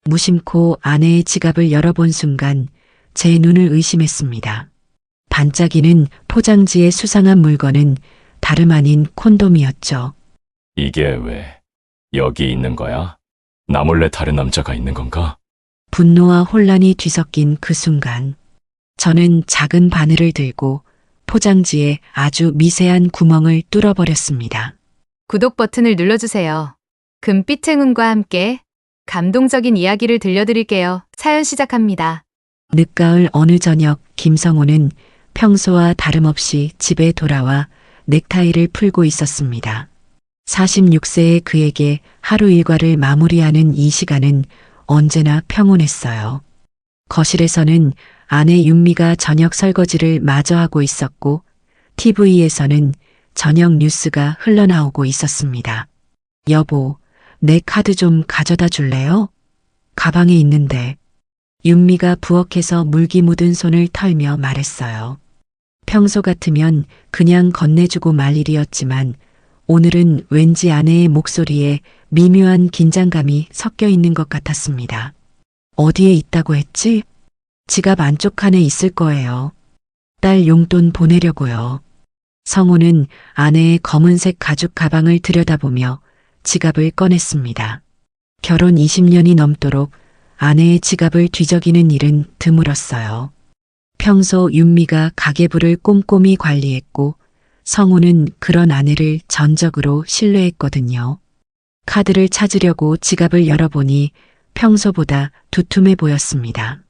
무심코 아내의 지갑을 열어본 순간 제 눈을 의심했습니다. 반짝이는 포장지에 수상한 물건은 다름 아닌 콘돔이었죠. 이게 왜 여기 있는 거야? 나 몰래 다른 남자가 있는 건가? 분노와 혼란이 뒤섞인 그 순간 저는 작은 바늘을 들고 포장지에 아주 미세한 구멍을 뚫어버렸습니다. 구독 버튼을 눌러주세요. 금빛 행운과 함께 감동적인 이야기를 들려드릴게요. 사연 시작합니다. 늦가을 어느 저녁 김성호는 평소와 다름없이 집에 돌아와 넥타이를 풀고 있었습니다. 46세의 그에게 하루 일과를 마무리하는 이 시간은 언제나 평온했어요. 거실에서는 아내 윤미가 저녁 설거지를 마저 하고 있었고 TV에서는 저녁 뉴스가 흘러나오고 있었습니다. 여보, 내 카드 좀 가져다 줄래요? 가방에 있는데. 윤미가 부엌에서 물기 묻은 손을 털며 말했어요. 평소 같으면 그냥 건네주고 말 일이었지만 오늘은 왠지 아내의 목소리에 미묘한 긴장감이 섞여 있는 것 같았습니다. 어디에 있다고 했지? 지갑 안쪽 칸에 있을 거예요. 딸 용돈 보내려고요. 성호는 아내의 검은색 가죽 가방을 들여다보며 지갑을 꺼냈습니다. 결혼 20년이 넘도록 아내의 지갑을 뒤적이는 일은 드물었어요. 평소 윤미가 가계부를 꼼꼼히 관리했고 성우는 그런 아내를 전적으로 신뢰했거든요. 카드를 찾으려고 지갑을 열어보니 평소보다 두툼해 보였습니다.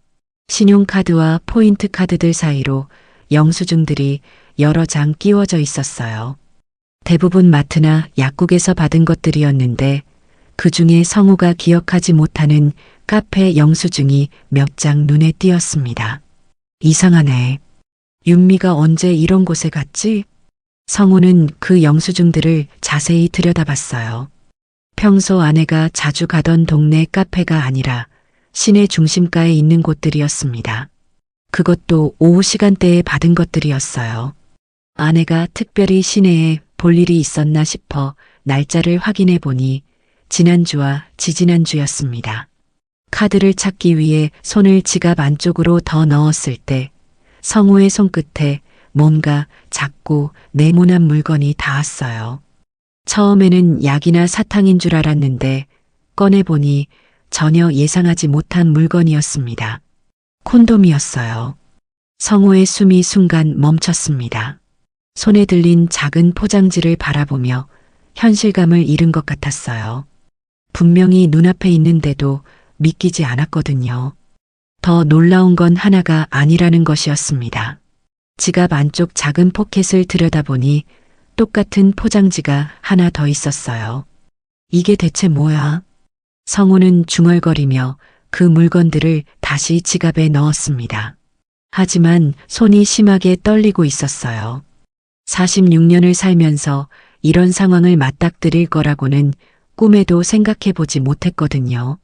신용카드와 포인트 카드들 사이로 영수증들이 여러 장 끼워져 있었어요. 대부분 마트나 약국에서 받은 것들이었는데 그 중에 성우가 기억하지 못하는 카페 영수증이 몇 장 눈에 띄었습니다. 이상하네. 윤미가 언제 이런 곳에 갔지? 성우는 그 영수증들을 자세히 들여다봤어요. 평소 아내가 자주 가던 동네 카페가 아니라 시내 중심가에 있는 곳들이었습니다. 그것도 오후 시간대에 받은 것들이었어요. 아내가 특별히 시내에 볼 일이 있었나 싶어 날짜를 확인해 보니 지난주와 지지난주였습니다. 카드를 찾기 위해 손을 지갑 안쪽으로 더 넣었을 때 성우의 손끝에 뭔가 작고 네모난 물건이 닿았어요. 처음에는 약이나 사탕인 줄 알았는데 꺼내보니 전혀 예상하지 못한 물건이었습니다. 콘돔이었어요. 성우의 숨이 순간 멈췄습니다. 손에 들린 작은 포장지를 바라보며 현실감을 잃은 것 같았어요. 분명히 눈앞에 있는데도 믿기지 않았거든요. 더 놀라운 건 하나가 아니라는 것이었습니다. 지갑 안쪽 작은 포켓을 들여다보니 똑같은 포장지가 하나 더 있었어요. 이게 대체 뭐야? 성우는 중얼거리며 그 물건들을 다시 지갑에 넣었습니다. 하지만 손이 심하게 떨리고 있었어요. 46년을 살면서 이런 상황을 맞닥뜨릴 거라고는 꿈에도 생각해 보지 못했거든요.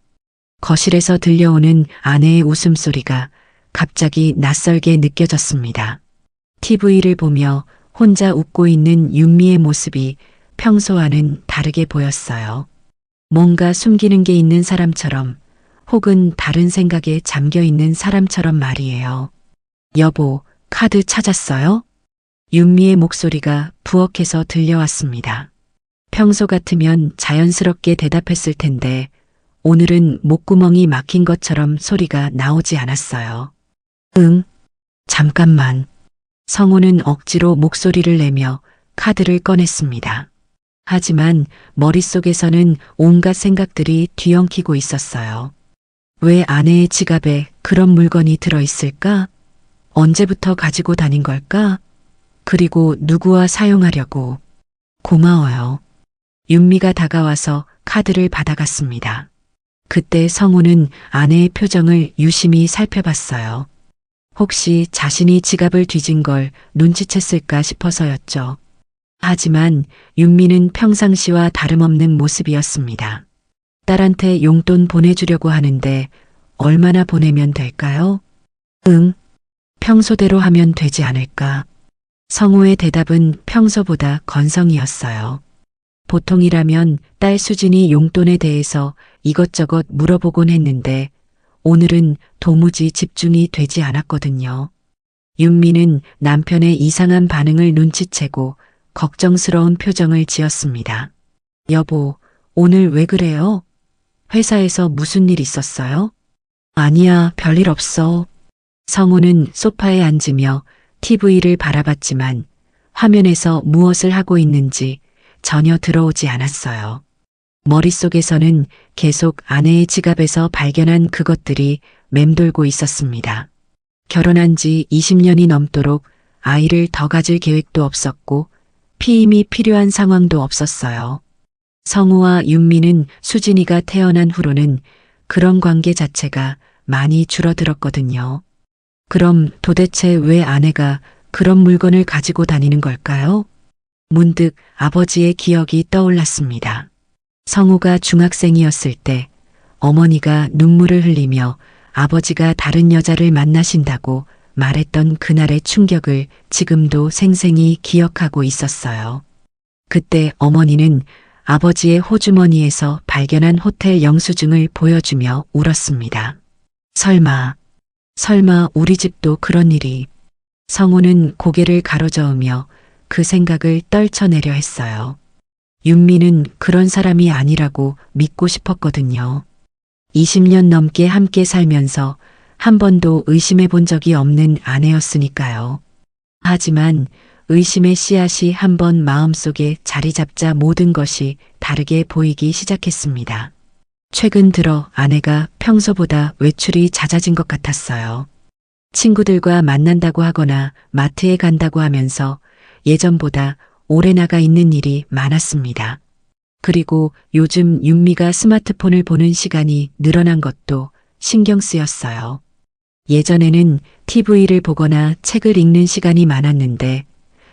거실에서 들려오는 아내의 웃음소리가 갑자기 낯설게 느껴졌습니다. TV를 보며 혼자 웃고 있는 윤미의 모습이 평소와는 다르게 보였어요. 뭔가 숨기는 게 있는 사람처럼 혹은 다른 생각에 잠겨 있는 사람처럼 말이에요. 여보, 카드 찾았어요? 윤미의 목소리가 부엌에서 들려왔습니다. 평소 같으면 자연스럽게 대답했을 텐데 오늘은 목구멍이 막힌 것처럼 소리가 나오지 않았어요. 응, 잠깐만. 성우는 억지로 목소리를 내며 카드를 꺼냈습니다. 하지만 머릿속에서는 온갖 생각들이 뒤엉키고 있었어요. 왜 아내의 지갑에 그런 물건이 들어있을까? 언제부터 가지고 다닌 걸까? 그리고 누구와 사용하려고? 고마워요. 윤미가 다가와서 카드를 받아갔습니다. 그때 성우는 아내의 표정을 유심히 살펴봤어요. 혹시 자신이 지갑을 뒤진 걸 눈치챘을까 싶어서였죠. 하지만 윤미는 평상시와 다름없는 모습이었습니다. 딸한테 용돈 보내주려고 하는데 얼마나 보내면 될까요? 응, 평소대로 하면 되지 않을까? 성우의 대답은 평소보다 건성이었어요. 보통이라면 딸 수진이 용돈에 대해서 이것저것 물어보곤 했는데 오늘은 도무지 집중이 되지 않았거든요. 윤미는 남편의 이상한 반응을 눈치채고 걱정스러운 표정을 지었습니다. 여보, 오늘 왜 그래요? 회사에서 무슨 일 있었어요? 아니야, 별일 없어. 성우는 소파에 앉으며 TV를 바라봤지만 화면에서 무엇을 하고 있는지 전혀 들어오지 않았어요. 머릿속에서는 계속 아내의 지갑에서 발견한 그것들이 맴돌고 있었습니다. 결혼한 지 20년이 넘도록 아이를 더 가질 계획도 없었고 피임이 필요한 상황도 없었어요. 성우와 윤미는 수진이가 태어난 후로는 그런 관계 자체가 많이 줄어들었거든요. 그럼 도대체 왜 아내가 그런 물건을 가지고 다니는 걸까요? 문득 아버지의 기억이 떠올랐습니다. 성우가 중학생이었을 때 어머니가 눈물을 흘리며 아버지가 다른 여자를 만나신다고 말했던 그날의 충격을 지금도 생생히 기억하고 있었어요. 그때 어머니는 아버지의 호주머니에서 발견한 호텔 영수증을 보여주며 울었습니다. 설마 우리 집도 그런 일이. 성우는 고개를 가로저으며 그 생각을 떨쳐내려 했어요. 윤미는 그런 사람이 아니라고 믿고 싶었거든요. 20년 넘게 함께 살면서 한 번도 의심해 본 적이 없는 아내였으니까요. 하지만 의심의 씨앗이 한번 마음속에 자리 잡자 모든 것이 다르게 보이기 시작했습니다. 최근 들어 아내가 평소보다 외출이 잦아진 것 같았어요. 친구들과 만난다고 하거나 마트에 간다고 하면서 예전보다 오래 나가 있는 일이 많았습니다. 그리고 요즘 윤미가 스마트폰을 보는 시간이 늘어난 것도 신경 쓰였어요. 예전에는 TV를 보거나 책을 읽는 시간이 많았는데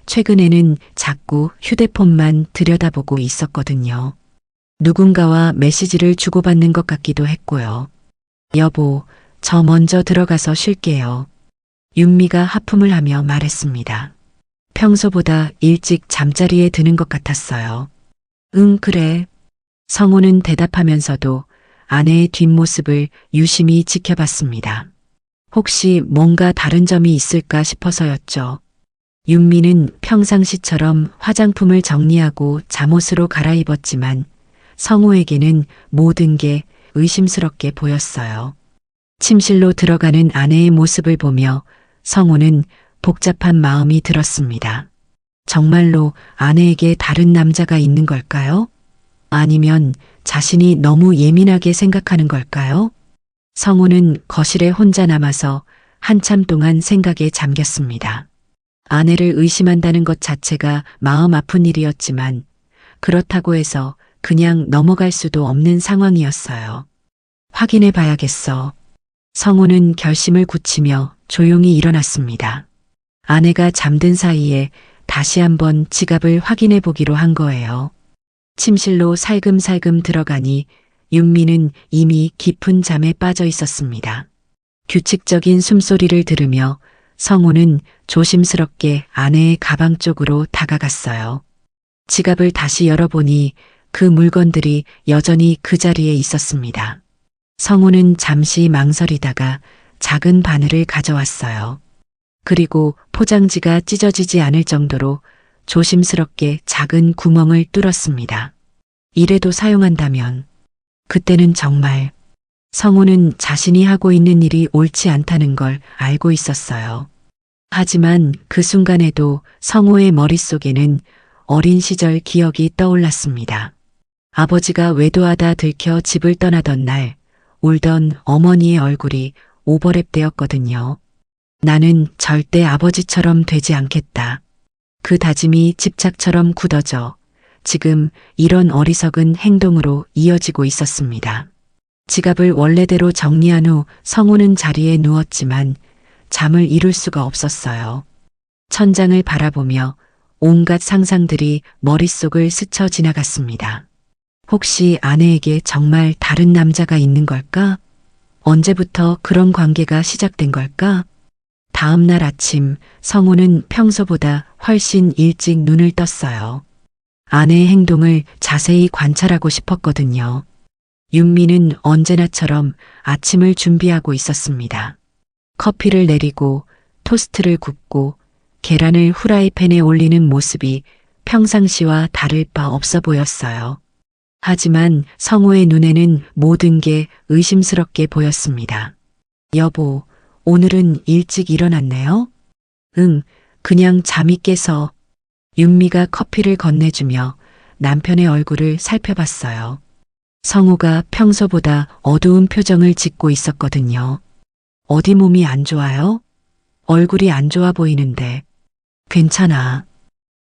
최근에는 자꾸 휴대폰만 들여다보고 있었거든요. 누군가와 메시지를 주고받는 것 같기도 했고요. 여보, 저 먼저 들어가서 쉴게요. 윤미가 하품을 하며 말했습니다. 평소보다 일찍 잠자리에 드는 것 같았어요. 응, 그래. 성우는 대답하면서도 아내의 뒷모습을 유심히 지켜봤습니다. 혹시 뭔가 다른 점이 있을까 싶어서였죠. 윤미는 평상시처럼 화장품을 정리하고 잠옷으로 갈아입었지만 성우에게는 모든 게 의심스럽게 보였어요. 침실로 들어가는 아내의 모습을 보며 성우는 복잡한 마음이 들었습니다. 정말로 아내에게 다른 남자가 있는 걸까요? 아니면 자신이 너무 예민하게 생각하는 걸까요? 성우는 거실에 혼자 남아서 한참 동안 생각에 잠겼습니다. 아내를 의심한다는 것 자체가 마음 아픈 일이었지만 그렇다고 해서 그냥 넘어갈 수도 없는 상황이었어요. 확인해 봐야겠어. 성우는 결심을 굳히며 조용히 일어났습니다. 아내가 잠든 사이에 다시 한번 지갑을 확인해 보기로 한 거예요. 침실로 살금살금 들어가니 윤미는 이미 깊은 잠에 빠져 있었습니다. 규칙적인 숨소리를 들으며 성우는 조심스럽게 아내의 가방 쪽으로 다가갔어요. 지갑을 다시 열어보니 그 물건들이 여전히 그 자리에 있었습니다. 성우는 잠시 망설이다가 작은 바늘을 가져왔어요. 그리고 포장지가 찢어지지 않을 정도로 조심스럽게 작은 구멍을 뚫었습니다. 이래도 사용한다면 그때는 정말 성우는 자신이 하고 있는 일이 옳지 않다는 걸 알고 있었어요. 하지만 그 순간에도 성우의 머릿속에는 어린 시절 기억이 떠올랐습니다. 아버지가 외도하다 들켜 집을 떠나던 날 울던 어머니의 얼굴이 오버랩되었거든요. 나는 절대 아버지처럼 되지 않겠다. 그 다짐이 집착처럼 굳어져 지금 이런 어리석은 행동으로 이어지고 있었습니다. 지갑을 원래대로 정리한 후 성우는 자리에 누웠지만 잠을 이룰 수가 없었어요. 천장을 바라보며 온갖 상상들이 머릿속을 스쳐 지나갔습니다. 혹시 아내에게 정말 다른 남자가 있는 걸까? 언제부터 그런 관계가 시작된 걸까? 다음 날 아침 성우는 평소보다 훨씬 일찍 눈을 떴어요. 아내의 행동을 자세히 관찰하고 싶었거든요. 윤미는 언제나처럼 아침을 준비하고 있었습니다. 커피를 내리고 토스트를 굽고 계란을 후라이팬에 올리는 모습이 평상시와 다를 바 없어 보였어요. 하지만 성호의 눈에는 모든 게 의심스럽게 보였습니다. 여보, 오늘은 일찍 일어났네요? 응, 그냥 잠이 깨서. 윤미가 커피를 건네주며 남편의 얼굴을 살펴봤어요. 성호가 평소보다 어두운 표정을 짓고 있었거든요. 어디 몸이 안 좋아요? 얼굴이 안 좋아 보이는데. 괜찮아.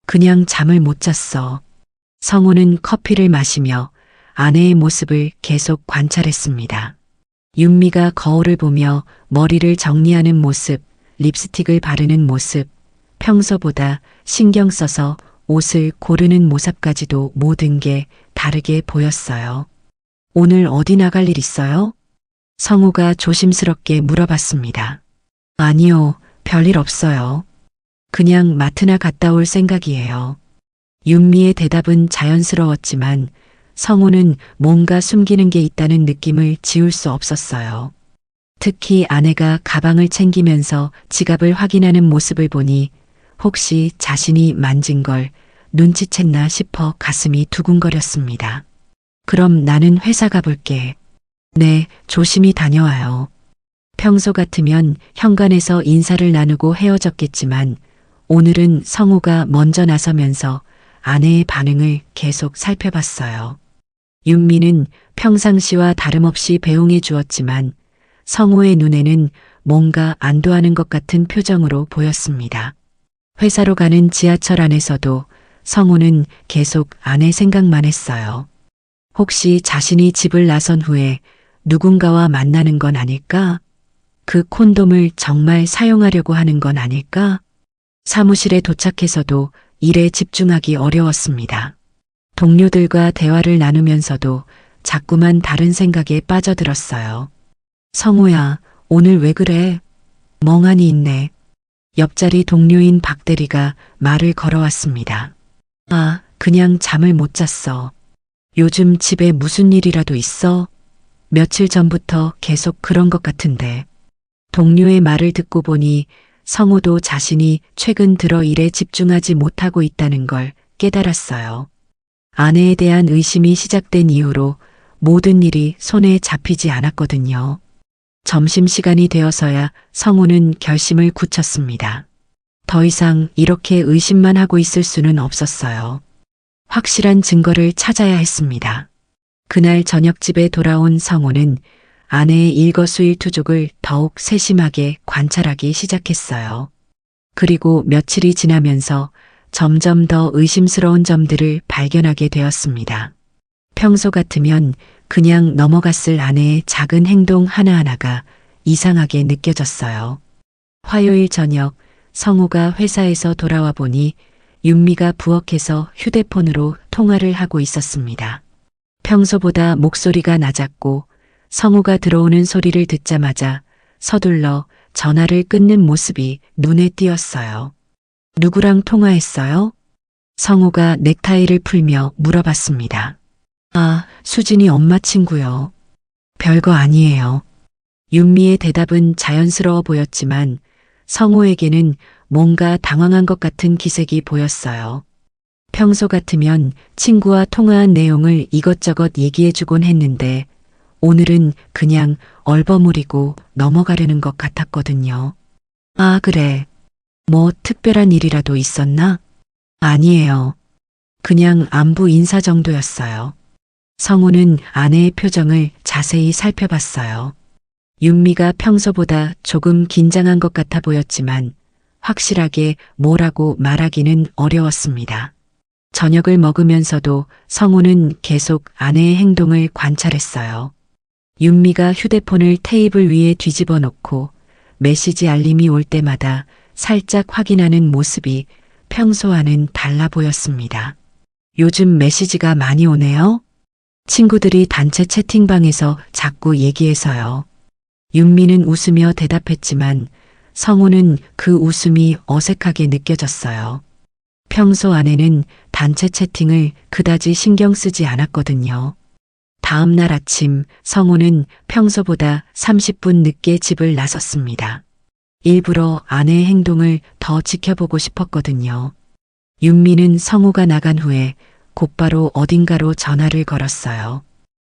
그냥 잠을 못 잤어. 성호는 커피를 마시며 아내의 모습을 계속 관찰했습니다. 윤미가 거울을 보며 머리를 정리하는 모습, 립스틱을 바르는 모습, 평소보다 신경 써서 옷을 고르는 모습까지도 모든 게 다르게 보였어요. 오늘 어디 나갈 일 있어요? 성우가 조심스럽게 물어봤습니다. 아니요, 별일 없어요. 그냥 마트나 갔다 올 생각이에요. 윤미의 대답은 자연스러웠지만 성우는 뭔가 숨기는 게 있다는 느낌을 지울 수 없었어요. 특히 아내가 가방을 챙기면서 지갑을 확인하는 모습을 보니 혹시 자신이 만진 걸 눈치챘나 싶어 가슴이 두근거렸습니다. 그럼 나는 회사 가볼게. 네, 조심히 다녀와요. 평소 같으면 현관에서 인사를 나누고 헤어졌겠지만 오늘은 성우가 먼저 나서면서 아내의 반응을 계속 살펴봤어요. 윤미는 평상시와 다름없이 배웅해 주었지만 성우의 눈에는 뭔가 안도하는 것 같은 표정으로 보였습니다. 회사로 가는 지하철 안에서도 성우는 계속 아내 생각만 했어요. 혹시 자신이 집을 나선 후에 누군가와 만나는 건 아닐까? 그 콘돔을 정말 사용하려고 하는 건 아닐까? 사무실에 도착해서도 일에 집중하기 어려웠습니다. 동료들과 대화를 나누면서도 자꾸만 다른 생각에 빠져들었어요. 성우야, 오늘 왜 그래? 멍하니 있네. 옆자리 동료인 박대리가 말을 걸어왔습니다. 아, 그냥 잠을 못 잤어. 요즘 집에 무슨 일이라도 있어? 며칠 전부터 계속 그런 것 같은데. 동료의 말을 듣고 보니 성우도 자신이 최근 들어 일에 집중하지 못하고 있다는 걸 깨달았어요. 아내에 대한 의심이 시작된 이후로 모든 일이 손에 잡히지 않았거든요. 점심시간이 되어서야 성우는 결심을 굳혔습니다. 더 이상 이렇게 의심만 하고 있을 수는 없었어요. 확실한 증거를 찾아야 했습니다. 그날 저녁 집에 돌아온 성우는 아내의 일거수일투족을 더욱 세심하게 관찰하기 시작했어요. 그리고 며칠이 지나면서 점점 더 의심스러운 점들을 발견하게 되었습니다. 평소 같으면 그냥 넘어갔을 아내의 작은 행동 하나하나가 이상하게 느껴졌어요. 화요일 저녁 성우가 회사에서 돌아와 보니 윤미가 부엌에서 휴대폰으로 통화를 하고 있었습니다. 평소보다 목소리가 낮았고 성우가 들어오는 소리를 듣자마자 서둘러 전화를 끊는 모습이 눈에 띄었어요. 누구랑 통화했어요? 성우가 넥타이를 풀며 물어봤습니다. 아, 수진이 엄마 친구요. 별거 아니에요. 윤미의 대답은 자연스러워 보였지만 성우에게는 뭔가 당황한 것 같은 기색이 보였어요. 평소 같으면 친구와 통화한 내용을 이것저것 얘기해주곤 했는데 오늘은 그냥 얼버무리고 넘어가려는 것 같았거든요. 아, 그래. 뭐 특별한 일이라도 있었나? 아니에요. 그냥 안부 인사 정도였어요. 성우는 아내의 표정을 자세히 살펴봤어요. 윤미가 평소보다 조금 긴장한 것 같아 보였지만 확실하게 뭐라고 말하기는 어려웠습니다. 저녁을 먹으면서도 성우는 계속 아내의 행동을 관찰했어요. 윤미가 휴대폰을 테이블 위에 뒤집어 놓고 메시지 알림이 올 때마다 살짝 확인하는 모습이 평소와는 달라 보였습니다. 요즘 메시지가 많이 오네요. 친구들이 단체 채팅방에서 자꾸 얘기해서요. 윤미는 웃으며 대답했지만 성우는 그 웃음이 어색하게 느껴졌어요. 평소 아내는 단체 채팅을 그다지 신경 쓰지 않았거든요. 다음 날 아침 성우는 평소보다 30분 늦게 집을 나섰습니다. 일부러 아내의 행동을 더 지켜보고 싶었거든요. 윤미는 성우가 나간 후에 곧바로 어딘가로 전화를 걸었어요.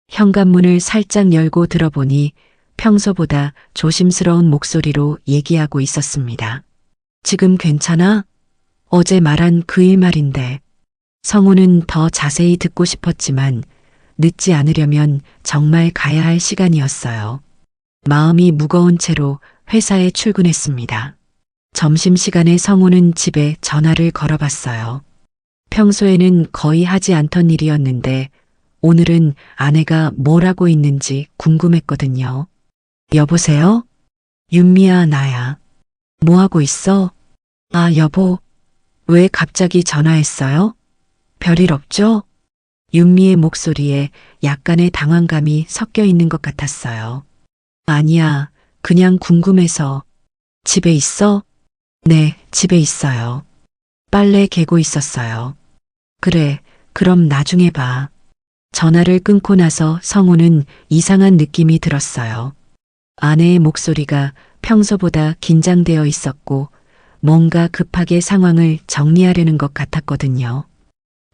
현관문을 살짝 열고 들어보니 평소보다 조심스러운 목소리로 얘기하고 있었습니다. 지금 괜찮아? 어제 말한 그 일 말인데. 성우는 더 자세히 듣고 싶었지만 늦지 않으려면 정말 가야 할 시간이었어요. 마음이 무거운 채로 회사에 출근했습니다. 점심시간에 성우는 집에 전화를 걸어봤어요. 평소에는 거의 하지 않던 일이었는데 오늘은 아내가 뭘 하고 있는지 궁금했거든요. 여보세요? 윤미야, 나야. 뭐 하고 있어? 아, 여보. 왜 갑자기 전화했어요? 별일 없죠? 윤미의 목소리에 약간의 당황감이 섞여 있는 것 같았어요. 아니야, 그냥 궁금해서. 집에 있어? 네, 집에 있어요. 빨래 개고 있었어요. 그래, 그럼 나중에 봐. 전화를 끊고 나서 성우는 이상한 느낌이 들었어요. 아내의 목소리가 평소보다 긴장되어 있었고 뭔가 급하게 상황을 정리하려는 것 같았거든요.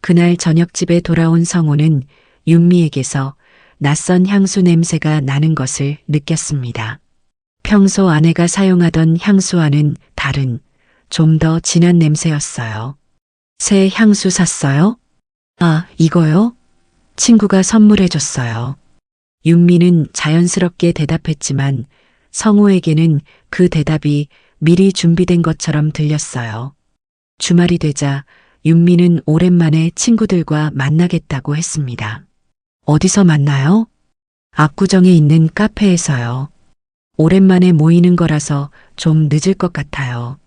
그날 저녁 집에 돌아온 성우는 윤미에게서 낯선 향수 냄새가 나는 것을 느꼈습니다. 평소 아내가 사용하던 향수와는 다른 좀 더 진한 냄새였어요. 새 향수 샀어요? 아, 이거요? 친구가 선물해줬어요. 윤미는 자연스럽게 대답했지만 성우에게는 그 대답이 미리 준비된 것처럼 들렸어요. 주말이 되자 윤미는 오랜만에 친구들과 만나겠다고 했습니다. 어디서 만나요? 압구정에 있는 카페에서요. 오랜만에 모이는 거라서 좀 늦을 것 같아요.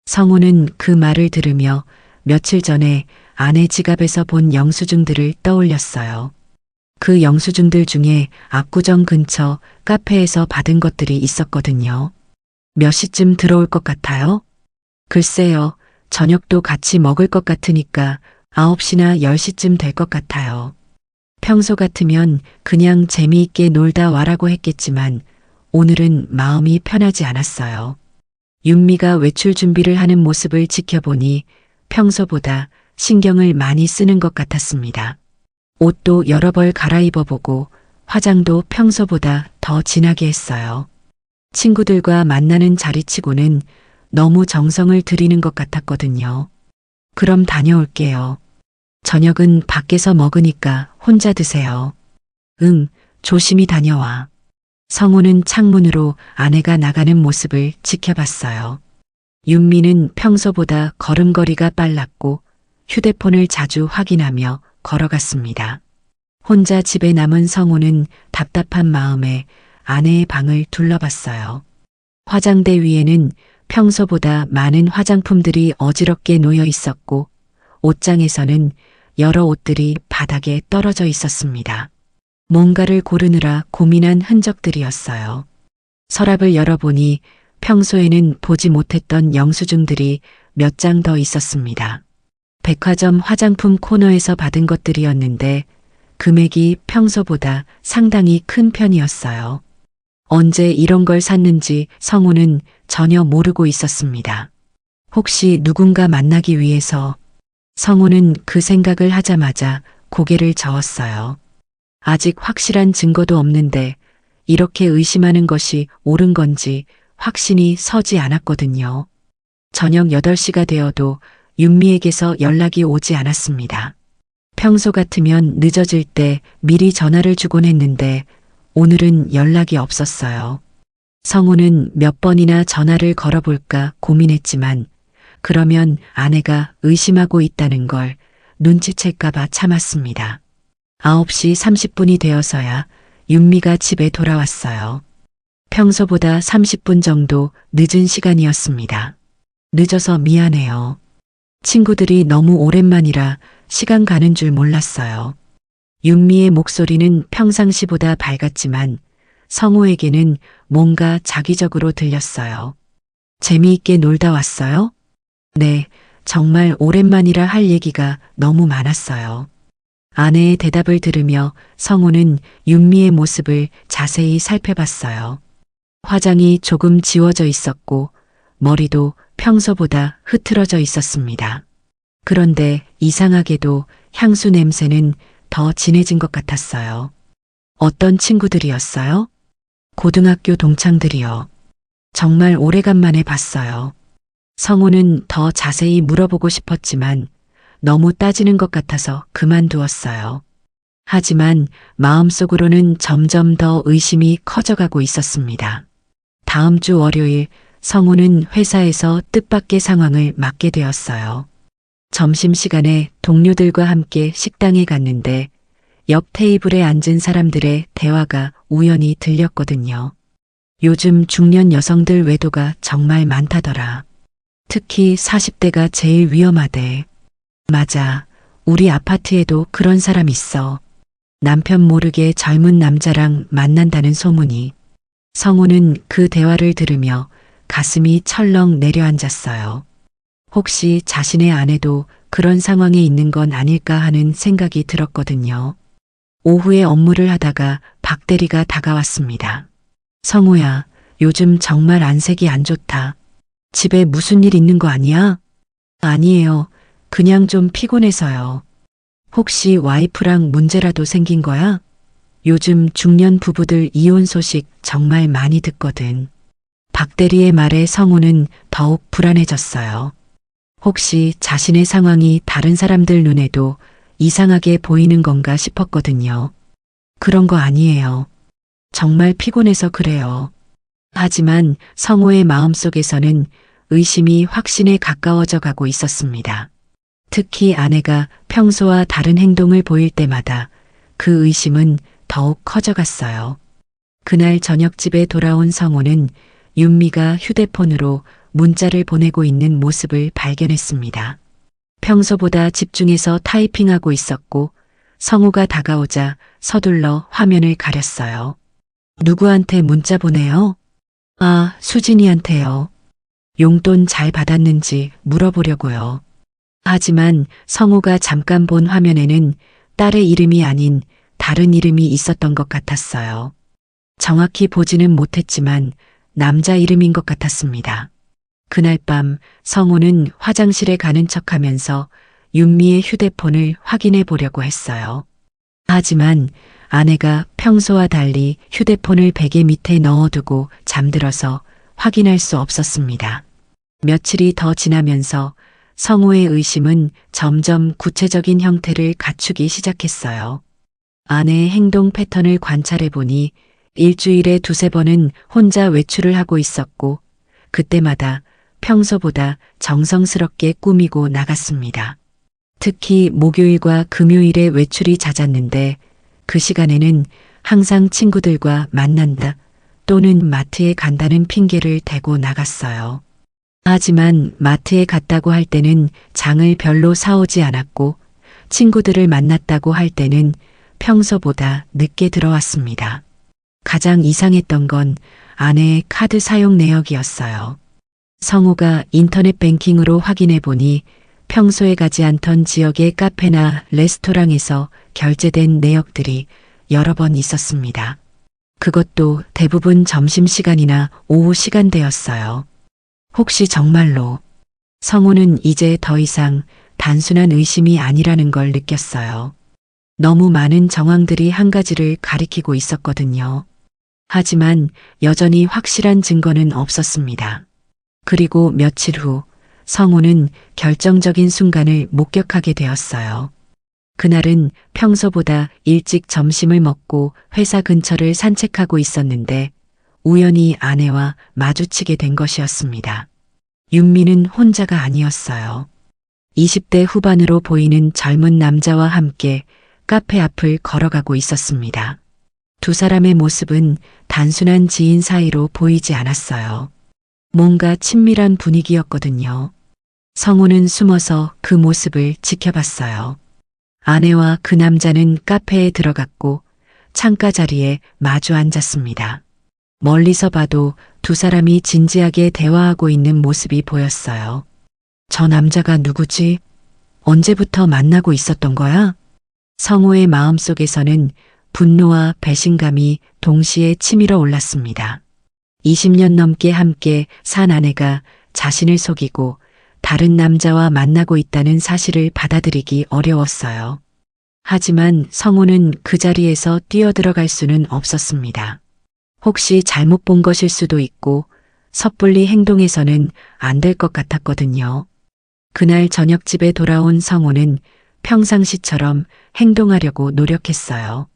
성우는 그 말을 들으며 며칠 전에 아내 지갑에서 본 영수증들을 떠올렸어요. 그 영수증들 중에 압구정 근처 카페에서 받은 것들이 있었거든요. 몇 시쯤 들어올 것 같아요? 글쎄요, 저녁도 같이 먹을 것 같으니까 9시나 10시쯤 될 것 같아요. 평소 같으면 그냥 재미있게 놀다 와라고 했겠지만 오늘은 마음이 편하지 않았어요. 윤미가 외출 준비를 하는 모습을 지켜보니 평소보다 신경을 많이 쓰는 것 같았습니다. 옷도 여러 벌 갈아입어보고 화장도 평소보다 더 진하게 했어요. 친구들과 만나는 자리치고는 너무 정성을 들이는 것 같았거든요. 그럼 다녀올게요. 저녁은 밖에서 먹으니까 혼자 드세요. 응, 조심히 다녀와. 성우는 창문으로 아내가 나가는 모습을 지켜봤어요. 윤미는 평소보다 걸음걸이가 빨랐고 휴대폰을 자주 확인하며 걸어갔습니다. 혼자 집에 남은 성우는 답답한 마음에 아내의 방을 둘러봤어요. 화장대 위에는 평소보다 많은 화장품들이 어지럽게 놓여 있었고 옷장에서는 여러 옷들이 바닥에 떨어져 있었습니다. 뭔가를 고르느라 고민한 흔적들이었어요. 서랍을 열어보니 평소에는 보지 못했던 영수증들이 몇 장 더 있었습니다. 백화점 화장품 코너에서 받은 것들이었는데 금액이 평소보다 상당히 큰 편이었어요. 언제 이런 걸 샀는지 성우는 전혀 모르고 있었습니다. 혹시 누군가 만나기 위해서. 성우는 그 생각을 하자마자 고개를 저었어요. 아직 확실한 증거도 없는데 이렇게 의심하는 것이 옳은 건지 확신이 서지 않았거든요. 저녁 8시가 되어도 윤미에게서 연락이 오지 않았습니다. 평소 같으면 늦어질 때 미리 전화를 주곤 했는데 오늘은 연락이 없었어요. 성우는 몇 번이나 전화를 걸어볼까 고민했지만 그러면 아내가 의심하고 있다는 걸 눈치챌까봐 참았습니다. 9시 30분이 되어서야 윤미가 집에 돌아왔어요. 평소보다 30분 정도 늦은 시간이었습니다. 늦어서 미안해요. 친구들이 너무 오랜만이라 시간 가는 줄 몰랐어요. 윤미의 목소리는 평상시보다 밝았지만 성우에게는 뭔가 자기적으로 들렸어요. 재미있게 놀다 왔어요? 네, 정말 오랜만이라 할 얘기가 너무 많았어요. 아내의 대답을 들으며 성우는 윤미의 모습을 자세히 살펴봤어요. 화장이 조금 지워져 있었고 머리도 평소보다 흐트러져 있었습니다. 그런데 이상하게도 향수 냄새는 더 진해진 것 같았어요. 어떤 친구들이었어요? 고등학교 동창들이요. 정말 오래간만에 봤어요. 성우는 더 자세히 물어보고 싶었지만 너무 따지는 것 같아서 그만두었어요. 하지만 마음속으로는 점점 더 의심이 커져가고 있었습니다. 다음 주 월요일 성우는 회사에서 뜻밖의 상황을 맞게 되었어요. 점심시간에 동료들과 함께 식당에 갔는데 옆 테이블에 앉은 사람들의 대화가 우연히 들렸거든요. 요즘 중년 여성들 외도가 정말 많다더라. 특히 40대가 제일 위험하대. 맞아. 우리 아파트에도 그런 사람 있어. 남편 모르게 젊은 남자랑 만난다는 소문이. 성우는 그 대화를 들으며 가슴이 철렁 내려앉았어요. 혹시 자신의 아내도 그런 상황에 있는 건 아닐까 하는 생각이 들었거든요. 오후에 업무를 하다가 박 대리가 다가왔습니다. 성우야, 요즘 정말 안색이 안 좋다. 집에 무슨 일 있는 거 아니야? 아니에요. 그냥 좀 피곤해서요. 혹시 와이프랑 문제라도 생긴 거야? 요즘 중년 부부들 이혼 소식 정말 많이 듣거든. 박 대리의 말에 성우는 더욱 불안해졌어요. 혹시 자신의 상황이 다른 사람들 눈에도 이상하게 보이는 건가 싶었거든요. 그런 거 아니에요. 정말 피곤해서 그래요. 하지만 성우의 마음속에서는 의심이 확신에 가까워져 가고 있었습니다. 특히 아내가 평소와 다른 행동을 보일 때마다 그 의심은 더욱 커져갔어요. 그날 저녁 집에 돌아온 성우는 윤미가 휴대폰으로 문자를 보내고 있는 모습을 발견했습니다. 평소보다 집중해서 타이핑하고 있었고 성우가 다가오자 서둘러 화면을 가렸어요. 누구한테 문자 보내요? 아, 수진이한테요. 용돈 잘 받았는지 물어보려고요. 하지만 성우가 잠깐 본 화면에는 딸의 이름이 아닌 다른 이름이 있었던 것 같았어요. 정확히 보지는 못했지만 남자 이름인 것 같았습니다. 그날 밤 성우는 화장실에 가는 척하면서 윤미의 휴대폰을 확인해 보려고 했어요. 하지만 아내가 평소와 달리 휴대폰을 베개 밑에 넣어두고 잠들어서 확인할 수 없었습니다. 며칠이 더 지나면서 성우의 의심은 점점 구체적인 형태를 갖추기 시작했어요. 아내의 행동 패턴을 관찰해 보니 일주일에 2~3번은 혼자 외출을 하고 있었고 그때마다 평소보다 정성스럽게 꾸미고 나갔습니다. 특히 목요일과 금요일에 외출이 잦았는데 그 시간에는 항상 친구들과 만난다 또는 마트에 간다는 핑계를 대고 나갔어요. 하지만 마트에 갔다고 할 때는 장을 별로 사오지 않았고 친구들을 만났다고 할 때는 평소보다 늦게 들어왔습니다. 가장 이상했던 건 아내의 카드 사용 내역이었어요. 성우가 인터넷 뱅킹으로 확인해 보니 평소에 가지 않던 지역의 카페나 레스토랑에서 결제된 내역들이 여러 번 있었습니다. 그것도 대부분 점심시간이나 오후 시간대였어요. 혹시 정말로 성우는 이제 더 이상 단순한 의심이 아니라는 걸 느꼈어요. 너무 많은 정황들이 한 가지를 가리키고 있었거든요. 하지만 여전히 확실한 증거는 없었습니다. 그리고 며칠 후 성우는 결정적인 순간을 목격하게 되었어요. 그날은 평소보다 일찍 점심을 먹고 회사 근처를 산책하고 있었는데 우연히 아내와 마주치게 된 것이었습니다. 윤미는 혼자가 아니었어요. 20대 후반으로 보이는 젊은 남자와 함께 카페 앞을 걸어가고 있었습니다. 두 사람의 모습은 단순한 지인 사이로 보이지 않았어요. 뭔가 친밀한 분위기였거든요. 성우는 숨어서 그 모습을 지켜봤어요. 아내와 그 남자는 카페에 들어갔고 창가 자리에 마주 앉았습니다. 멀리서 봐도 두 사람이 진지하게 대화하고 있는 모습이 보였어요. 저 남자가 누구지? 언제부터 만나고 있었던 거야? 성우의 마음속에서는 분노와 배신감이 동시에 치밀어 올랐습니다. 20년 넘게 함께 산 아내가 자신을 속이고 다른 남자와 만나고 있다는 사실을 받아들이기 어려웠어요. 하지만 성우는 그 자리에서 뛰어들어갈 수는 없었습니다. 혹시 잘못 본 것일 수도 있고 섣불리 행동해서는 안 될 것 같았거든요. 그날 저녁 집에 돌아온 성우는 평상시처럼 행동하려고 노력했어요.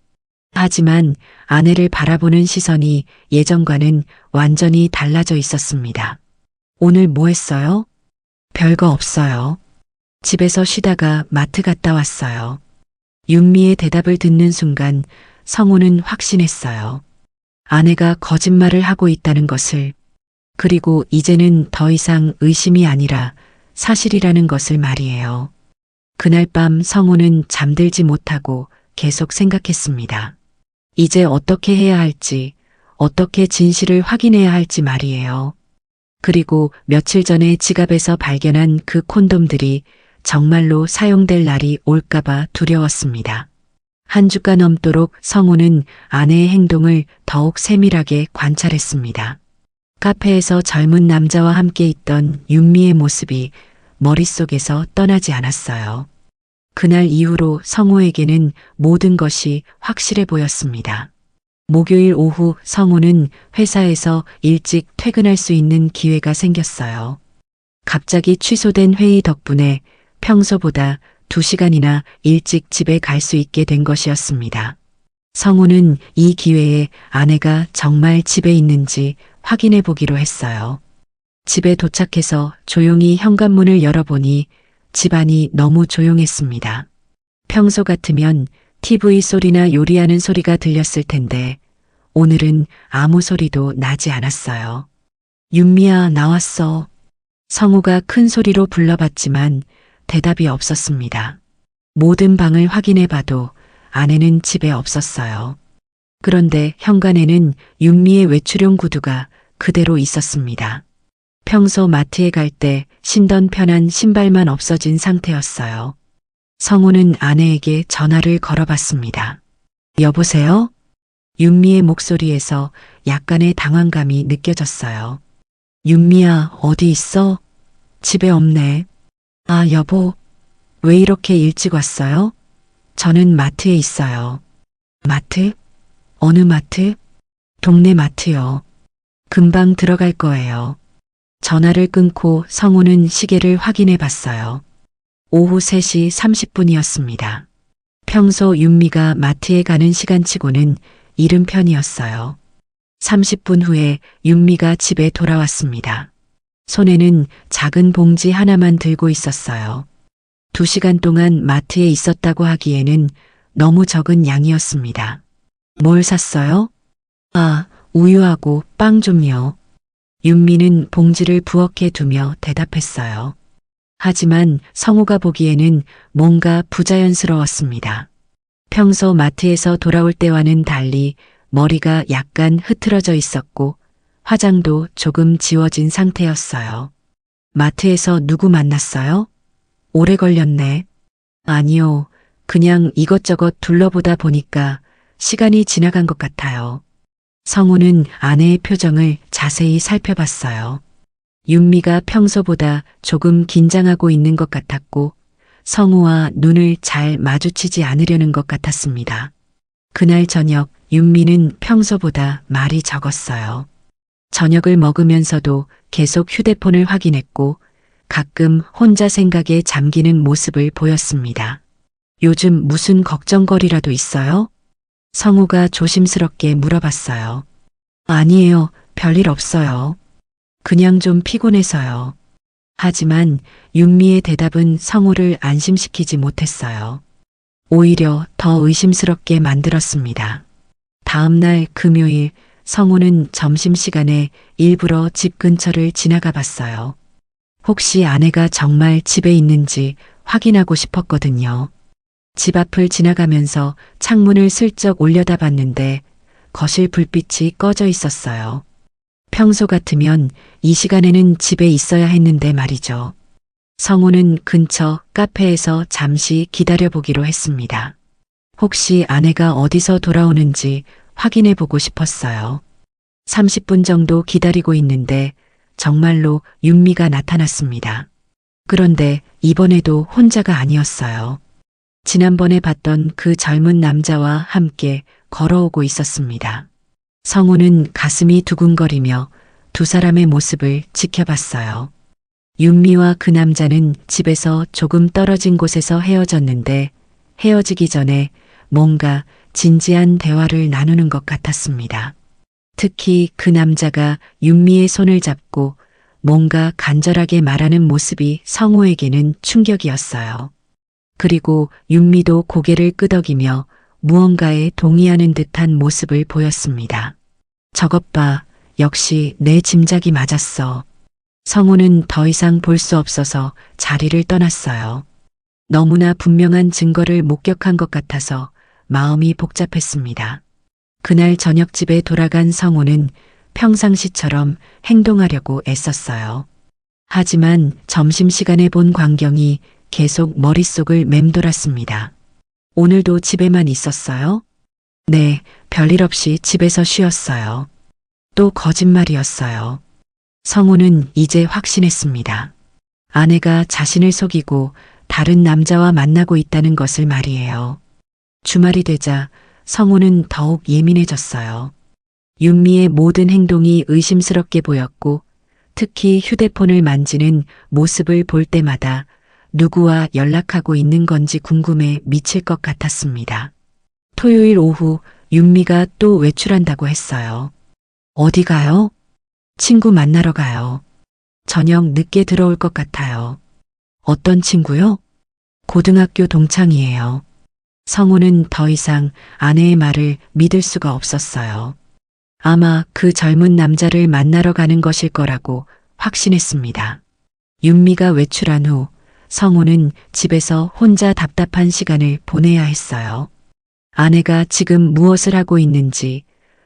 하지만 아내를 바라보는 시선이 예전과는 완전히 달라져 있었습니다. 오늘 뭐 했어요? 별거 없어요. 집에서 쉬다가 마트 갔다 왔어요. 윤미의 대답을 듣는 순간 성우는 확신했어요. 아내가 거짓말을 하고 있다는 것을, 그리고 이제는 더 이상 의심이 아니라 사실이라는 것을 말이에요. 그날 밤 성우는 잠들지 못하고 계속 생각했습니다. 이제 어떻게 해야 할지, 어떻게 진실을 확인해야 할지 말이에요. 그리고 며칠 전에 지갑에서 발견한 그 콘돔들이 정말로 사용될 날이 올까봐 두려웠습니다. 한 주가 넘도록 성우는 아내의 행동을 더욱 세밀하게 관찰했습니다. 카페에서 젊은 남자와 함께 있던 윤미의 모습이 머릿속에서 떠나지 않았어요. 그날 이후로 성우에게는 모든 것이 확실해 보였습니다. 목요일 오후 성우는 회사에서 일찍 퇴근할 수 있는 기회가 생겼어요. 갑자기 취소된 회의 덕분에 평소보다 2시간이나 일찍 집에 갈 수 있게 된 것이었습니다. 성우는 이 기회에 아내가 정말 집에 있는지 확인해 보기로 했어요. 집에 도착해서 조용히 현관문을 열어보니 집안이 너무 조용했습니다. 평소 같으면 TV 소리나 요리하는 소리가 들렸을 텐데 오늘은 아무 소리도 나지 않았어요. 윤미야, 나왔어. 성우가 큰 소리로 불러봤지만 대답이 없었습니다. 모든 방을 확인해봐도 아내는 집에 없었어요. 그런데 현관에는 윤미의 외출용 구두가 그대로 있었습니다. 평소 마트에 갈 때 신던 편한 신발만 없어진 상태였어요. 성우는 아내에게 전화를 걸어봤습니다. 여보세요? 윤미의 목소리에서 약간의 당황감이 느껴졌어요. 윤미야, 어디 있어? 집에 없네. 아, 여보, 왜 이렇게 일찍 왔어요? 저는 마트에 있어요. 마트? 어느 마트? 동네 마트요. 금방 들어갈 거예요. 전화를 끊고 성우는 시계를 확인해 봤어요. 오후 3시 30분이었습니다. 평소 윤미가 마트에 가는 시간치고는 이른 편이었어요. 30분 후에 윤미가 집에 돌아왔습니다. 손에는 작은 봉지 하나만 들고 있었어요. 2시간 동안 마트에 있었다고 하기에는 너무 적은 양이었습니다. 뭘 샀어요? 아, 우유하고 빵 좀요. 윤미는 봉지를 부엌에 두며 대답했어요. 하지만 성우가 보기에는 뭔가 부자연스러웠습니다. 평소 마트에서 돌아올 때와는 달리 머리가 약간 흐트러져 있었고 화장도 조금 지워진 상태였어요. 마트에서 누구 만났어요? 오래 걸렸네. 아니요. 그냥 이것저것 둘러보다 보니까 시간이 지나간 것 같아요. 성우는 아내의 표정을 자세히 살펴봤어요. 윤미가 평소보다 조금 긴장하고 있는 것 같았고 성우와 눈을 잘 마주치지 않으려는 것 같았습니다. 그날 저녁 윤미는 평소보다 말이 적었어요. 저녁을 먹으면서도 계속 휴대폰을 확인했고 가끔 혼자 생각에 잠기는 모습을 보였습니다. 요즘 무슨 걱정거리라도 있어요? 성우가 조심스럽게 물어봤어요. 아니에요. 별일 없어요. 그냥 좀 피곤해서요. 하지만 윤미의 대답은 성우를 안심시키지 못했어요. 오히려 더 의심스럽게 만들었습니다. 다음 날 금요일 성우는 점심시간에 일부러 집 근처를 지나가 봤어요. 혹시 아내가 정말 집에 있는지 확인하고 싶었거든요. 집 앞을 지나가면서 창문을 슬쩍 올려다봤는데 거실 불빛이 꺼져 있었어요. 평소 같으면 이 시간에는 집에 있어야 했는데 말이죠. 성우는 근처 카페에서 잠시 기다려보기로 했습니다. 혹시 아내가 어디서 돌아오는지 확인해 보고 싶었어요. 30분 정도 기다리고 있는데 정말로 윤미가 나타났습니다. 그런데 이번에도 혼자가 아니었어요. 지난번에 봤던 그 젊은 남자와 함께 걸어오고 있었습니다. 성우는 가슴이 두근거리며 두 사람의 모습을 지켜봤어요. 윤미와 그 남자는 집에서 조금 떨어진 곳에서 헤어졌는데 헤어지기 전에 뭔가 진지한 대화를 나누는 것 같았습니다. 특히 그 남자가 윤미의 손을 잡고 뭔가 간절하게 말하는 모습이 성우에게는 충격이었어요. 그리고 윤미도 고개를 끄덕이며 무언가에 동의하는 듯한 모습을 보였습니다. 저것 봐, 역시 내 짐작이 맞았어. 성우는 더 이상 볼 수 없어서 자리를 떠났어요. 너무나 분명한 증거를 목격한 것 같아서 마음이 복잡했습니다. 그날 저녁 집에 돌아간 성우는 평상시처럼 행동하려고 애썼어요. 하지만 점심시간에 본 광경이 계속 머릿속을 맴돌았습니다. 오늘도 집에만 있었어요? 네, 별일 없이 집에서 쉬었어요. 또 거짓말이었어요. 성우는 이제 확신했습니다. 아내가 자신을 속이고 다른 남자와 만나고 있다는 것을 말이에요. 주말이 되자 성우는 더욱 예민해졌어요. 윤미의 모든 행동이 의심스럽게 보였고 특히 휴대폰을 만지는 모습을 볼 때마다 누구와 연락하고 있는 건지 궁금해 미칠 것 같았습니다. 토요일 오후 윤미가 또 외출한다고 했어요. 어디 가요? 친구 만나러 가요. 저녁 늦게 들어올 것 같아요. 어떤 친구요? 고등학교 동창이에요. 성우는 더 이상 아내의 말을 믿을 수가 없었어요. 아마 그 젊은 남자를 만나러 가는 것일 거라고 확신했습니다. 윤미가 외출한 후 성우는 집에서 혼자 답답한 시간을 보내야 했어요. 아내가 지금 무엇을 하고 있는지,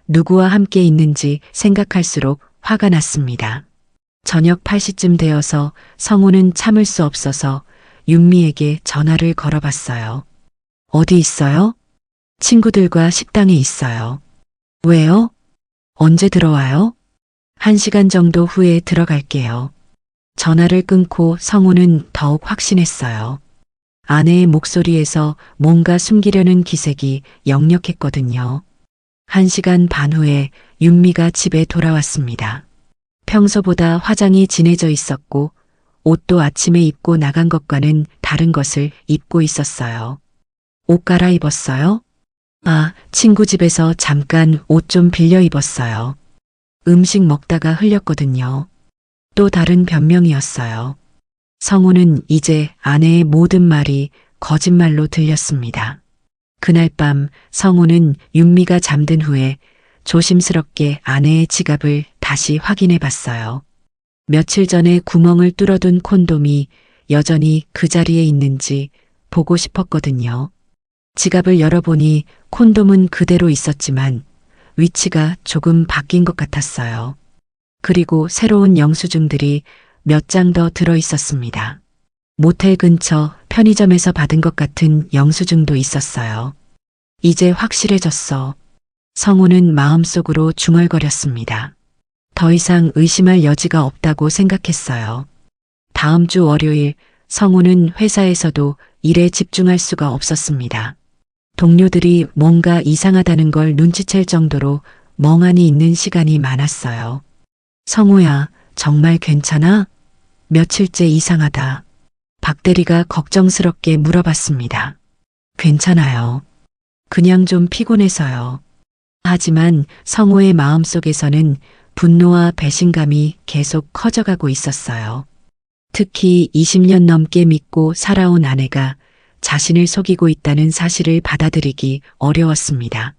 누구와 함께 있는지 생각할수록 화가 났습니다. 저녁 8시쯤 되어서 성우는 참을 수 없어서 윤미에게 전화를 걸어봤어요. 어디 있어요? 친구들과 식당에 있어요. 왜요? 언제 들어와요? 1시간 정도 후에 들어갈게요. 전화를 끊고 성우는 더욱 확신했어요. 아내의 목소리에서 뭔가 숨기려는 기색이 역력했거든요. 1시간 반 후에 윤미가 집에 돌아왔습니다. 평소보다 화장이 진해져 있었고 옷도 아침에 입고 나간 것과는 다른 것을 입고 있었어요. 옷 갈아입었어요? 아, 친구 집에서 잠깐 옷 좀 빌려 입었어요. 음식 먹다가 흘렸거든요. 또 다른 변명이었어요. 성우는 이제 아내의 모든 말이 거짓말로 들렸습니다. 그날 밤 성우는 윤미가 잠든 후에 조심스럽게 아내의 지갑을 다시 확인해 봤어요. 며칠 전에 구멍을 뚫어둔 콘돔이 여전히 그 자리에 있는지 보고 싶었거든요. 지갑을 열어보니 콘돔은 그대로 있었지만 위치가 조금 바뀐 것 같았어요. 그리고 새로운 영수증들이 몇 장 더 들어 있었습니다. 모텔 근처 편의점에서 받은 것 같은 영수증도 있었어요. 이제 확실해졌어. 성우는 마음속으로 중얼거렸습니다. 더 이상 의심할 여지가 없다고 생각했어요. 다음 주 월요일 성우는 회사에서도 일에 집중할 수가 없었습니다. 동료들이 뭔가 이상하다는 걸 눈치챌 정도로 멍하니 있는 시간이 많았어요. 성우야, 정말 괜찮아? 며칠째 이상하다. 박 대리가 걱정스럽게 물어봤습니다. 괜찮아요. 그냥 좀 피곤해서요. 하지만 성우의 마음속에서는 분노와 배신감이 계속 커져가고 있었어요. 특히 20년 넘게 믿고 살아온 아내가 자신을 속이고 있다는 사실을 받아들이기 어려웠습니다.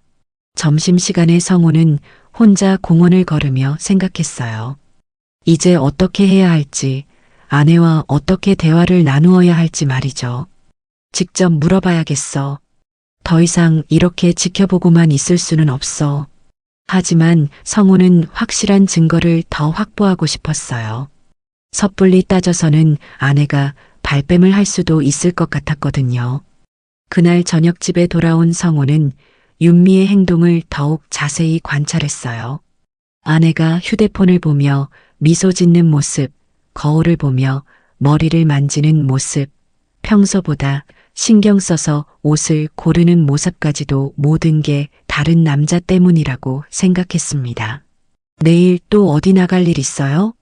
점심시간에 성우는 혼자 공원을 걸으며 생각했어요. 이제 어떻게 해야 할지, 아내와 어떻게 대화를 나누어야 할지 말이죠. 직접 물어봐야겠어. 더 이상 이렇게 지켜보고만 있을 수는 없어. 하지만 성우는 확실한 증거를 더 확보하고 싶었어요. 섣불리 따져서는 아내가 발뺌을 할 수도 있을 것 같았거든요. 그날 저녁 집에 돌아온 성우는 윤미의 행동을 더욱 자세히 관찰했어요. 아내가 휴대폰을 보며 미소 짓는 모습, 거울을 보며 머리를 만지는 모습, 평소보다 신경 써서 옷을 고르는 모습까지도 모든 게 다른 남자 때문이라고 생각했습니다. 내일 또 어디 나갈 일 있어요?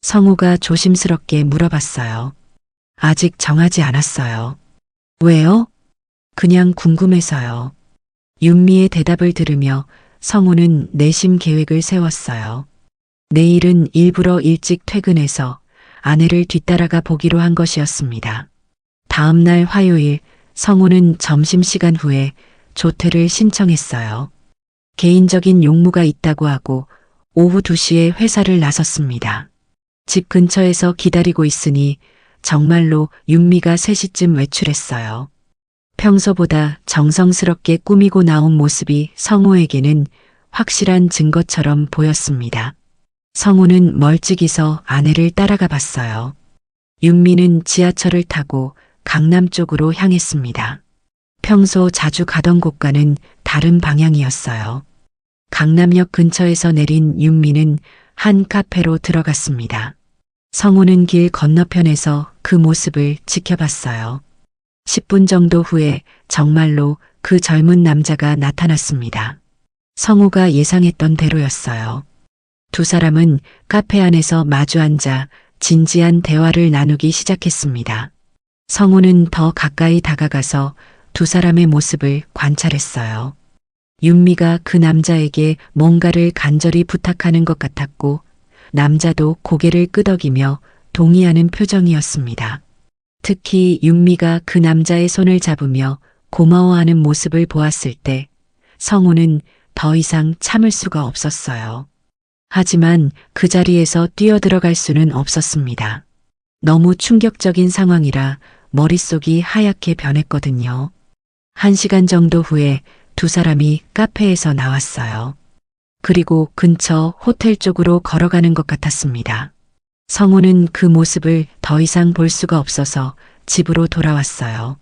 성우가 조심스럽게 물어봤어요. 아직 정하지 않았어요. 왜요? 그냥 궁금해서요. 윤미의 대답을 들으며 성우는 내심 계획을 세웠어요. 내일은 일부러 일찍 퇴근해서 아내를 뒤따라가 보기로 한 것이었습니다. 다음 날 화요일 성우는 점심시간 후에 조퇴를 신청했어요. 개인적인 용무가 있다고 하고 오후 2시에 회사를 나섰습니다. 집 근처에서 기다리고 있으니 정말로 윤미가 3시쯤 외출했어요. 평소보다 정성스럽게 꾸미고 나온 모습이 성우에게는 확실한 증거처럼 보였습니다. 성우는 멀찍이 서 아내를 따라가 봤어요. 윤미는 지하철을 타고 강남 쪽으로 향했습니다. 평소 자주 가던 곳과는 다른 방향이었어요. 강남역 근처에서 내린 윤미는 한 카페로 들어갔습니다. 성우는 길 건너편에서 그 모습을 지켜봤어요. 10분 정도 후에 정말로 그 젊은 남자가 나타났습니다. 성우가 예상했던 대로였어요. 두 사람은 카페 안에서 마주 앉아 진지한 대화를 나누기 시작했습니다. 성우는 더 가까이 다가가서 두 사람의 모습을 관찰했어요. 윤미가 그 남자에게 뭔가를 간절히 부탁하는 것 같았고 남자도 고개를 끄덕이며 동의하는 표정이었습니다. 특히 윤미가 그 남자의 손을 잡으며 고마워하는 모습을 보았을 때 성우는 더 이상 참을 수가 없었어요. 하지만 그 자리에서 뛰어들어갈 수는 없었습니다. 너무 충격적인 상황이라 머릿속이 하얗게 변했거든요. 1시간 정도 후에 두 사람이 카페에서 나왔어요. 그리고 근처 호텔 쪽으로 걸어가는 것 같았습니다. 성우는 그 모습을 더 이상 볼 수가 없어서 집으로 돌아왔어요.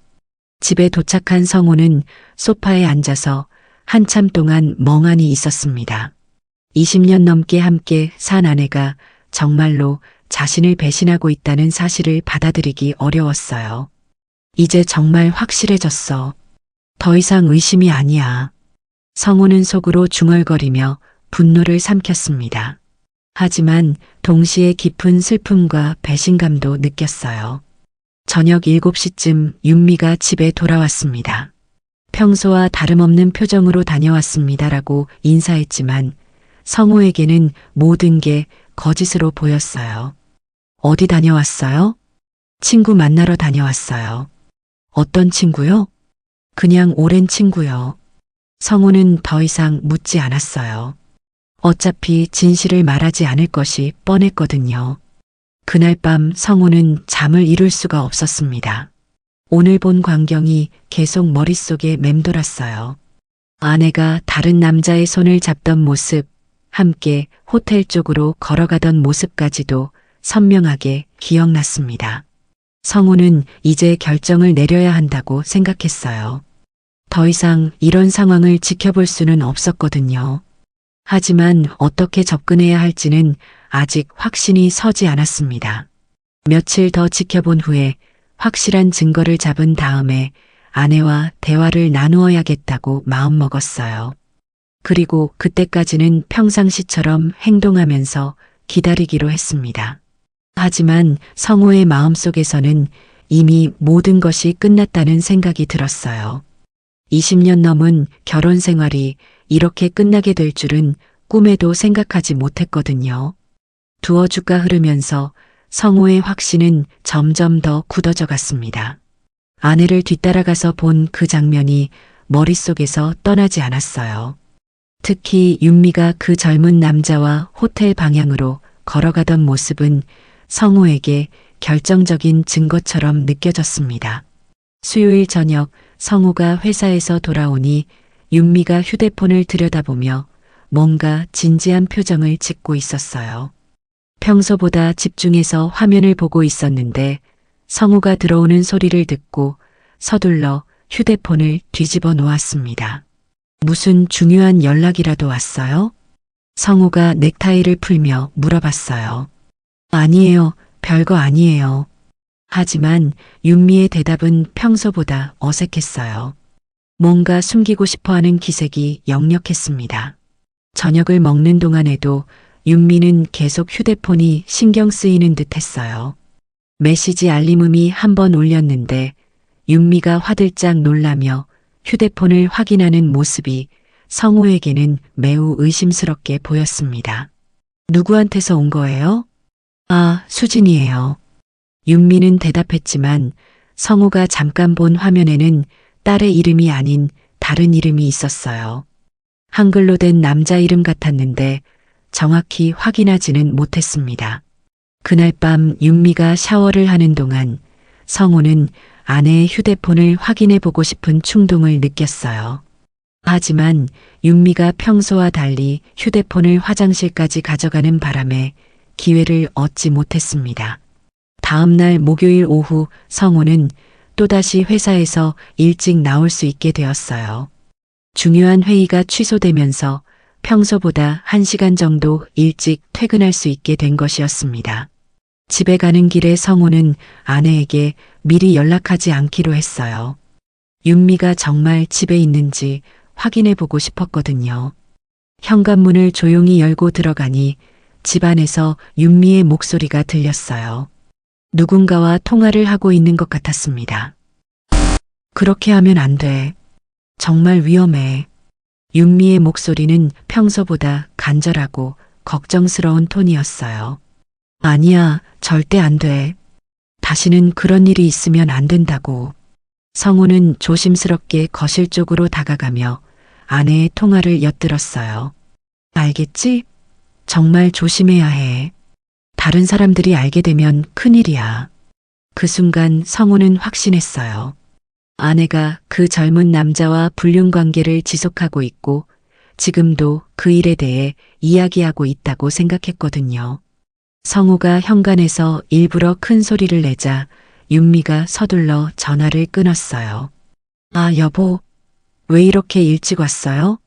집에 도착한 성우는 소파에 앉아서 한참 동안 멍하니 있었습니다. 20년 넘게 함께 산 아내가 정말로 자신을 배신하고 있다는 사실을 받아들이기 어려웠어요. 이제 정말 확실해졌어. 더 이상 의심이 아니야. 성우는 속으로 중얼거리며 분노를 삼켰습니다. 하지만 동시에 깊은 슬픔과 배신감도 느꼈어요. 저녁 7시쯤 윤미가 집에 돌아왔습니다. 평소와 다름없는 표정으로 다녀왔습니다라고 인사했지만 성우에게는 모든 게 거짓으로 보였어요. 어디 다녀왔어요? 친구 만나러 다녀왔어요. 어떤 친구요? 그냥 오랜 친구요. 성우는 더 이상 묻지 않았어요. 어차피 진실을 말하지 않을 것이 뻔했거든요. 그날 밤 성우는 잠을 이룰 수가 없었습니다. 오늘 본 광경이 계속 머릿속에 맴돌았어요. 아내가 다른 남자의 손을 잡던 모습, 함께 호텔 쪽으로 걸어가던 모습까지도 선명하게 기억났습니다. 성우는 이제 결정을 내려야 한다고 생각했어요. 더 이상 이런 상황을 지켜볼 수는 없었거든요. 하지만 어떻게 접근해야 할지는 아직 확신이 서지 않았습니다. 며칠 더 지켜본 후에 확실한 증거를 잡은 다음에 아내와 대화를 나누어야겠다고 마음먹었어요. 그리고 그때까지는 평상시처럼 행동하면서 기다리기로 했습니다. 하지만 성우의 마음속에서는 이미 모든 것이 끝났다는 생각이 들었어요. 20년 넘은 결혼 생활이 이렇게 끝나게 될 줄은 꿈에도 생각하지 못했거든요. 두어 주가 흐르면서 성우의 확신은 점점 더 굳어져 갔습니다. 아내를 뒤따라가서 본 그 장면이 머릿속에서 떠나지 않았어요. 특히 윤미가 그 젊은 남자와 호텔 방향으로 걸어가던 모습은 성우에게 결정적인 증거처럼 느껴졌습니다. 수요일 저녁 성우가 회사에서 돌아오니 윤미가 휴대폰을 들여다보며 뭔가 진지한 표정을 짓고 있었어요. 평소보다 집중해서 화면을 보고 있었는데 성우가 들어오는 소리를 듣고 서둘러 휴대폰을 뒤집어 놓았습니다. 무슨 중요한 연락이라도 왔어요? 성우가 넥타이를 풀며 물어봤어요. 아니에요. 별거 아니에요. 하지만 윤미의 대답은 평소보다 어색했어요. 뭔가 숨기고 싶어 하는 기색이 역력했습니다. 저녁을 먹는 동안에도 윤미는 계속 휴대폰이 신경 쓰이는 듯 했어요. 메시지 알림음이 한 번 울렸는데 윤미가 화들짝 놀라며 휴대폰을 확인하는 모습이 성우에게는 매우 의심스럽게 보였습니다. 누구한테서 온 거예요? 아, 수진이에요. 윤미는 대답했지만 성우가 잠깐 본 화면에는 딸의 이름이 아닌 다른 이름이 있었어요. 한글로 된 남자 이름 같았는데 정확히 확인하지는 못했습니다. 그날 밤 윤미가 샤워를 하는 동안 성우는 아내의 휴대폰을 확인해 보고 싶은 충동을 느꼈어요. 하지만 윤미가 평소와 달리 휴대폰을 화장실까지 가져가는 바람에 기회를 얻지 못했습니다. 다음 날 목요일 오후 성우는 또다시 회사에서 일찍 나올 수 있게 되었어요. 중요한 회의가 취소되면서 평소보다 1시간 정도 일찍 퇴근할 수 있게 된 것이었습니다. 집에 가는 길에 성우는 아내에게 미리 연락하지 않기로 했어요. 윤미가 정말 집에 있는지 확인해 보고 싶었거든요. 현관문을 조용히 열고 들어가니 집 안에서 윤미의 목소리가 들렸어요. 누군가와 통화를 하고 있는 것 같았습니다. 그렇게 하면 안 돼. 정말 위험해. 윤미의 목소리는 평소보다 간절하고 걱정스러운 톤이었어요. 아니야, 절대 안 돼. 다시는 그런 일이 있으면 안 된다고. 성우는 조심스럽게 거실 쪽으로 다가가며 아내의 통화를 엿들었어요. 알겠지? 정말 조심해야 해. 다른 사람들이 알게 되면 큰일이야. 그 순간 성우는 확신했어요. 아내가 그 젊은 남자와 불륜 관계를 지속하고 있고 지금도 그 일에 대해 이야기하고 있다고 생각했거든요. 성우가 현관에서 일부러 큰 소리를 내자 윤미가 서둘러 전화를 끊었어요. 아, 여보, 왜 이렇게 일찍 왔어요?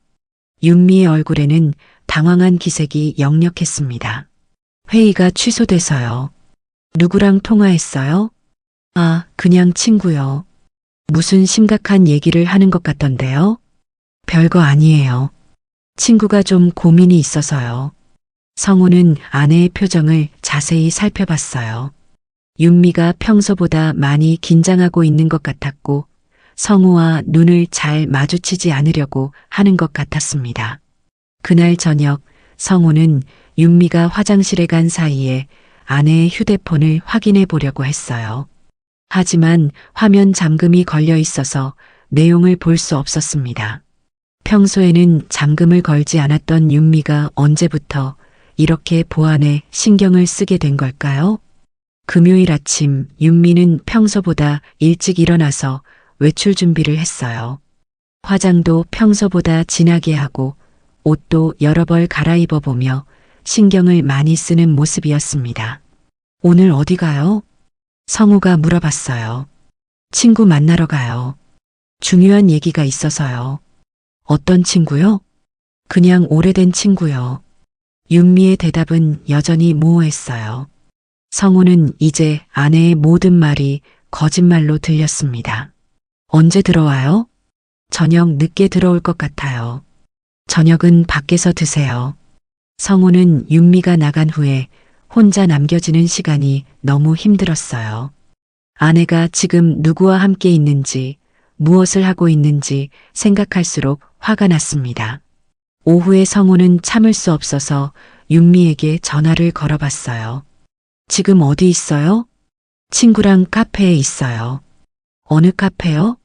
윤미의 얼굴에는 당황한 기색이 역력했습니다. 회의가 취소돼서요. 누구랑 통화했어요? 아, 그냥 친구요. 무슨 심각한 얘기를 하는 것 같던데요? 별거 아니에요. 친구가 좀 고민이 있어서요. 성우는 아내의 표정을 자세히 살펴봤어요. 윤미가 평소보다 많이 긴장하고 있는 것 같았고 성우와 눈을 잘 마주치지 않으려고 하는 것 같았습니다. 그날 저녁 성우는 윤미가 화장실에 간 사이에 아내의 휴대폰을 확인해 보려고 했어요. 하지만 화면 잠금이 걸려 있어서 내용을 볼 수 없었습니다. 평소에는 잠금을 걸지 않았던 윤미가 언제부터 이렇게 보안에 신경을 쓰게 된 걸까요? 금요일 아침 윤미는 평소보다 일찍 일어나서 외출 준비를 했어요. 화장도 평소보다 진하게 하고 옷도 여러 벌 갈아입어 보며 신경을 많이 쓰는 모습이었습니다. 오늘 어디 가요? 성우가 물어봤어요. 친구 만나러 가요. 중요한 얘기가 있어서요. 어떤 친구요? 그냥 오래된 친구요. 윤미의 대답은 여전히 모호했어요. 성우는 이제 아내의 모든 말이 거짓말로 들렸습니다. 언제 들어와요? 저녁 늦게 들어올 것 같아요. 저녁은 밖에서 드세요. 성우는 윤미가 나간 후에 혼자 남겨지는 시간이 너무 힘들었어요. 아내가 지금 누구와 함께 있는지, 무엇을 하고 있는지 생각할수록 화가 났습니다. 오후에 성우는 참을 수 없어서 윤미에게 전화를 걸어봤어요. 지금 어디 있어요? 친구랑 카페에 있어요. 어느 카페요?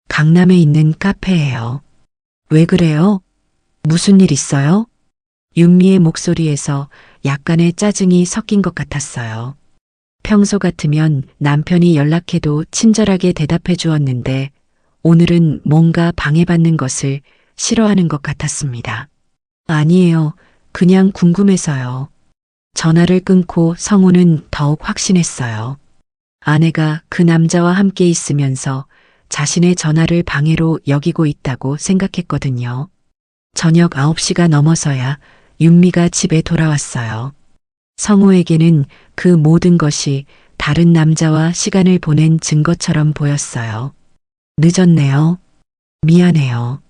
강남에 있는 카페예요. 왜 그래요? 무슨 일 있어요? 윤미의 목소리에서 약간의 짜증이 섞인 것 같았어요. 평소 같으면 남편이 연락해도 친절하게 대답해 주었는데 오늘은 뭔가 방해받는 것을 싫어하는 것 같았습니다. 아니에요. 그냥 궁금해서요. 전화를 끊고 성우는 더욱 확신했어요. 아내가 그 남자와 함께 있으면서 자신의 전화를 방해로 여기고 있다고 생각했거든요. 저녁 9시가 넘어서야 윤미가 집에 돌아왔어요. 성우에게는 그 모든 것이 다른 남자와 시간을 보낸 증거처럼 보였어요. 늦었네요. 미안해요.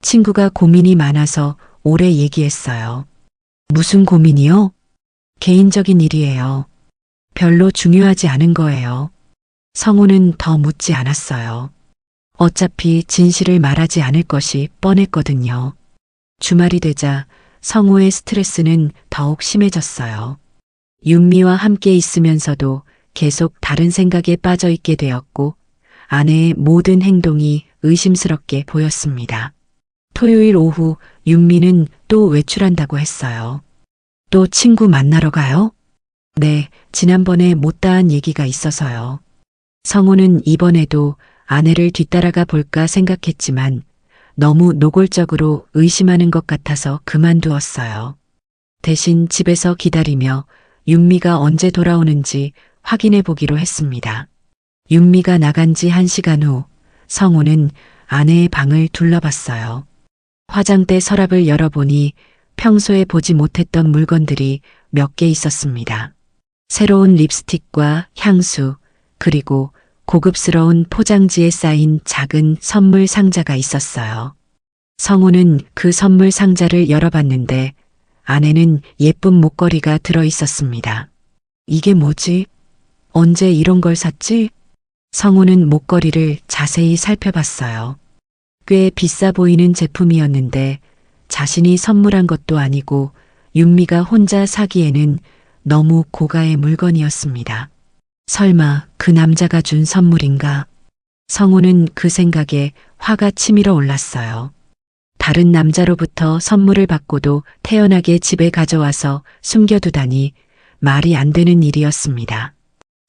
친구가 고민이 많아서 오래 얘기했어요. 무슨 고민이요? 개인적인 일이에요. 별로 중요하지 않은 거예요. 성우는 더 묻지 않았어요. 어차피 진실을 말하지 않을 것이 뻔했거든요. 주말이 되자 성우의 스트레스는 더욱 심해졌어요. 윤미와 함께 있으면서도 계속 다른 생각에 빠져 있게 되었고 아내의 모든 행동이 의심스럽게 보였습니다. 토요일 오후 윤미는 또 외출한다고 했어요. 또 친구 만나러 가요? 네, 지난번에 못다한 얘기가 있어서요. 성우는 이번에도 아내를 뒤따라가 볼까 생각했지만 너무 노골적으로 의심하는 것 같아서 그만두었어요. 대신 집에서 기다리며 윤미가 언제 돌아오는지 확인해 보기로 했습니다. 윤미가 나간 지 1시간 후 성우는 아내의 방을 둘러봤어요. 화장대 서랍을 열어보니 평소에 보지 못했던 물건들이 몇 개 있었습니다. 새로운 립스틱과 향수, 그리고 고급스러운 포장지에 쌓인 작은 선물 상자가 있었어요. 성우는 그 선물 상자를 열어봤는데 안에는 예쁜 목걸이가 들어 있었습니다. 이게 뭐지? 언제 이런 걸 샀지? 성우는 목걸이를 자세히 살펴봤어요. 꽤 비싸 보이는 제품이었는데 자신이 선물한 것도 아니고 윤미가 혼자 사기에는 너무 고가의 물건이었습니다. 설마 그 남자가 준 선물인가? 성우는 그 생각에 화가 치밀어 올랐어요. 다른 남자로부터 선물을 받고도 태연하게 집에 가져와서 숨겨두다니 말이 안 되는 일이었습니다.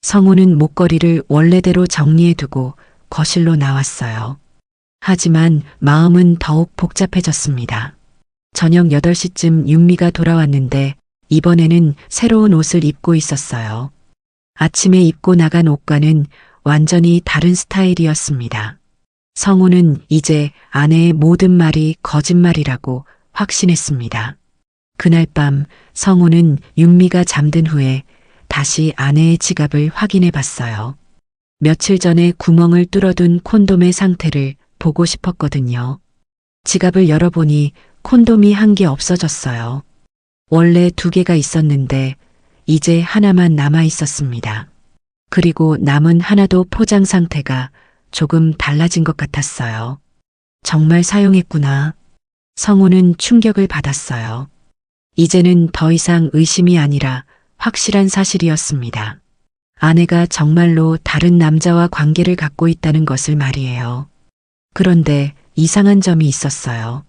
성우는 목걸이를 원래대로 정리해두고 거실로 나왔어요. 하지만 마음은 더욱 복잡해졌습니다. 저녁 8시쯤 윤미가 돌아왔는데 이번에는 새로운 옷을 입고 있었어요. 아침에 입고 나간 옷과는 완전히 다른 스타일이었습니다. 성우는 이제 아내의 모든 말이 거짓말이라고 확신했습니다. 그날 밤 성우는 윤미가 잠든 후에 다시 아내의 지갑을 확인해 봤어요. 며칠 전에 구멍을 뚫어둔 콘돔의 상태를 보고 싶었거든요. 지갑을 열어보니 콘돔이 한 개 없어졌어요. 원래 2개가 있었는데 이제 하나만 남아 있었습니다. 그리고 남은 하나도 포장 상태가 조금 달라진 것 같았어요. 정말 사용했구나. 성우는 충격을 받았어요. 이제는 더 이상 의심이 아니라 확실한 사실이었습니다. 아내가 정말로 다른 남자와 관계를 갖고 있다는 것을 말이에요. 그런데 이상한 점이 있었어요.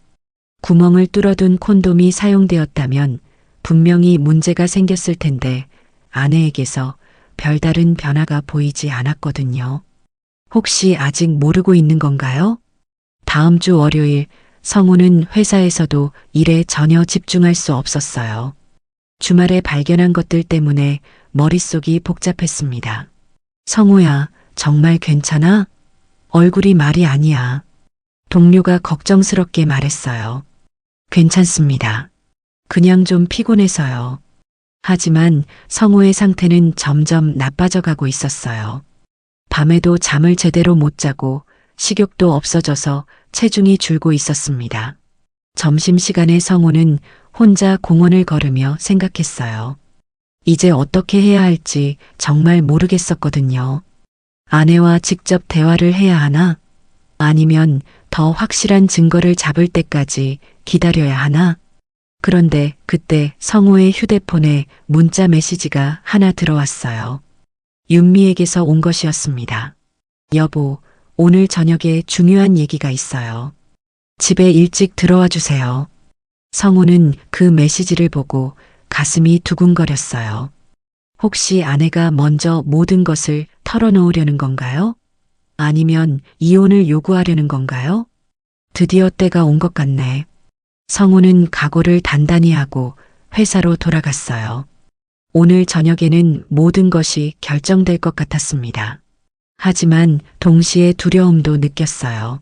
구멍을 뚫어둔 콘돔이 사용되었다면 분명히 문제가 생겼을 텐데 아내에게서 별다른 변화가 보이지 않았거든요. 혹시 아직 모르고 있는 건가요? 다음 주 월요일 성우는 회사에서도 일에 전혀 집중할 수 없었어요. 주말에 발견한 것들 때문에 머릿속이 복잡했습니다. 성우야, 정말 괜찮아? 얼굴이 말이 아니야. 동료가 걱정스럽게 말했어요. 괜찮습니다. 그냥 좀 피곤해서요. 하지만 성우의 상태는 점점 나빠져 가고 있었어요. 밤에도 잠을 제대로 못 자고 식욕도 없어져서 체중이 줄고 있었습니다. 점심시간에 성우는 혼자 공원을 걸으며 생각했어요. 이제 어떻게 해야 할지 정말 모르겠었거든요. 아내와 직접 대화를 해야 하나? 아니면 더 확실한 증거를 잡을 때까지 기다려야 하나? 그런데 그때 성우의 휴대폰에 문자 메시지가 하나 들어왔어요. 윤미에게서 온 것이었습니다. 여보, 오늘 저녁에 중요한 얘기가 있어요. 집에 일찍 들어와 주세요. 성우는 그 메시지를 보고 가슴이 두근거렸어요. 혹시 아내가 먼저 모든 것을 털어놓으려는 건가요? 아니면 이혼을 요구하려는 건가요? 드디어 때가 온 것 같네. 성우는 각오를 단단히 하고 회사로 돌아갔어요. 오늘 저녁에는 모든 것이 결정될 것 같았습니다. 하지만 동시에 두려움도 느꼈어요.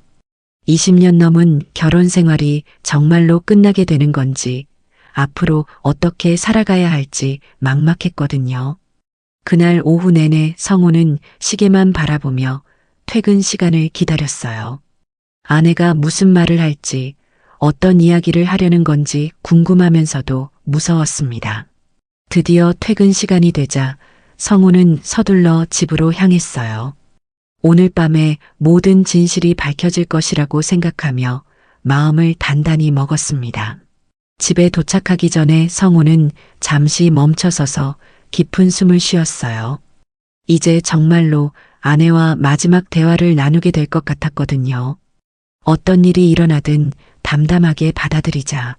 20년 넘은 결혼 생활이 정말로 끝나게 되는 건지, 앞으로 어떻게 살아가야 할지 막막했거든요. 그날 오후 내내 성우는 시계만 바라보며 퇴근 시간을 기다렸어요. 아내가 무슨 말을 할지, 어떤 이야기를 하려는 건지 궁금하면서도 무서웠습니다. 드디어 퇴근 시간이 되자 성우는 서둘러 집으로 향했어요. 오늘 밤에 모든 진실이 밝혀질 것이라고 생각하며 마음을 단단히 먹었습니다. 집에 도착하기 전에 성우는 잠시 멈춰서서 깊은 숨을 쉬었어요. 이제 정말로 아내와 마지막 대화를 나누게 될 것 같았거든요. 어떤 일이 일어나든 담담하게 받아들이자.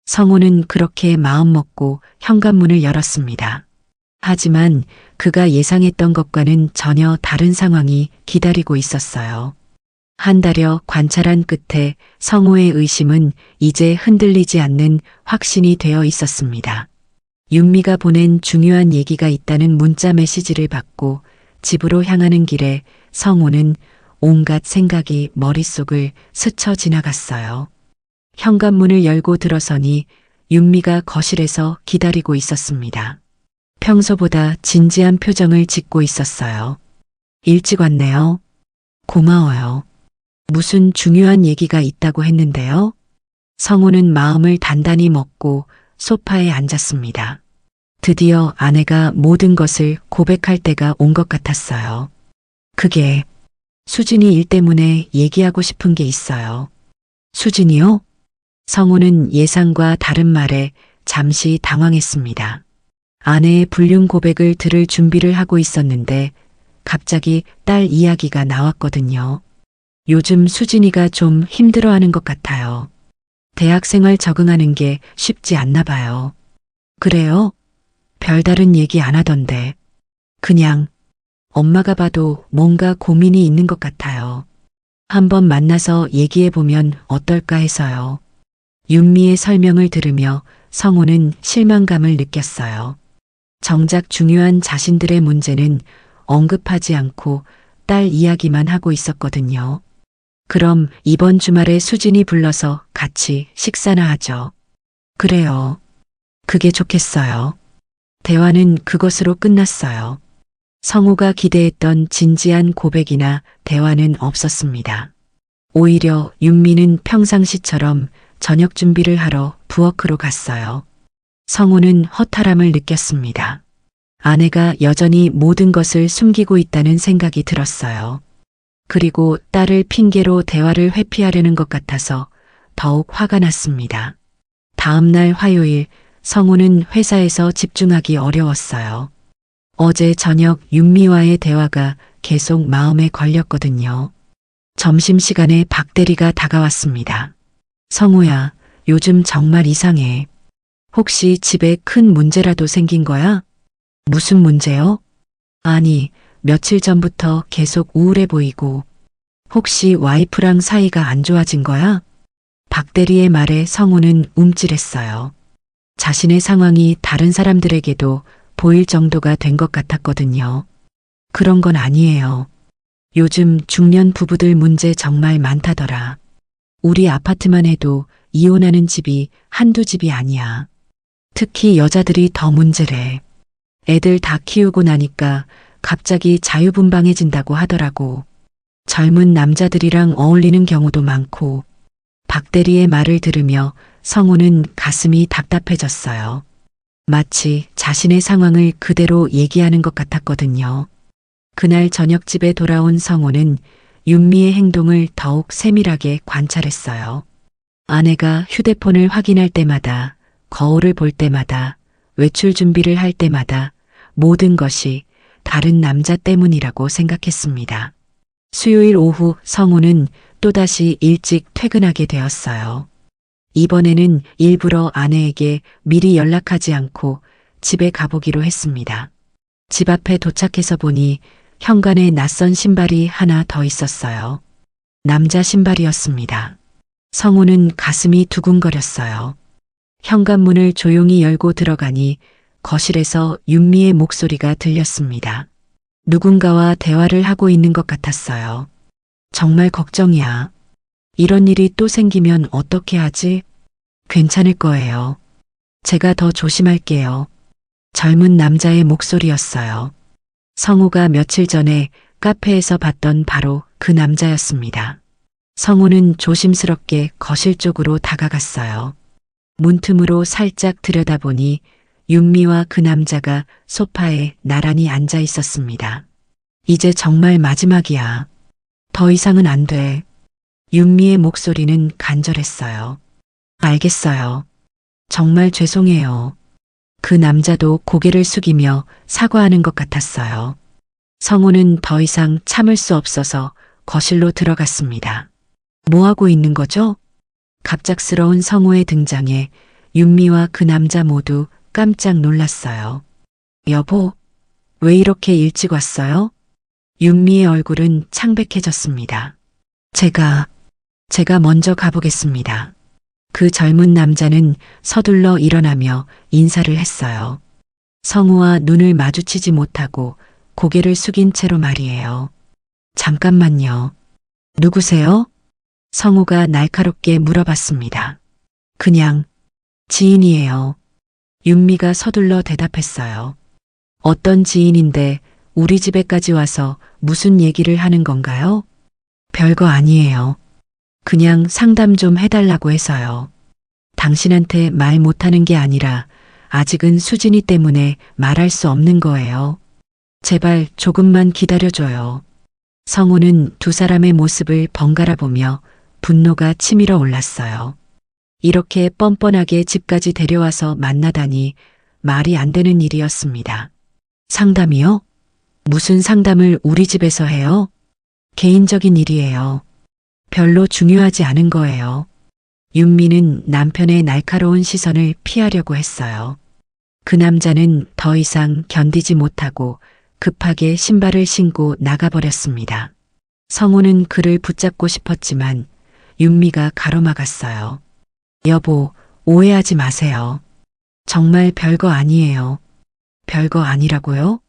성우는 그렇게 마음먹고 현관문을 열었습니다. 하지만 그가 예상했던 것과는 전혀 다른 상황이 기다리고 있었어요. 한 달여 관찰한 끝에 성우의 의심은 이제 흔들리지 않는 확신이 되어 있었습니다. 윤미가 보낸 중요한 얘기가 있다는 문자 메시지를 받고 집으로 향하는 길에 성우는 온갖 생각이 머릿속을 스쳐 지나갔어요. 현관문을 열고 들어서니 윤미가 거실에서 기다리고 있었습니다. 평소보다 진지한 표정을 짓고 있었어요. 일찍 왔네요. 고마워요. 무슨 중요한 얘기가 있다고 했는데요. 성우는 마음을 단단히 먹고 소파에 앉았습니다. 드디어 아내가 모든 것을 고백할 때가 온 것 같았어요. 그게 수진이 일 때문에 얘기하고 싶은 게 있어요. 수진이요? 성우는 예상과 다른 말에 잠시 당황했습니다. 아내의 불륜 고백을 들을 준비를 하고 있었는데 갑자기 딸 이야기가 나왔거든요. 요즘 수진이가 좀 힘들어하는 것 같아요. 대학 생활 적응하는 게 쉽지 않나 봐요. 그래요? 별다른 얘기 안 하던데. 그냥 엄마가 봐도 뭔가 고민이 있는 것 같아요. 한번 만나서 얘기해보면 어떨까 해서요. 윤미의 설명을 들으며 성우는 실망감을 느꼈어요. 정작 중요한 자신들의 문제는 언급하지 않고 딸 이야기만 하고 있었거든요. 그럼 이번 주말에 수진이 불러서 같이 식사나 하죠. 그래요. 그게 좋겠어요. 대화는 그것으로 끝났어요. 성우가 기대했던 진지한 고백이나 대화는 없었습니다. 오히려 윤미는 평상시처럼 저녁 준비를 하러 부엌으로 갔어요. 성우는 허탈함을 느꼈습니다. 아내가 여전히 모든 것을 숨기고 있다는 생각이 들었어요. 그리고 딸을 핑계로 대화를 회피하려는 것 같아서 더욱 화가 났습니다. 다음 날 화요일, 성우는 회사에서 집중하기 어려웠어요. 어제 저녁 윤미와의 대화가 계속 마음에 걸렸거든요. 점심시간에 박 대리가 다가왔습니다. 성우야, 요즘 정말 이상해. 혹시 집에 큰 문제라도 생긴 거야? 무슨 문제요? 아니, 며칠 전부터 계속 우울해 보이고. 혹시 와이프랑 사이가 안 좋아진 거야? 박 대리의 말에 성우는 움찔했어요. 자신의 상황이 다른 사람들에게도 보일 정도가 된 것 같았거든요. 그런 건 아니에요. 요즘 중년 부부들 문제 정말 많다더라. 우리 아파트만 해도 이혼하는 집이 한두 집이 아니야. 특히 여자들이 더 문제래. 애들 다 키우고 나니까 갑자기 자유분방해진다고 하더라고. 젊은 남자들이랑 어울리는 경우도 많고. 박 대리의 말을 들으며 성우는 가슴이 답답해졌어요. 마치 자신의 상황을 그대로 얘기하는 것 같았거든요. 그날 저녁 집에 돌아온 성우는 윤미의 행동을 더욱 세밀하게 관찰했어요. 아내가 휴대폰을 확인할 때마다, 거울을 볼 때마다, 외출 준비를 할 때마다 모든 것이 다른 남자 때문이라고 생각했습니다. 수요일 오후 성우는 또다시 일찍 퇴근하게 되었어요. 이번에는 일부러 아내에게 미리 연락하지 않고 집에 가보기로 했습니다. 집 앞에 도착해서 보니 현관에 낯선 신발이 하나 더 있었어요. 남자 신발이었습니다. 성우는 가슴이 두근거렸어요. 현관문을 조용히 열고 들어가니 거실에서 윤미의 목소리가 들렸습니다. 누군가와 대화를 하고 있는 것 같았어요. 정말 걱정이야. 이런 일이 또 생기면 어떻게 하지? 괜찮을 거예요. 제가 더 조심할게요. 젊은 남자의 목소리였어요. 성우가 며칠 전에 카페에서 봤던 바로 그 남자였습니다. 성우는 조심스럽게 거실 쪽으로 다가갔어요. 문틈으로 살짝 들여다보니 윤미와 그 남자가 소파에 나란히 앉아 있었습니다. 이제 정말 마지막이야. 더 이상은 안 돼. 윤미의 목소리는 간절했어요. 알겠어요. 정말 죄송해요. 그 남자도 고개를 숙이며 사과하는 것 같았어요. 성우는 더 이상 참을 수 없어서 거실로 들어갔습니다. 뭐 하고 있는 거죠? 갑작스러운 성우의 등장에 윤미와 그 남자 모두 깜짝 놀랐어요. 여보, 왜 이렇게 일찍 왔어요? 윤미의 얼굴은 창백해졌습니다. 제가 먼저 가보겠습니다. 그 젊은 남자는 서둘러 일어나며 인사를 했어요. 성우와 눈을 마주치지 못하고 고개를 숙인 채로 말이에요. 잠깐만요. 누구세요? 성우가 날카롭게 물어봤습니다. 그냥 지인이에요. 윤미가 서둘러 대답했어요. 어떤 지인인데 우리 집에까지 와서 무슨 얘기를 하는 건가요? 별거 아니에요. 그냥 상담 좀 해달라고 해서요. 당신한테 말 못하는 게 아니라 아직은 수진이 때문에 말할 수 없는 거예요. 제발 조금만 기다려줘요. 성우는 두 사람의 모습을 번갈아 보며 분노가 치밀어 올랐어요. 이렇게 뻔뻔하게 집까지 데려와서 만나다니 말이 안 되는 일이었습니다. 상담이요? 무슨 상담을 우리 집에서 해요? 개인적인 일이에요. 별로 중요하지 않은 거예요. 윤미는 남편의 날카로운 시선을 피하려고 했어요. 그 남자는 더 이상 견디지 못하고 급하게 신발을 신고 나가버렸습니다. 성우는 그를 붙잡고 싶었지만 윤미가 가로막았어요. 여보, 오해하지 마세요. 정말 별거 아니에요. 별거 아니라고요?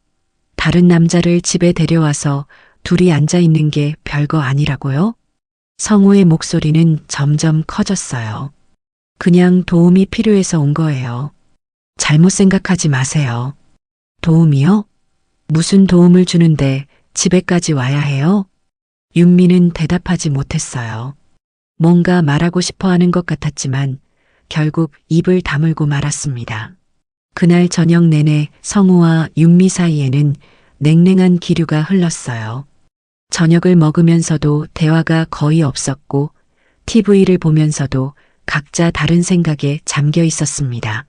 다른 남자를 집에 데려와서 둘이 앉아 있는 게 별거 아니라고요? 성우의 목소리는 점점 커졌어요. 그냥 도움이 필요해서 온 거예요. 잘못 생각하지 마세요. 도움이요? 무슨 도움을 주는데 집에까지 와야 해요? 윤미는 대답하지 못했어요. 뭔가 말하고 싶어 하는 것 같았지만 결국 입을 다물고 말았습니다. 그날 저녁 내내 성우와 윤미 사이에는 냉랭한 기류가 흘렀어요. 저녁을 먹으면서도 대화가 거의 없었고 TV를 보면서도 각자 다른 생각에 잠겨 있었습니다.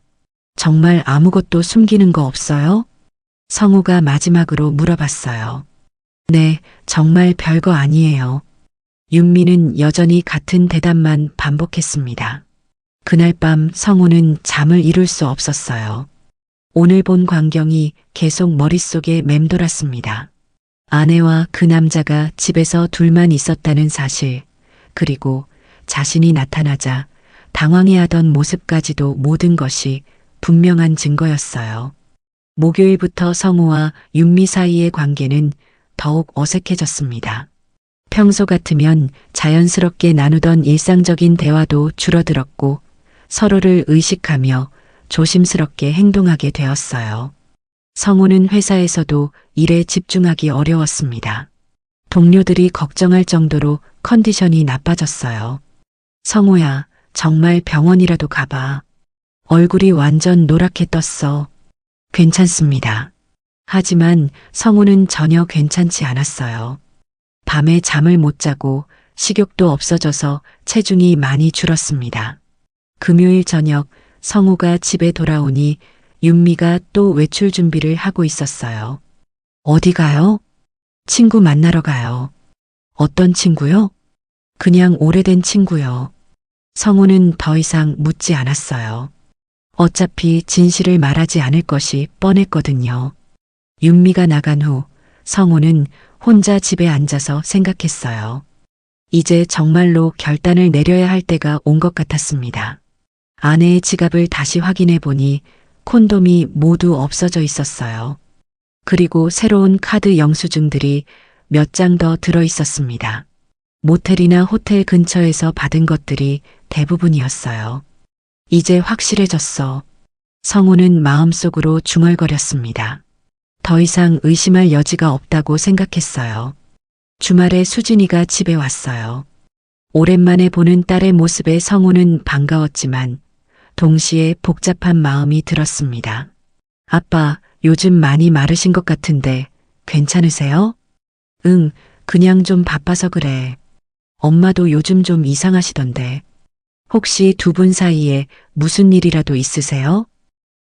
정말 아무것도 숨기는 거 없어요? 성우가 마지막으로 물어봤어요. 네, 정말 별거 아니에요. 윤미는 여전히 같은 대답만 반복했습니다. 그날 밤 성우는 잠을 이룰 수 없었어요. 오늘 본 광경이 계속 머릿속에 맴돌았습니다. 아내와 그 남자가 집에서 둘만 있었다는 사실, 그리고 자신이 나타나자 당황해하던 모습까지도 모든 것이 분명한 증거였어요. 목요일부터 성우와 윤미 사이의 관계는 더욱 어색해졌습니다. 평소 같으면 자연스럽게 나누던 일상적인 대화도 줄어들었고 서로를 의식하며 조심스럽게 행동하게 되었어요. 성우는 회사에서도 일에 집중하기 어려웠습니다. 동료들이 걱정할 정도로 컨디션이 나빠졌어요. 성우야, 정말 병원이라도 가봐. 얼굴이 완전 노랗게 떴어. 괜찮습니다. 하지만 성우는 전혀 괜찮지 않았어요. 밤에 잠을 못 자고 식욕도 없어져서 체중이 많이 줄었습니다. 금요일 저녁 성우가 집에 돌아오니 윤미가 또 외출 준비를 하고 있었어요. 어디 가요? 친구 만나러 가요. 어떤 친구요? 그냥 오래된 친구요. 성우는 더 이상 묻지 않았어요. 어차피 진실을 말하지 않을 것이 뻔했거든요. 윤미가 나간 후 성우는 혼자 집에 앉아서 생각했어요. 이제 정말로 결단을 내려야 할 때가 온 것 같았습니다. 아내의 지갑을 다시 확인해 보니 콘돔이 모두 없어져 있었어요. 그리고 새로운 카드 영수증들이 몇 장 더 들어 있었습니다. 모텔이나 호텔 근처에서 받은 것들이 대부분이었어요. 이제 확실해졌어. 성우는 마음속으로 중얼거렸습니다. 더 이상 의심할 여지가 없다고 생각했어요. 주말에 수진이가 집에 왔어요. 오랜만에 보는 딸의 모습에 성우는 반가웠지만 동시에 복잡한 마음이 들었습니다. 아빠, 요즘 많이 마르신 것 같은데 괜찮으세요? 응, 그냥 좀 바빠서 그래. 엄마도 요즘 좀 이상하시던데. 혹시 두 분 사이에 무슨 일이라도 있으세요?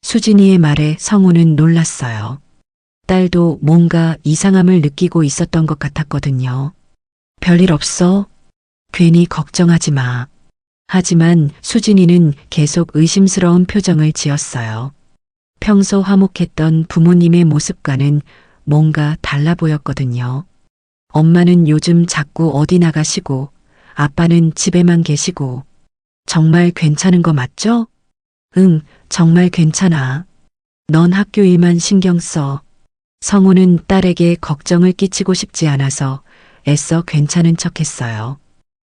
수진이의 말에 성우는 놀랐어요. 딸도 뭔가 이상함을 느끼고 있었던 것 같았거든요. 별일 없어? 괜히 걱정하지 마. 하지만 수진이는 계속 의심스러운 표정을 지었어요. 평소 화목했던 부모님의 모습과는 뭔가 달라 보였거든요. 엄마는 요즘 자꾸 어디 나가시고 아빠는 집에만 계시고 정말 괜찮은 거 맞죠? 응, 정말 괜찮아. 넌 학교 일만 신경 써. 성우는 딸에게 걱정을 끼치고 싶지 않아서 애써 괜찮은 척했어요.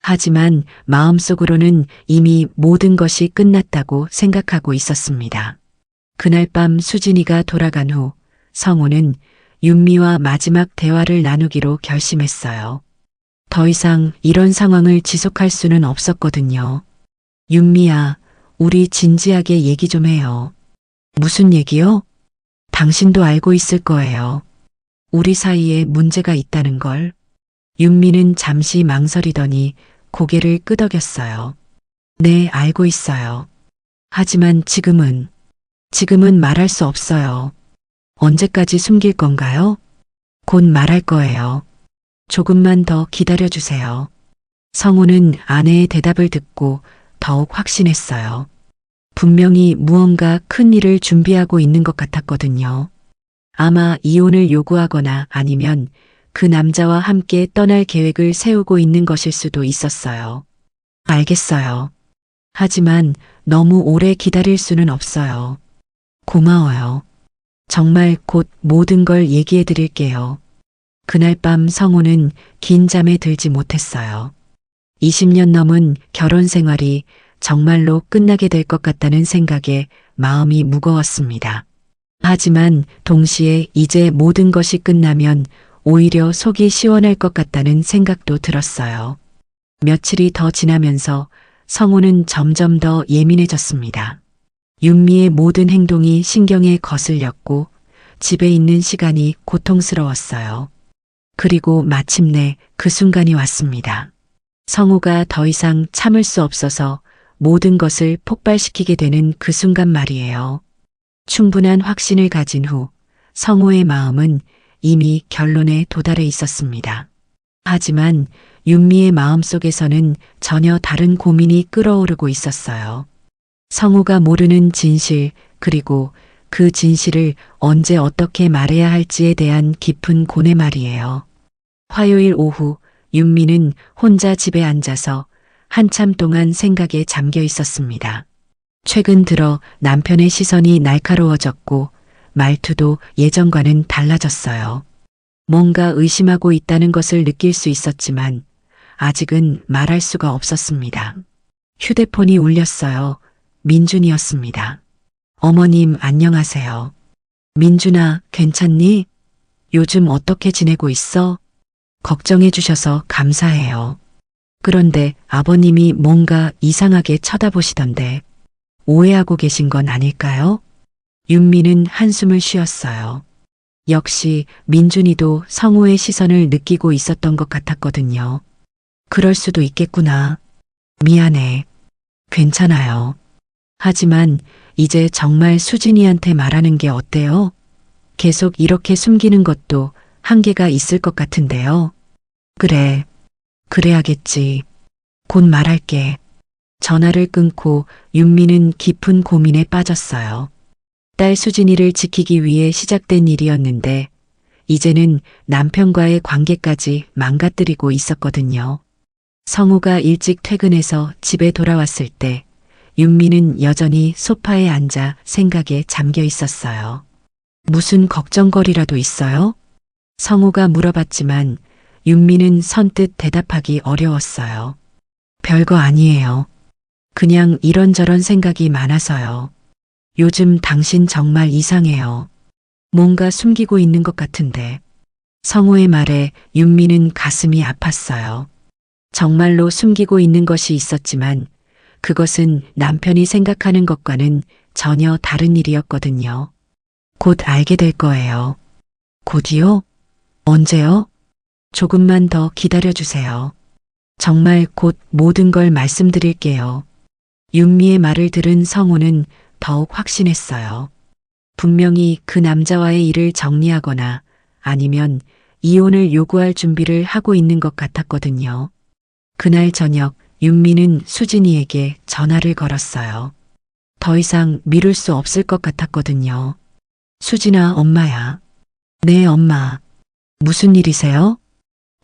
하지만 마음속으로는 이미 모든 것이 끝났다고 생각하고 있었습니다. 그날 밤 수진이가 돌아간 후 성우는 윤미와 마지막 대화를 나누기로 결심했어요. 더 이상 이런 상황을 지속할 수는 없었거든요. 윤미야, 우리 진지하게 얘기 좀 해요. 무슨 얘기요? 당신도 알고 있을 거예요. 우리 사이에 문제가 있다는 걸. 윤미는 잠시 망설이더니 고개를 끄덕였어요. 네, 알고 있어요. 하지만 지금은 말할 수 없어요. 언제까지 숨길 건가요? 곧 말할 거예요. 조금만 더 기다려주세요. 성우는 아내의 대답을 듣고 더욱 확신했어요. 분명히 무언가 큰 일을 준비하고 있는 것 같았거든요. 아마 이혼을 요구하거나 아니면 그 남자와 함께 떠날 계획을 세우고 있는 것일 수도 있었어요. 알겠어요. 하지만 너무 오래 기다릴 수는 없어요. 고마워요. 정말 곧 모든 걸 얘기해 드릴게요. 그날 밤 성우는 긴 잠에 들지 못했어요. 20년 넘은 결혼 생활이 정말로 끝나게 될 것 같다는 생각에 마음이 무거웠습니다. 하지만 동시에 이제 모든 것이 끝나면 오히려 속이 시원할 것 같다는 생각도 들었어요. 며칠이 더 지나면서 성우는 점점 더 예민해졌습니다. 윤미의 모든 행동이 신경에 거슬렸고 집에 있는 시간이 고통스러웠어요. 그리고 마침내 그 순간이 왔습니다. 성우가 더 이상 참을 수 없어서 모든 것을 폭발시키게 되는 그 순간 말이에요. 충분한 확신을 가진 후 성우의 마음은 이미 결론에 도달해 있었습니다. 하지만 윤미의 마음속에서는 전혀 다른 고민이 끓어오르고 있었어요. 성우가 모르는 진실, 그리고 그 진실을 언제 어떻게 말해야 할지에 대한 깊은 고뇌 말이에요. 화요일 오후 윤미는 혼자 집에 앉아서 한참 동안 생각에 잠겨 있었습니다. 최근 들어 남편의 시선이 날카로워졌고 말투도 예전과는 달라졌어요. 뭔가 의심하고 있다는 것을 느낄 수 있었지만 아직은 말할 수가 없었습니다. 휴대폰이 울렸어요. 민준이었습니다. 어머님 안녕하세요. 민준아, 괜찮니? 요즘 어떻게 지내고 있어? 걱정해 주셔서 감사해요. 그런데 아버님이 뭔가 이상하게 쳐다보시던데 오해하고 계신 건 아닐까요? 윤미는 한숨을 쉬었어요. 역시 민준이도 성우의 시선을 느끼고 있었던 것 같았거든요. 그럴 수도 있겠구나. 미안해. 괜찮아요. 하지만 이제 정말 수진이한테 말하는 게 어때요? 계속 이렇게 숨기는 것도 한계가 있을 것 같은데요. 그래. 그래야겠지. 곧 말할게. 전화를 끊고 윤미는 깊은 고민에 빠졌어요. 딸 수진이를 지키기 위해 시작된 일이었는데 이제는 남편과의 관계까지 망가뜨리고 있었거든요. 성우가 일찍 퇴근해서 집에 돌아왔을 때 윤미는 여전히 소파에 앉아 생각에 잠겨 있었어요. 무슨 걱정거리라도 있어요? 성우가 물어봤지만 윤미는 선뜻 대답하기 어려웠어요. 별거 아니에요. 그냥 이런저런 생각이 많아서요. 요즘 당신 정말 이상해요. 뭔가 숨기고 있는 것 같은데. 성우의 말에 윤미는 가슴이 아팠어요. 정말로 숨기고 있는 것이 있었지만 그것은 남편이 생각하는 것과는 전혀 다른 일이었거든요. 곧 알게 될 거예요. 곧이요? 언제요? 조금만 더 기다려주세요. 정말 곧 모든 걸 말씀드릴게요. 윤미의 말을 들은 성우는 더욱 확신했어요. 분명히 그 남자와의 일을 정리하거나 아니면 이혼을 요구할 준비를 하고 있는 것 같았거든요. 그날 저녁 윤미는 수진이에게 전화를 걸었어요. 더 이상 미룰 수 없을 것 같았거든요. 수진아, 엄마야. 네, 엄마. 무슨 일이세요?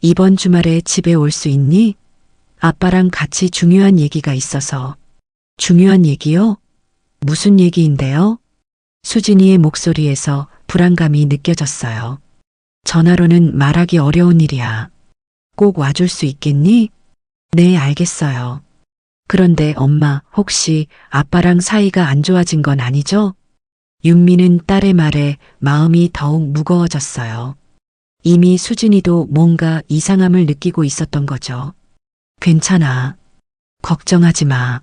이번 주말에 집에 올 수 있니? 아빠랑 같이 중요한 얘기가 있어서. 중요한 얘기요? 무슨 얘기인데요? 수진이의 목소리에서 불안감이 느껴졌어요. 전화로는 말하기 어려운 일이야. 꼭 와줄 수 있겠니? 네, 알겠어요. 그런데 엄마, 혹시 아빠랑 사이가 안 좋아진 건 아니죠? 윤미는 딸의 말에 마음이 더욱 무거워졌어요. 이미 수진이도 뭔가 이상함을 느끼고 있었던 거죠. 괜찮아. 걱정하지 마.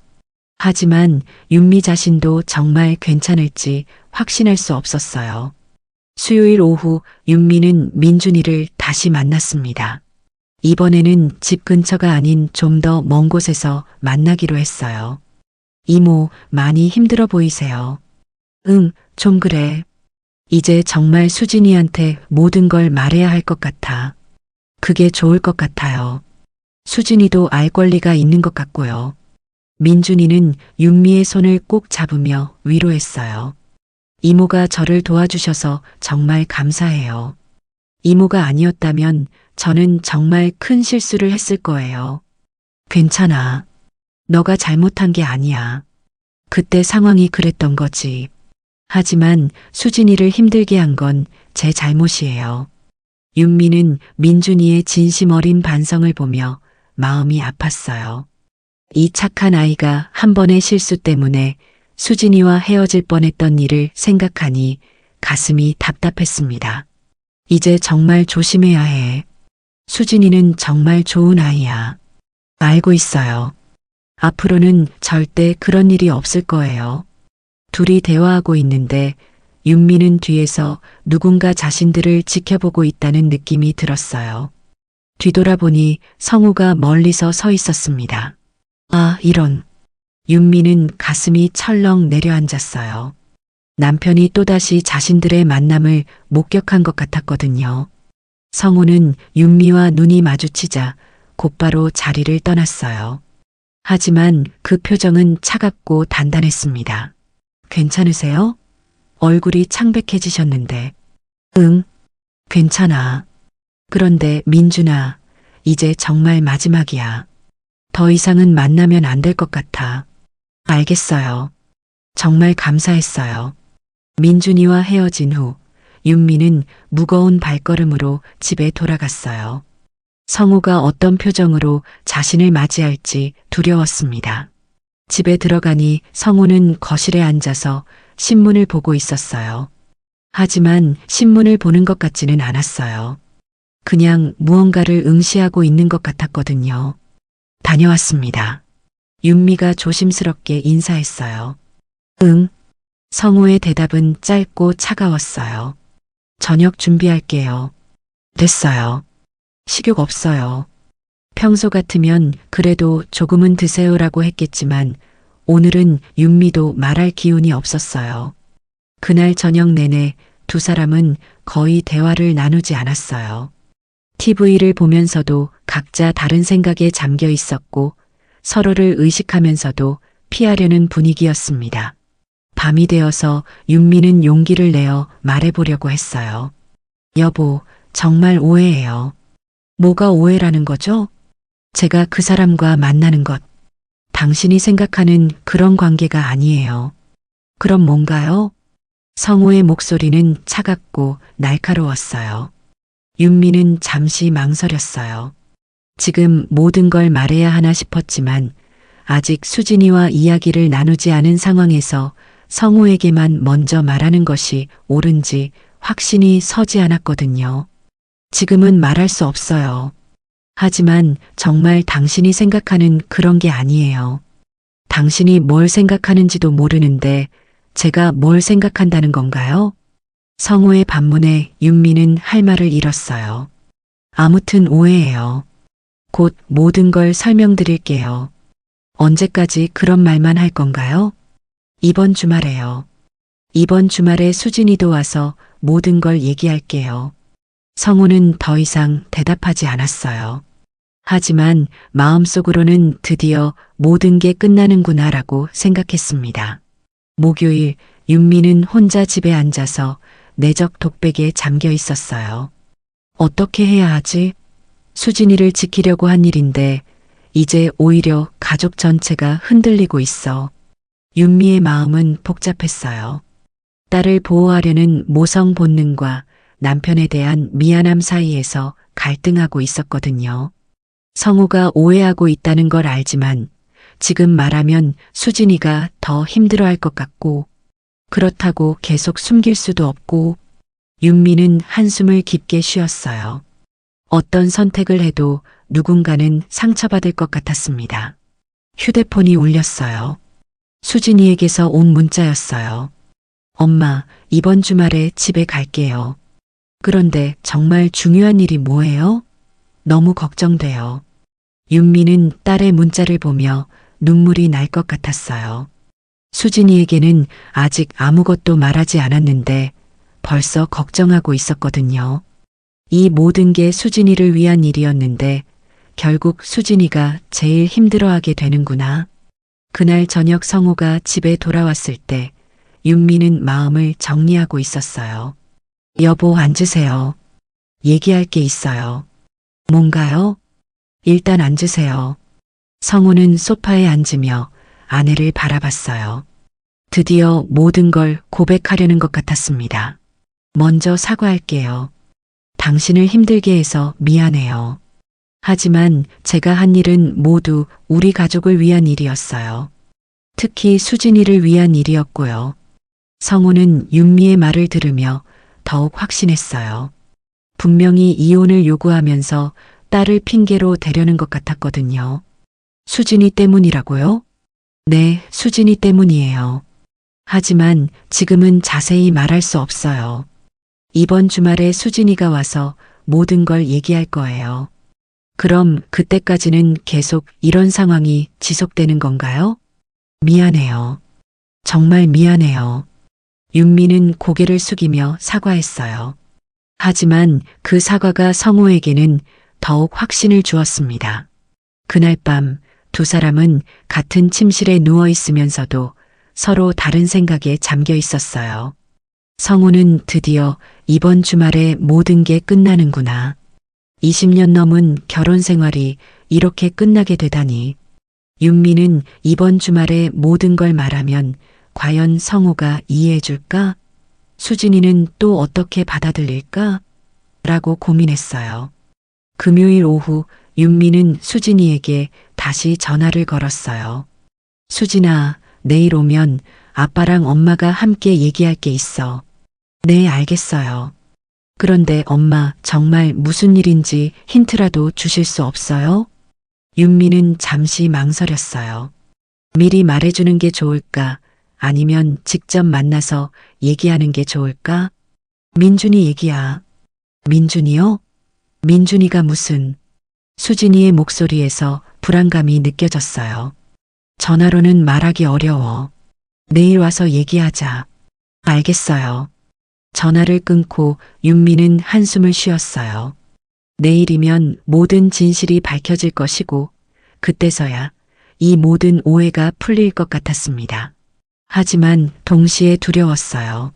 하지만 윤미 자신도 정말 괜찮을지 확신할 수 없었어요. 수요일 오후 윤미는 민준이를 다시 만났습니다. 이번에는 집 근처가 아닌 좀 더 먼 곳에서 만나기로 했어요. 이모, 많이 힘들어 보이세요. 응, 좀 그래. 이제 정말 수진이한테 모든 걸 말해야 할 것 같아. 그게 좋을 것 같아요. 수진이도 알 권리가 있는 것 같고요. 민준이는 윤미의 손을 꼭 잡으며 위로했어요. 이모가 저를 도와주셔서 정말 감사해요. 이모가 아니었다면 저는 정말 큰 실수를 했을 거예요. 괜찮아. 너가 잘못한 게 아니야. 그때 상황이 그랬던 거지. 하지만 수진이를 힘들게 한 건 제 잘못이에요. 윤미는 민준이의 진심 어린 반성을 보며 마음이 아팠어요. 이 착한 아이가 한 번의 실수 때문에 수진이와 헤어질 뻔했던 일을 생각하니 가슴이 답답했습니다. 이제 정말 조심해야 해. 수진이는 정말 좋은 아이야. 알고 있어요. 앞으로는 절대 그런 일이 없을 거예요. 둘이 대화하고 있는데 윤미는 뒤에서 누군가 자신들을 지켜보고 있다는 느낌이 들었어요. 뒤돌아보니 성우가 멀리서 서 있었습니다. 아, 이런. 윤미는 가슴이 철렁 내려앉았어요. 남편이 또다시 자신들의 만남을 목격한 것 같았거든요. 성우는 윤미와 눈이 마주치자 곧바로 자리를 떠났어요. 하지만 그 표정은 차갑고 단단했습니다. 괜찮으세요? 얼굴이 창백해지셨는데. 응, 괜찮아. 그런데 민준아, 이제 정말 마지막이야. 더 이상은 만나면 안 될 것 같아. 알겠어요. 정말 감사했어요. 민준이와 헤어진 후 윤미는 무거운 발걸음으로 집에 돌아갔어요. 성우가 어떤 표정으로 자신을 맞이할지 두려웠습니다. 집에 들어가니 성우는 거실에 앉아서 신문을 보고 있었어요. 하지만 신문을 보는 것 같지는 않았어요. 그냥 무언가를 응시하고 있는 것 같았거든요. 다녀왔습니다. 윤미가 조심스럽게 인사했어요. 응. 성우의 대답은 짧고 차가웠어요. 저녁 준비할게요. 됐어요. 식욕 없어요. 평소 같으면 그래도 조금은 드세요라고 했겠지만 오늘은 윤미도 말할 기운이 없었어요. 그날 저녁 내내 두 사람은 거의 대화를 나누지 않았어요. TV를 보면서도 각자 다른 생각에 잠겨 있었고 서로를 의식하면서도 피하려는 분위기였습니다. 밤이 되어서 윤미는 용기를 내어 말해보려고 했어요. 여보, 정말 오해해요. 뭐가 오해라는 거죠? 제가 그 사람과 만나는 것, 당신이 생각하는 그런 관계가 아니에요. 그럼 뭔가요? 성우의 목소리는 차갑고 날카로웠어요. 윤미는 잠시 망설였어요. 지금 모든 걸 말해야 하나 싶었지만 아직 수진이와 이야기를 나누지 않은 상황에서 성우에게만 먼저 말하는 것이 옳은지 확신이 서지 않았거든요. 지금은 말할 수 없어요. 하지만 정말 당신이 생각하는 그런 게 아니에요. 당신이 뭘 생각하는지도 모르는데 제가 뭘 생각한다는 건가요? 성우의 반문에 윤미는 할 말을 잃었어요. 아무튼 오해예요. 곧 모든 걸 설명드릴게요. 언제까지 그런 말만 할 건가요? 이번 주말에요. 이번 주말에 수진이도 와서 모든 걸 얘기할게요. 성우는 더 이상 대답하지 않았어요. 하지만 마음속으로는 드디어 모든 게 끝나는구나라고 생각했습니다. 목요일 윤미는 혼자 집에 앉아서 내적 독백에 잠겨 있었어요. 어떻게 해야 하지? 수진이를 지키려고 한 일인데 이제 오히려 가족 전체가 흔들리고 있어. 윤미의 마음은 복잡했어요. 딸을 보호하려는 모성 본능과 남편에 대한 미안함 사이에서 갈등하고 있었거든요. 성우가 오해하고 있다는 걸 알지만 지금 말하면 수진이가 더 힘들어할 것 같고 그렇다고 계속 숨길 수도 없고 윤미는 한숨을 깊게 쉬었어요. 어떤 선택을 해도 누군가는 상처받을 것 같았습니다. 휴대폰이 울렸어요. 수진이에게서 온 문자였어요. 엄마, 이번 주말에 집에 갈게요. 그런데 정말 중요한 일이 뭐예요? 너무 걱정돼요. 윤미는 딸의 문자를 보며 눈물이 날 것 같았어요. 수진이에게는 아직 아무것도 말하지 않았는데 벌써 걱정하고 있었거든요. 이 모든 게 수진이를 위한 일이었는데 결국 수진이가 제일 힘들어하게 되는구나. 그날 저녁 성우가 집에 돌아왔을 때 윤미는 마음을 정리하고 있었어요. 여보, 앉으세요. 얘기할 게 있어요. 뭔가요? 일단 앉으세요. 성우는 소파에 앉으며 아내를 바라봤어요. 드디어 모든 걸 고백하려는 것 같았습니다. 먼저 사과할게요. 당신을 힘들게 해서 미안해요. 하지만 제가 한 일은 모두 우리 가족을 위한 일이었어요. 특히 수진이를 위한 일이었고요. 성우는 윤미의 말을 들으며 더욱 확신했어요. 분명히 이혼을 요구하면서 딸을 핑계로 대려는 것 같았거든요. 수진이 때문이라고요? 네, 수진이 때문이에요. 하지만 지금은 자세히 말할 수 없어요. 이번 주말에 수진이가 와서 모든 걸 얘기할 거예요. 그럼 그때까지는 계속 이런 상황이 지속되는 건가요? 미안해요. 정말 미안해요. 윤미는 고개를 숙이며 사과했어요. 하지만 그 사과가 성우에게는 더욱 확신을 주었습니다. 그날 밤 두 사람은 같은 침실에 누워 있으면서도 서로 다른 생각에 잠겨 있었어요. 성우는 드디어 이번 주말에 모든 게 끝나는구나. 20년 넘은 결혼 생활이 이렇게 끝나게 되다니. 윤미는 이번 주말에 모든 걸 말하면 과연 성우가 이해해줄까? 수진이는 또 어떻게 받아들일까? 라고 고민했어요. 금요일 오후 윤미는 수진이에게 다시 전화를 걸었어요. 수진아, 내일 오면 아빠랑 엄마가 함께 얘기할 게 있어. 네, 알겠어요. 그런데 엄마, 정말 무슨 일인지 힌트라도 주실 수 없어요? 윤미는 잠시 망설였어요. 미리 말해주는 게 좋을까? 아니면 직접 만나서 얘기하는 게 좋을까? 민준이 얘기야. 민준이요? 민준이가 무슨? 수진이의 목소리에서 불안감이 느껴졌어요. 전화로는 말하기 어려워. 내일 와서 얘기하자. 알겠어요. 전화를 끊고 윤미는 한숨을 쉬었어요. 내일이면 모든 진실이 밝혀질 것이고 그때서야 이 모든 오해가 풀릴 것 같았습니다. 하지만 동시에 두려웠어요.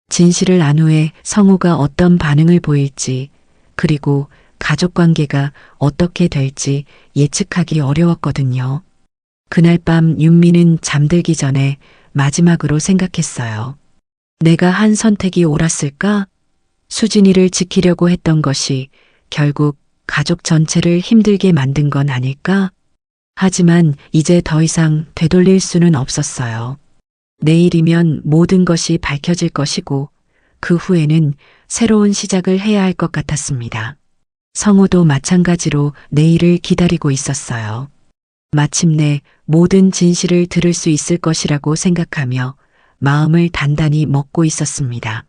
진실을 안 후에 성우가 어떤 반응을 보일지 그리고 가족관계가 어떻게 될지 예측하기 어려웠거든요. 그날 밤 윤미는 잠들기 전에 마지막으로 생각했어요. 내가 한 선택이 옳았을까? 수진이를 지키려고 했던 것이 결국 가족 전체를 힘들게 만든 건 아닐까? 하지만 이제 더 이상 되돌릴 수는 없었어요. 내일이면 모든 것이 밝혀질 것이고 그 후에는 새로운 시작을 해야 할 것 같았습니다. 성호도 마찬가지로 내일을 기다리고 있었어요. 마침내 모든 진실을 들을 수 있을 것이라고 생각하며 마음을 단단히 먹고 있었습니다.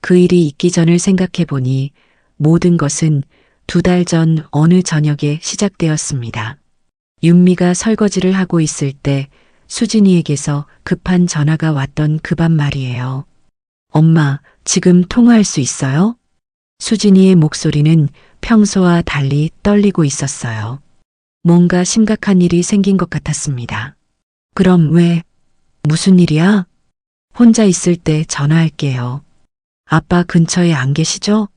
그 일이 있기 전을 생각해 보니 모든 것은 2달 전 어느 저녁에 시작되었습니다. 윤미가 설거지를 하고 있을 때 수진이에게서 급한 전화가 왔던 그 밤 말이에요. 엄마, 지금 통화할 수 있어요? 수진이의 목소리는 평소와 달리 떨리고 있었어요. 뭔가 심각한 일이 생긴 것 같았습니다. 그럼 왜? 무슨 일이야? 혼자 있을 때 전화할게요. 아빠 근처에 안 계시죠?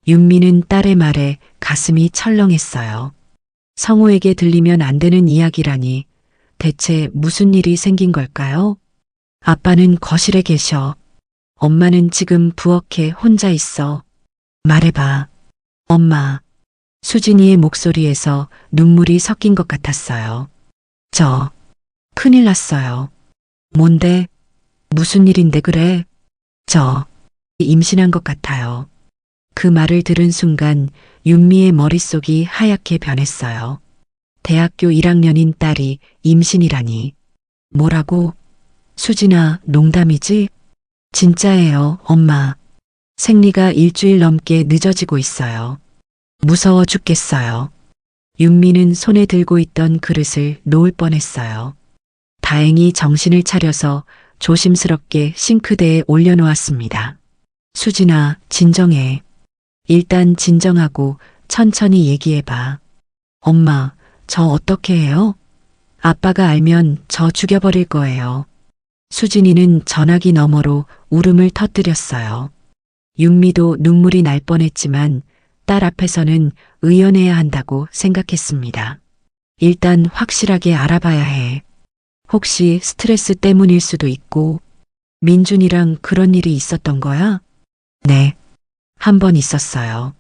윤미는 딸의 말에 가슴이 철렁했어요. 성호에게 들리면 안 되는 이야기라니 대체 무슨 일이 생긴 걸까요? 아빠는 거실에 계셔. 엄마는 지금 부엌에 혼자 있어. 말해봐. 엄마. 수진이의 목소리에서 눈물이 섞인 것 같았어요. 큰일 났어요. 뭔데? 무슨 일인데 그래? 임신한 것 같아요. 그 말을 들은 순간 윤미의 머릿속이 하얗게 변했어요. 대학교 1학년인 딸이 임신이라니. 뭐라고? 수진아, 농담이지? 진짜예요, 엄마. 생리가 일주일 넘게 늦어지고 있어요. 무서워 죽겠어요. 윤미는 손에 들고 있던 그릇을 놓을 뻔했어요. 다행히 정신을 차려서 조심스럽게 싱크대에 올려놓았습니다. 수진아, 진정해. 일단 진정하고 천천히 얘기해봐. 엄마, 저 어떻게 해요? 아빠가 알면 저 죽여버릴 거예요. 수진이는 전화기 너머로 울음을 터뜨렸어요. 윤미도 눈물이 날 뻔했지만 딸 앞에서는 의연해야 한다고 생각했습니다. 일단 확실하게 알아봐야 해. 혹시 스트레스 때문일 수도 있고 민준이랑 그런 일이 있었던 거야? 네. 한 번 있었어요.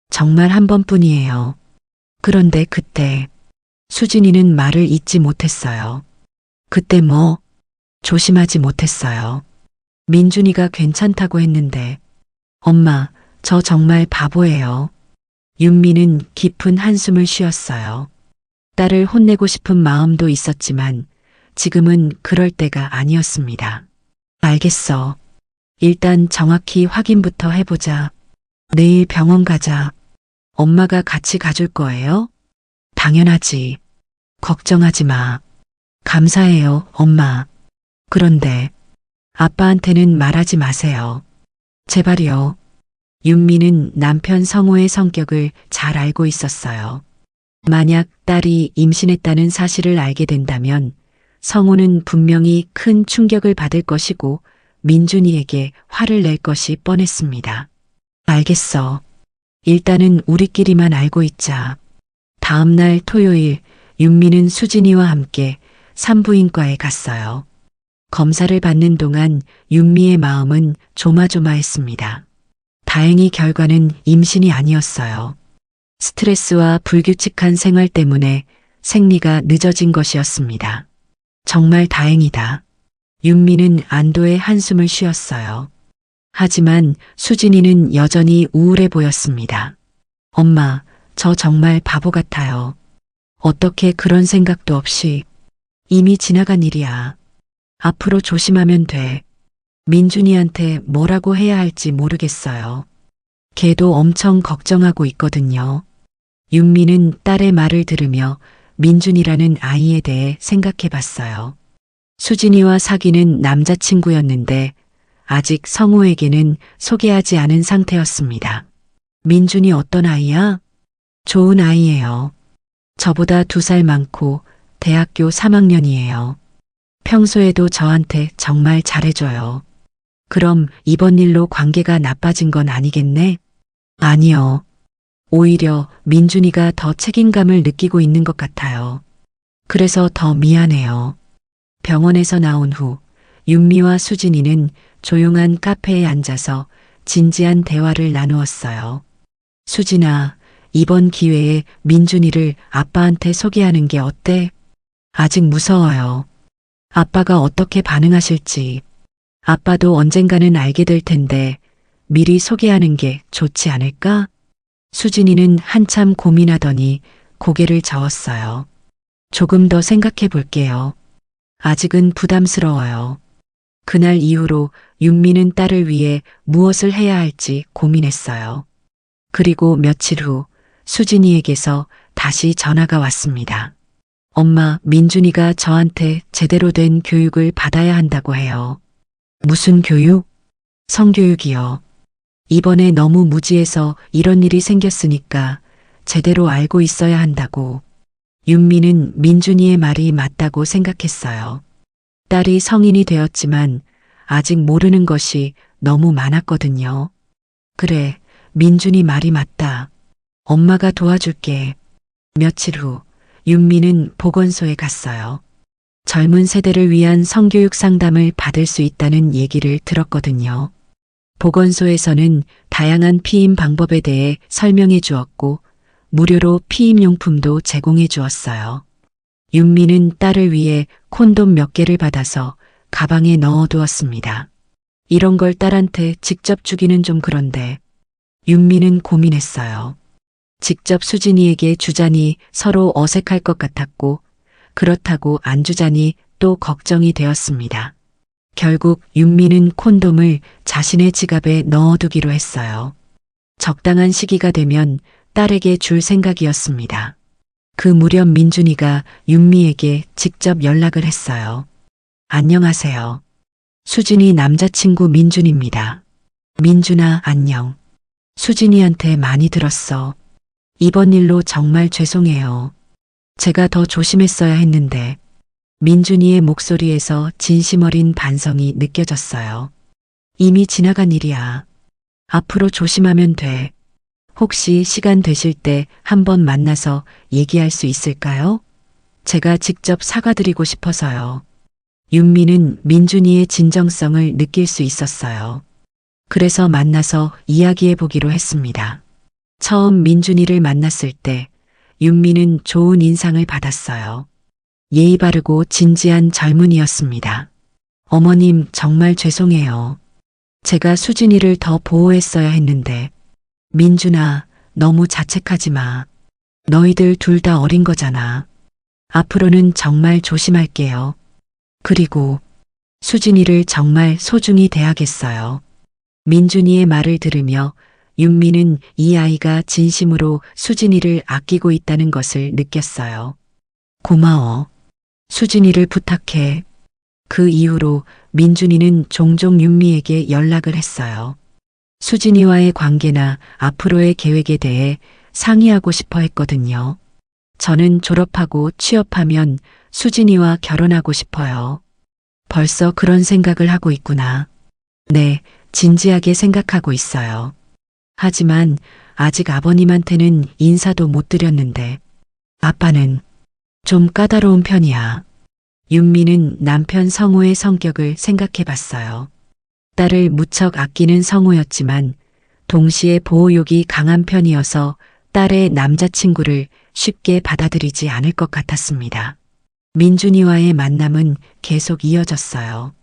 정말 한 번뿐이에요. 그런데 그때 수진이는 말을 잇지 못했어요. 그때 뭐? 조심하지 못했어요. 민준이가 괜찮다고 했는데 엄마, 저 정말 바보예요. 윤미는 깊은 한숨을 쉬었어요. 딸을 혼내고 싶은 마음도 있었지만 지금은 그럴 때가 아니었습니다. 알겠어. 일단 정확히 확인부터 해보자. 내일 병원 가자. 엄마가 같이 가줄 거예요? 당연하지. 걱정하지 마. 감사해요, 엄마. 그런데 아빠한테는 말하지 마세요. 제발요. 윤미는 남편 성호의 성격을 잘 알고 있었어요. 만약 딸이 임신했다는 사실을 알게 된다면 성호는 분명히 큰 충격을 받을 것이고 민준이에게 화를 낼 것이 뻔했습니다. 알겠어. 일단은 우리끼리만 알고 있자. 다음 날 토요일 윤미는 수진이와 함께 산부인과에 갔어요. 검사를 받는 동안 윤미의 마음은 조마조마했습니다. 다행히 결과는 임신이 아니었어요. 스트레스와 불규칙한 생활 때문에 생리가 늦어진 것이었습니다. 정말 다행이다. 윤미는 안도의 한숨을 쉬었어요. 하지만 수진이는 여전히 우울해 보였습니다. 엄마, 저 정말 바보 같아요. 어떻게 그런 생각도 없이. 이미 지나간 일이야. 앞으로 조심하면 돼. 민준이한테 뭐라고 해야 할지 모르겠어요. 걔도 엄청 걱정하고 있거든요. 윤미는 딸의 말을 들으며 민준이라는 아이에 대해 생각해 봤어요. 수진이와 사귀는 남자친구였는데 아직 성호에게는 소개하지 않은 상태였습니다. 민준이 어떤 아이야? 좋은 아이예요. 저보다 2살 많고 대학교 3학년이에요. 평소에도 저한테 정말 잘해줘요. 그럼 이번 일로 관계가 나빠진 건 아니겠네? 아니요. 오히려 민준이가 더 책임감을 느끼고 있는 것 같아요. 그래서 더 미안해요. 병원에서 나온 후 윤미와 수진이는 조용한 카페에 앉아서 진지한 대화를 나누었어요. 수진아, 이번 기회에 민준이를 아빠한테 소개하는 게 어때? 아직 무서워요. 아빠가 어떻게 반응하실지. 아빠도 언젠가는 알게 될 텐데 미리 소개하는 게 좋지 않을까? 수진이는 한참 고민하더니 고개를 저었어요. 조금 더 생각해 볼게요. 아직은 부담스러워요. 그날 이후로 윤미는 딸을 위해 무엇을 해야 할지 고민했어요. 그리고 며칠 후 수진이에게서 다시 전화가 왔습니다. 엄마, 민준이가 저한테 제대로 된 교육을 받아야 한다고 해요. 무슨 교육? 성교육이요. 이번에 너무 무지해서 이런 일이 생겼으니까 제대로 알고 있어야 한다고. 윤미는 민준이의 말이 맞다고 생각했어요. 딸이 성인이 되었지만 아직 모르는 것이 너무 많았거든요. 그래, 민준이 말이 맞다. 엄마가 도와줄게. 며칠 후 윤미는 보건소에 갔어요. 젊은 세대를 위한 성교육 상담을 받을 수 있다는 얘기를 들었거든요. 보건소에서는 다양한 피임 방법에 대해 설명해 주었고 무료로 피임용품도 제공해 주었어요. 윤미는 딸을 위해 콘돔 몇 개를 받아서 가방에 넣어두었습니다. 이런 걸 딸한테 직접 주기는 좀 그런데 윤미는 고민했어요. 직접 수진이에게 주자니 서로 어색할 것 같았고 그렇다고 안 주자니 또 걱정이 되었습니다. 결국 윤미는 콘돔을 자신의 지갑에 넣어두기로 했어요. 적당한 시기가 되면 딸에게 줄 생각이었습니다. 그 무렵 민준이가 윤미에게 직접 연락을 했어요. 안녕하세요. 수진이 남자친구 민준입니다. 민준아, 안녕. 수진이한테 많이 들었어. 이번 일로 정말 죄송해요. 제가 더 조심했어야 했는데. 민준이의 목소리에서 진심 어린 반성이 느껴졌어요. 이미 지나간 일이야. 앞으로 조심하면 돼. 혹시 시간 되실 때 한번 만나서 얘기할 수 있을까요? 제가 직접 사과드리고 싶어서요. 윤미는 민준이의 진정성을 느낄 수 있었어요. 그래서 만나서 이야기해 보기로 했습니다. 처음 민준이를 만났을 때 윤미는 좋은 인상을 받았어요. 예의 바르고 진지한 젊은이였습니다. 어머님, 정말 죄송해요. 제가 수진이를 더 보호했어야 했는데. 민준아, 너무 자책하지 마. 너희들 둘 다 어린 거잖아. 앞으로는 정말 조심할게요. 그리고 수진이를 정말 소중히 대하겠어요. 민준이의 말을 들으며 윤미는 이 아이가 진심으로 수진이를 아끼고 있다는 것을 느꼈어요. 고마워. 수진이를 부탁해. 그 이후로 민준이는 종종 윤미에게 연락을 했어요. 수진이와의 관계나 앞으로의 계획에 대해 상의하고 싶어 했거든요. 저는 졸업하고 취업하면 수진이와 결혼하고 싶어요. 벌써 그런 생각을 하고 있구나. 네, 진지하게 생각하고 있어요. 하지만 아직 아버님한테는 인사도 못 드렸는데 아빠는 좀 까다로운 편이야. 윤미는 남편 성우의 성격을 생각해 봤어요. 딸을 무척 아끼는 성우였지만 동시에 보호욕이 강한 편이어서 딸의 남자친구를 쉽게 받아들이지 않을 것 같았습니다. 민준이와의 만남은 계속 이어졌어요.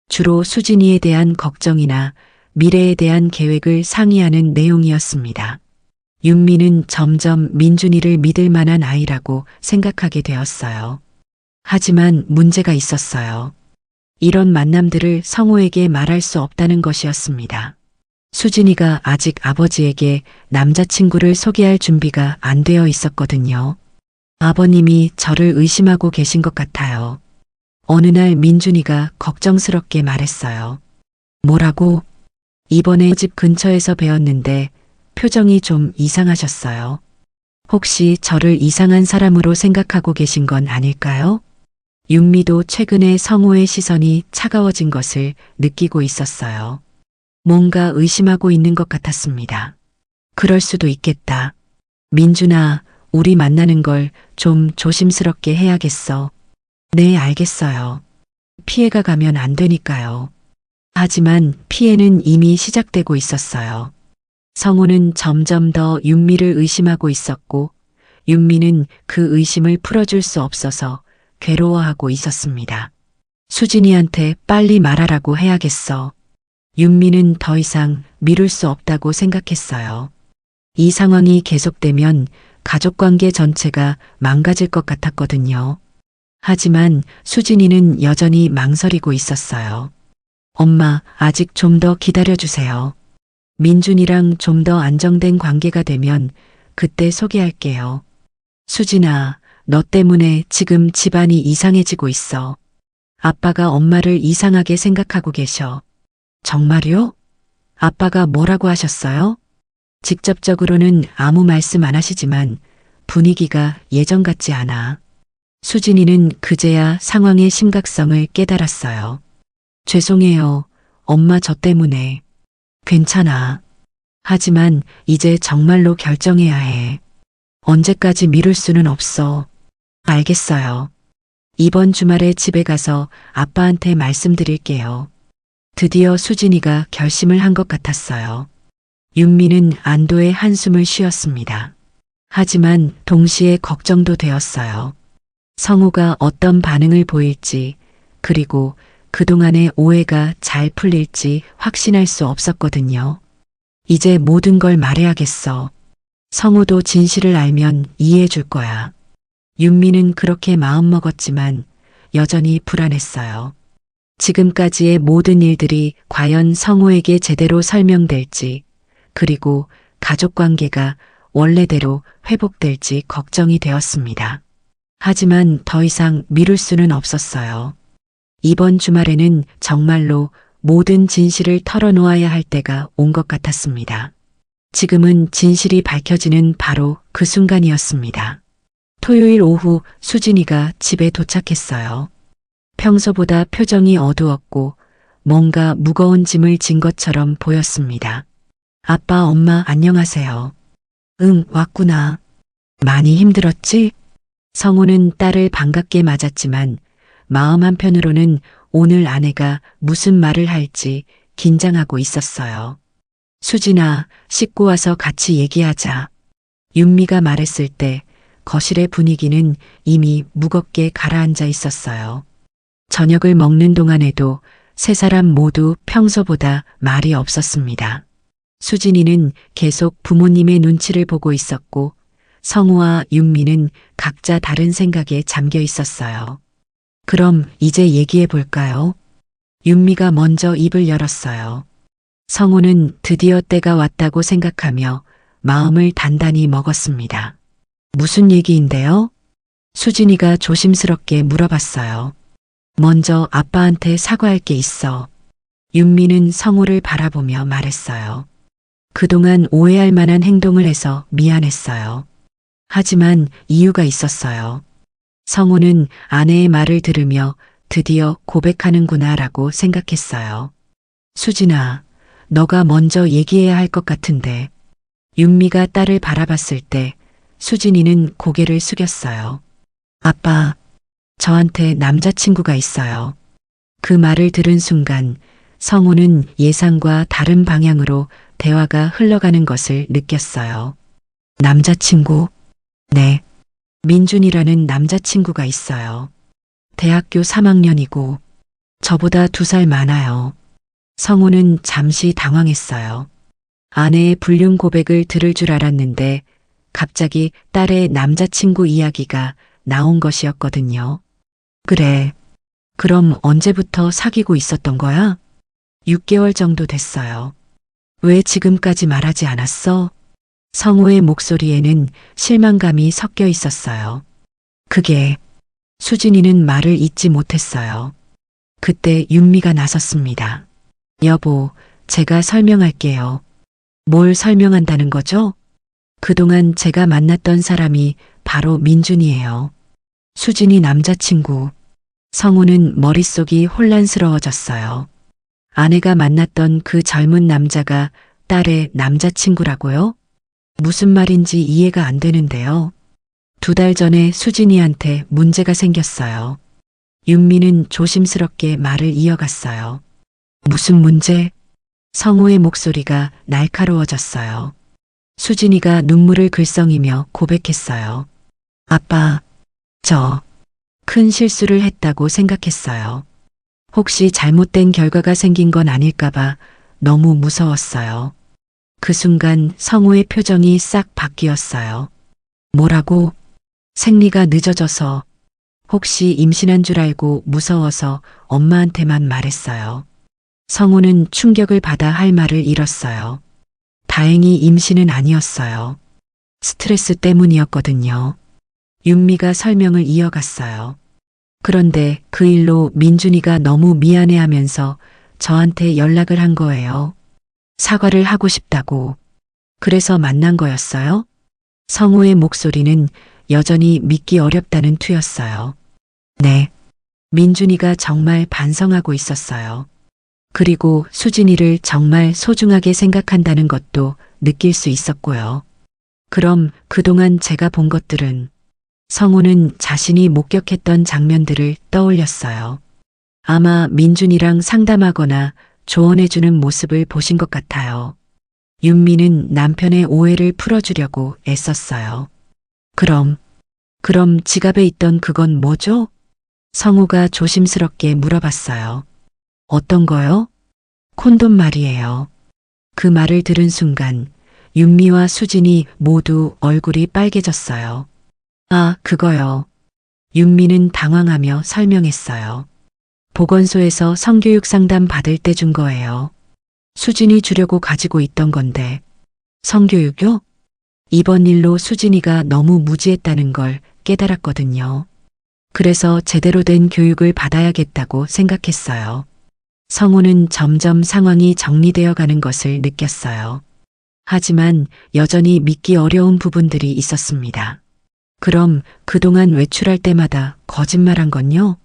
주로 수진이에 대한 걱정이나 미래에 대한 계획을 상의하는 내용이었습니다. 윤미는 점점 민준이를 믿을 만한 아이라고 생각하게 되었어요. 하지만 문제가 있었어요. 이런 만남들을 성우에게 말할 수 없다는 것이었습니다. 수진이가 아직 아버지에게 남자친구를 소개할 준비가 안 되어 있었거든요. 아버님이 저를 의심하고 계신 것 같아요. 어느 날 민준이가 걱정스럽게 말했어요. 뭐라고? 이번에 집 근처에서 뵈었는데 표정이 좀 이상하셨어요. 혹시 저를 이상한 사람으로 생각하고 계신 건 아닐까요? 윤미도 최근에 성우의 시선이 차가워진 것을 느끼고 있었어요. 뭔가 의심하고 있는 것 같았습니다. 그럴 수도 있겠다. 민준아, 우리 만나는 걸 좀 조심스럽게 해야겠어. 네, 알겠어요. 피해가 가면 안 되니까요. 하지만 피해는 이미 시작되고 있었어요. 성우는 점점 더 윤미를 의심하고 있었고 윤미는 그 의심을 풀어줄 수 없어서 괴로워하고 있었습니다. 수진이한테 빨리 말하라고 해야겠어. 윤미는 더 이상 미룰 수 없다고 생각했어요. 이 상황이 계속되면 가족관계 전체가 망가질 것 같았거든요. 하지만 수진이는 여전히 망설이고 있었어요. 엄마, 아직 좀 더 기다려주세요. 민준이랑 좀 더 안정된 관계가 되면 그때 소개할게요. 수진아, 너 때문에 지금 집안이 이상해지고 있어. 아빠가 엄마를 이상하게 생각하고 계셔. 정말요? 아빠가 뭐라고 하셨어요? 직접적으로는 아무 말씀 안 하시지만 분위기가 예전 같지 않아. 수진이는 그제야 상황의 심각성을 깨달았어요. 죄송해요. 엄마 저 때문에. 괜찮아. 하지만 이제 정말로 결정해야 해. 언제까지 미룰 수는 없어. 알겠어요. 이번 주말에 집에 가서 아빠한테 말씀드릴게요. 드디어 수진이가 결심을 한 것 같았어요. 윤미는 안도의 한숨을 쉬었습니다. 하지만 동시에 걱정도 되었어요. 성우가 어떤 반응을 보일지, 그리고 그동안의 오해가 잘 풀릴지 확신할 수 없었거든요. 이제 모든 걸 말해야겠어. 성우도 진실을 알면 이해해 줄 거야. 윤미는 그렇게 마음먹었지만 여전히 불안했어요. 지금까지의 모든 일들이 과연 성우에게 제대로 설명될지, 그리고 가족관계가 원래대로 회복될지 걱정이 되었습니다. 하지만 더 이상 미룰 수는 없었어요. 이번 주말에는 정말로 모든 진실을 털어놓아야 할 때가 온 것 같았습니다. 지금은 진실이 밝혀지는 바로 그 순간이었습니다. 토요일 오후 수진이가 집에 도착했어요. 평소보다 표정이 어두웠고 뭔가 무거운 짐을 진 것처럼 보였습니다. 아빠, 엄마 안녕하세요. 응, 왔구나. 많이 힘들었지? 성우는 딸을 반갑게 맞았지만 마음 한편으로는 오늘 아내가 무슨 말을 할지 긴장하고 있었어요. 수진아, 씻고 와서 같이 얘기하자. 윤미가 말했을 때 거실의 분위기는 이미 무겁게 가라앉아 있었어요. 저녁을 먹는 동안에도 세 사람 모두 평소보다 말이 없었습니다. 수진이는 계속 부모님의 눈치를 보고 있었고 성우와 윤미는 각자 다른 생각에 잠겨 있었어요. 그럼 이제 얘기해 볼까요? 윤미가 먼저 입을 열었어요. 성우는 드디어 때가 왔다고 생각하며 마음을 단단히 먹었습니다. 무슨 얘기인데요? 수진이가 조심스럽게 물어봤어요. 먼저 아빠한테 사과할 게 있어. 윤미는 성우를 바라보며 말했어요. 그동안 오해할 만한 행동을 해서 미안했어요. 하지만 이유가 있었어요. 성우는 아내의 말을 들으며 드디어 고백하는구나 라고 생각했어요. 수진아, 너가 먼저 얘기해야 할 것 같은데. 윤미가 딸을 바라봤을 때 수진이는 고개를 숙였어요. 아빠, 저한테 남자친구가 있어요. 그 말을 들은 순간 성우는 예상과 다른 방향으로 대화가 흘러가는 것을 느꼈어요. 남자친구? 네. 민준이라는 남자친구가 있어요. 대학교 3학년이고 저보다 2살 많아요. 성우는 잠시 당황했어요. 아내의 불륜 고백을 들을 줄 알았는데 갑자기 딸의 남자친구 이야기가 나온 것이었거든요. 그래. 그럼 언제부터 사귀고 있었던 거야? 6개월 정도 됐어요. 왜 지금까지 말하지 않았어? 성우의 목소리에는 실망감이 섞여 있었어요. 그게 수진이는 말을 잇지 못했어요. 그때 윤미가 나섰습니다. 여보, 제가 설명할게요. 뭘 설명한다는 거죠? 그동안 제가 만났던 사람이 바로 민준이에요. 수진이 남자친구. 성우는 머릿속이 혼란스러워졌어요. 아내가 만났던 그 젊은 남자가 딸의 남자친구라고요? 무슨 말인지 이해가 안 되는데요. 2달 전에 수진이한테 문제가 생겼어요. 윤미는 조심스럽게 말을 이어갔어요. 무슨 문제? 성우의 목소리가 날카로워졌어요. 수진이가 눈물을 글썽이며 고백했어요. 아빠, 저 큰 실수를 했다고 생각했어요. 혹시 잘못된 결과가 생긴 건 아닐까봐 너무 무서웠어요. 그 순간 성우의 표정이 싹 바뀌었어요. 뭐라고? 생리가 늦어져서 혹시 임신한 줄 알고 무서워서 엄마한테만 말했어요. 성우는 충격을 받아 할 말을 잃었어요. 다행히 임신은 아니었어요. 스트레스 때문이었거든요. 윤미가 설명을 이어갔어요. 그런데 그 일로 민준이가 너무 미안해하면서 저한테 연락을 한 거예요. 사과를 하고 싶다고. 그래서 만난 거였어요? 성우의 목소리는 여전히 믿기 어렵다는 투였어요. 네. 민준이가 정말 반성하고 있었어요. 그리고 수진이를 정말 소중하게 생각한다는 것도 느낄 수 있었고요. 그럼 그동안 제가 본 것들은 성우는 자신이 목격했던 장면들을 떠올렸어요. 아마 민준이랑 상담하거나 조언해주는 모습을 보신 것 같아요. 윤미는 남편의 오해를 풀어주려고 애썼어요. 그럼 지갑에 있던 그건 뭐죠? 성우가 조심스럽게 물어봤어요. 어떤 거요? 콘돔 말이에요. 그 말을 들은 순간 윤미와 수진이 모두 얼굴이 빨개졌어요. 아, 그거요. 윤미는 당황하며 설명했어요. 보건소에서 성교육 상담 받을 때 준 거예요. 수진이 주려고 가지고 있던 건데. 성교육요? 이번 일로 수진이가 너무 무지했다는 걸 깨달았거든요. 그래서 제대로 된 교육을 받아야겠다고 생각했어요. 성우는 점점 상황이 정리되어 가는 것을 느꼈어요. 하지만 여전히 믿기 어려운 부분들이 있었습니다. 그럼 그동안 외출할 때마다 거짓말한 건요?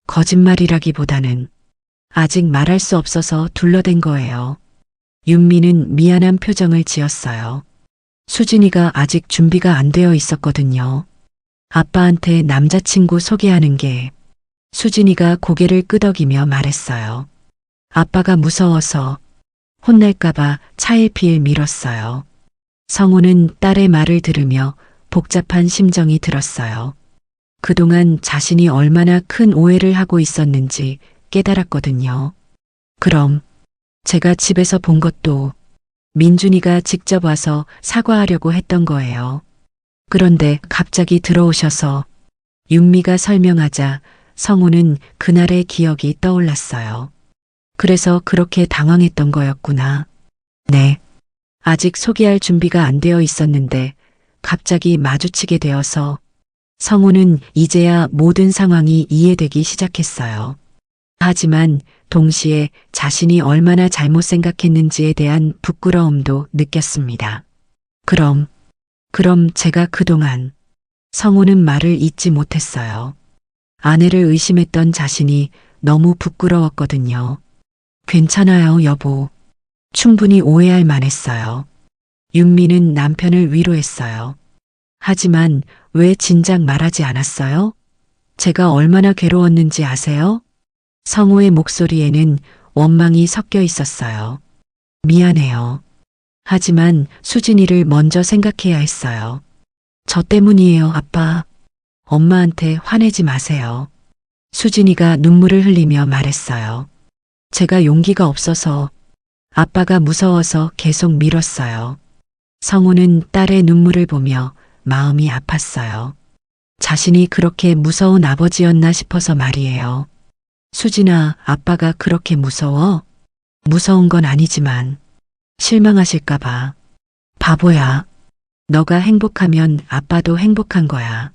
거짓말이라기보다는 아직 말할 수 없어서 둘러댄 거예요. 윤미는 미안한 표정을 지었어요. 수진이가 아직 준비가 안 되어 있었거든요. 아빠한테 남자친구 소개하는 게. 수진이가 고개를 끄덕이며 말했어요. 아빠가 무서워서 혼날까봐 차일피일 미뤘어요. 성우는 딸의 말을 들으며 복잡한 심정이 들었어요. 그동안 자신이 얼마나 큰 오해를 하고 있었는지 깨달았거든요. 그럼 제가 집에서 본 것도 민준이가 직접 와서 사과하려고 했던 거예요. 그런데 갑자기 들어오셔서 윤미가 설명하자 성우는 그날의 기억이 떠올랐어요. 그래서 그렇게 당황했던 거였구나. 네. 아직 소개할 준비가 안 되어 있었는데 갑자기 마주치게 되어서 성우는 이제야 모든 상황이 이해되기 시작했어요. 하지만 동시에 자신이 얼마나 잘못 생각했는지에 대한 부끄러움도 느꼈습니다. 그럼 제가 그동안 성우는 말을 잇지 못했어요. 아내를 의심했던 자신이 너무 부끄러웠거든요. 괜찮아요, 여보. 충분히 오해할 만했어요. 윤미는 남편을 위로했어요. 하지만 왜 진작 말하지 않았어요? 제가 얼마나 괴로웠는지 아세요? 성우의 목소리에는 원망이 섞여 있었어요. 미안해요. 하지만 수진이를 먼저 생각해야 했어요. 저 때문이에요, 아빠. 엄마한테 화내지 마세요. 수진이가 눈물을 흘리며 말했어요. 제가 용기가 없어서 아빠가 무서워서 계속 미뤘어요. 성우는 딸의 눈물을 보며 마음이 아팠어요. 자신이 그렇게 무서운 아버지였나 싶어서 말이에요. 수진아, 아빠가 그렇게 무서워? 무서운 건 아니지만 실망하실까봐. 바보야. 너가 행복하면 아빠도 행복한 거야.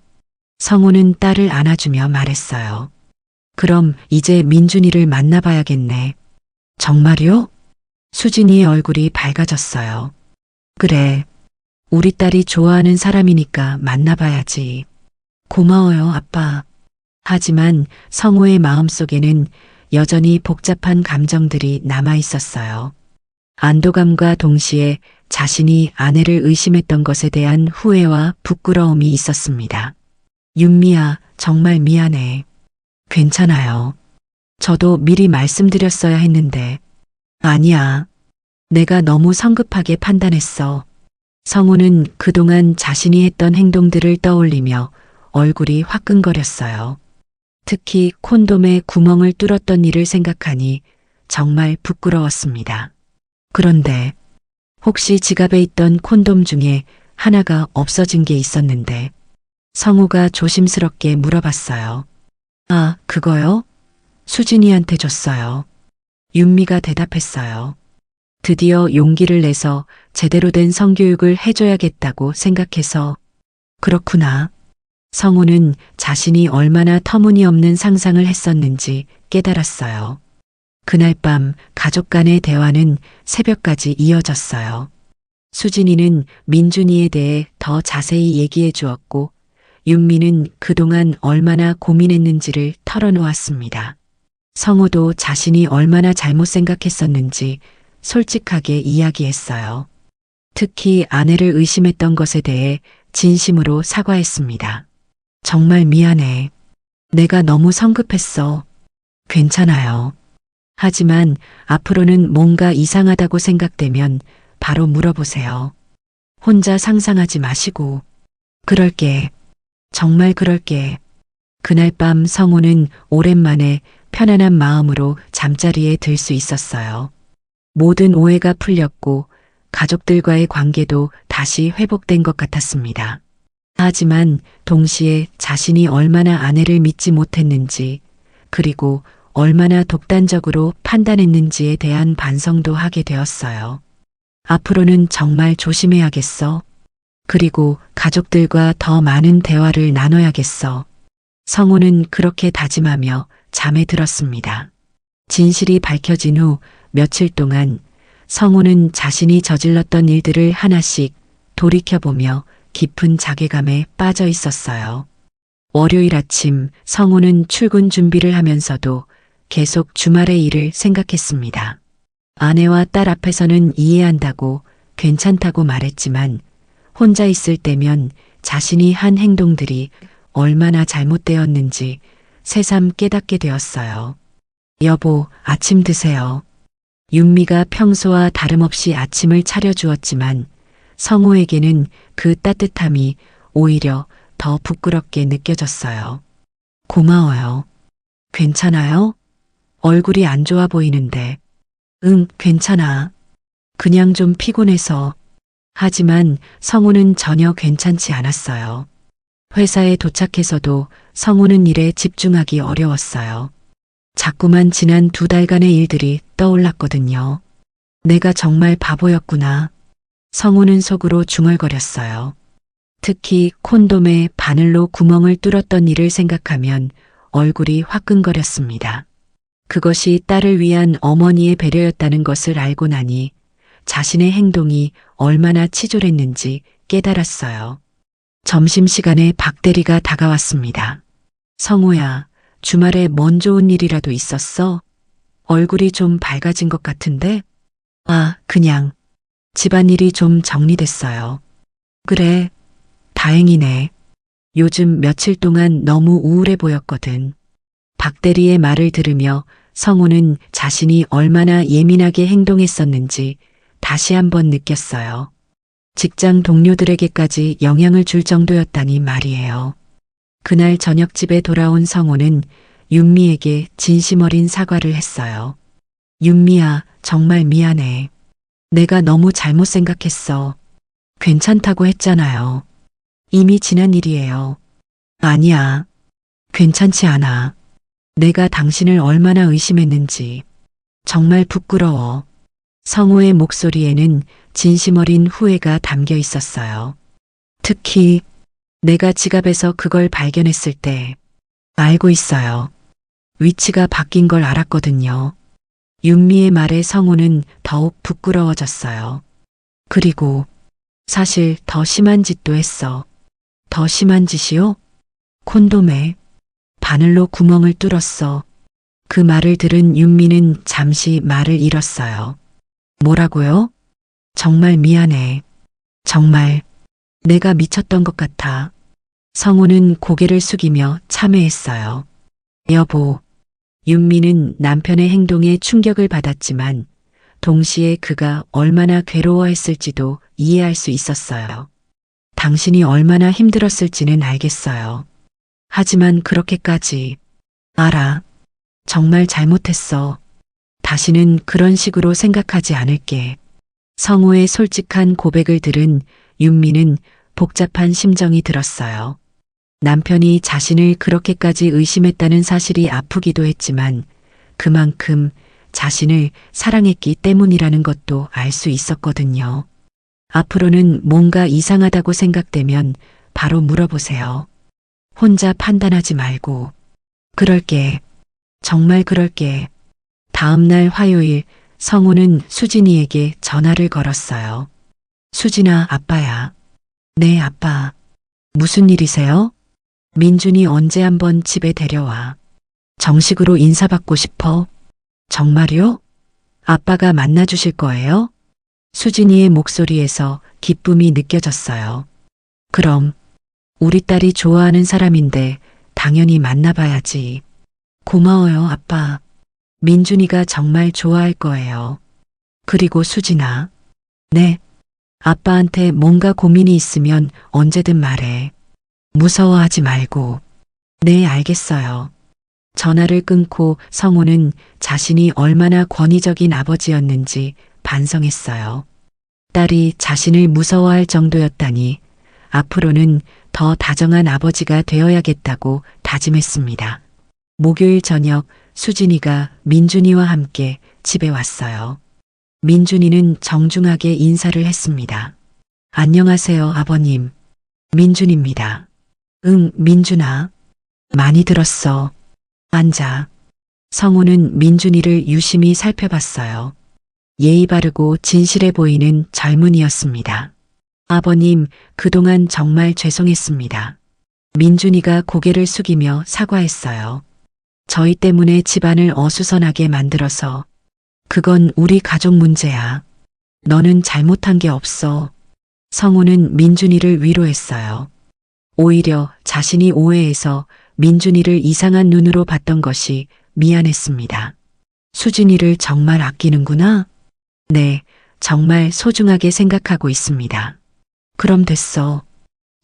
성우는 딸을 안아주며 말했어요. 그럼 이제 민준이를 만나봐야겠네. 정말요? 수진이의 얼굴이 밝아졌어요. 그래. 우리 딸이 좋아하는 사람이니까 만나봐야지. 고마워요, 아빠. 하지만 성우의 마음속에는 여전히 복잡한 감정들이 남아 있었어요. 안도감과 동시에 자신이 아내를 의심했던 것에 대한 후회와 부끄러움이 있었습니다. 윤미야, 정말 미안해. 괜찮아요. 저도 미리 말씀드렸어야 했는데 아니야. 내가 너무 성급하게 판단했어. 성우는 그동안 자신이 했던 행동들을 떠올리며 얼굴이 화끈거렸어요. 특히 콘돔에 구멍을 뚫었던 일을 생각하니 정말 부끄러웠습니다. 그런데 혹시 지갑에 있던 콘돔 중에 하나가 없어진 게 있었는데 성우가 조심스럽게 물어봤어요. 아, 그거요? 수진이한테 줬어요. 윤미가 대답했어요. 드디어 용기를 내서 제대로 된 성교육을 해줘야겠다고 생각해서. 그렇구나. 성우는 자신이 얼마나 터무니없는 상상을 했었는지 깨달았어요. 그날 밤 가족 간의 대화는 새벽까지 이어졌어요. 수진이는 민준이에 대해 더 자세히 얘기해 주었고 윤미는 그동안 얼마나 고민했는지를 털어놓았습니다. 성우도 자신이 얼마나 잘못 생각했었는지 솔직하게 이야기했어요. 특히 아내를 의심했던 것에 대해 진심으로 사과했습니다. 정말 미안해. 내가 너무 성급했어. 괜찮아요. 하지만 앞으로는 뭔가 이상하다고 생각되면 바로 물어보세요. 혼자 상상하지 마시고. 그럴게. 정말 그럴게. 그날 밤 성우는 오랜만에 편안한 마음으로 잠자리에 들 수 있었어요. 모든 오해가 풀렸고 가족들과의 관계도 다시 회복된 것 같았습니다. 하지만 동시에 자신이 얼마나 아내를 믿지 못했는지 그리고 얼마나 독단적으로 판단했는지에 대한 반성도 하게 되었어요. 앞으로는 정말 조심해야겠어. 그리고 가족들과 더 많은 대화를 나눠야겠어. 성우는 그렇게 다짐하며 잠에 들었습니다. 진실이 밝혀진 후 며칠 동안 성우는 자신이 저질렀던 일들을 하나씩 돌이켜보며 깊은 자괴감에 빠져 있었어요. 월요일 아침 성우는 출근 준비를 하면서도 계속 주말의 일을 생각했습니다. 아내와 딸 앞에서는 이해한다고 괜찮다고 말했지만 혼자 있을 때면 자신이 한 행동들이 얼마나 잘못되었는지 새삼 깨닫게 되었어요. 여보, 아침 드세요. 윤미가 평소와 다름없이 아침을 차려주었지만 성우에게는 그 따뜻함이 오히려 더 부끄럽게 느껴졌어요. 고마워요. 괜찮아요? 얼굴이 안 좋아 보이는데. 응, 괜찮아. 그냥 좀 피곤해서. 하지만 성우는 전혀 괜찮지 않았어요. 회사에 도착해서도 성우는 일에 집중하기 어려웠어요. 자꾸만 지난 2달간의 일들이 떠올랐거든요. 내가 정말 바보였구나. 성우는 속으로 중얼거렸어요. 특히 콘돔에 바늘로 구멍을 뚫었던 일을 생각하면 얼굴이 화끈거렸습니다. 그것이 딸을 위한 어머니의 배려였다는 것을 알고 나니 자신의 행동이 얼마나 치졸했는지 깨달았어요. 점심시간에 박 대리가 다가왔습니다. 성우야, 주말에 뭔 좋은 일이라도 있었어? 얼굴이 좀 밝아진 것 같은데? 아, 그냥 집안일이 좀 정리됐어요. 그래, 다행이네. 요즘 며칠 동안 너무 우울해 보였거든. 박 대리의 말을 들으며 성우는 자신이 얼마나 예민하게 행동했었는지 다시 한번 느꼈어요. 직장 동료들에게까지 영향을 줄 정도였다니 말이에요. 그날 저녁 집에 돌아온 성우는 윤미에게 진심 어린 사과를 했어요. 윤미야, 정말 미안해. 내가 너무 잘못 생각했어. 괜찮다고 했잖아요. 이미 지난 일이에요. 아니야. 괜찮지 않아. 내가 당신을 얼마나 의심했는지. 정말 부끄러워. 성우의 목소리에는 진심 어린 후회가 담겨 있었어요. 특히 내가 지갑에서 그걸 발견했을 때 알고 있어요. 위치가 바뀐 걸 알았거든요. 윤미의 말에 성우는 더욱 부끄러워졌어요. 그리고 사실 더 심한 짓도 했어. 더 심한 짓이요? 콘돔에 바늘로 구멍을 뚫었어. 그 말을 들은 윤미는 잠시 말을 잃었어요. 뭐라고요? 정말 미안해. 정말 내가 미쳤던 것 같아. 성우는 고개를 숙이며 참회했어요. 여보, 윤미는 남편의 행동에 충격을 받았지만 동시에 그가 얼마나 괴로워했을지도 이해할 수 있었어요. 당신이 얼마나 힘들었을지는 알겠어요. 하지만 그렇게까지. 알아. 정말 잘못했어. 다시는 그런 식으로 생각하지 않을게. 성우의 솔직한 고백을 들은 윤미는 복잡한 심정이 들었어요. 남편이 자신을 그렇게까지 의심했다는 사실이 아프기도 했지만 그만큼 자신을 사랑했기 때문이라는 것도 알 수 있었거든요. 앞으로는 뭔가 이상하다고 생각되면 바로 물어보세요. 혼자 판단하지 말고. 그럴게. 정말 그럴게. 다음 날 화요일 성우는 수진이에게 전화를 걸었어요. 수진아, 아빠야. 네, 아빠. 무슨 일이세요? 민준이 언제 한번 집에 데려와. 정식으로 인사받고 싶어. 정말요? 아빠가 만나주실 거예요? 수진이의 목소리에서 기쁨이 느껴졌어요. 그럼, 우리 딸이 좋아하는 사람인데 당연히 만나봐야지. 고마워요, 아빠. 민준이가 정말 좋아할 거예요. 그리고 수진아. 네. 아빠한테 뭔가 고민이 있으면 언제든 말해. 무서워하지 말고. 네, 알겠어요. 전화를 끊고 성우는 자신이 얼마나 권위적인 아버지였는지 반성했어요. 딸이 자신을 무서워할 정도였다니 앞으로는 더 다정한 아버지가 되어야겠다고 다짐했습니다. 목요일 저녁 수진이가 민준이와 함께 집에 왔어요. 민준이는 정중하게 인사를 했습니다. 안녕하세요, 아버님. 민준입니다. 응, 민준아. 많이 들었어. 앉아. 성우는 민준이를 유심히 살펴봤어요. 예의 바르고 진실해 보이는 젊은이였습니다. 아버님, 그동안 정말 죄송했습니다. 민준이가 고개를 숙이며 사과했어요. 저희 때문에 집안을 어수선하게 만들어서. 그건 우리 가족 문제야. 너는 잘못한 게 없어. 성우는 민준이를 위로했어요. 오히려 자신이 오해해서 민준이를 이상한 눈으로 봤던 것이 미안했습니다. 수진이를 정말 아끼는구나? 네, 정말 소중하게 생각하고 있습니다. 그럼 됐어.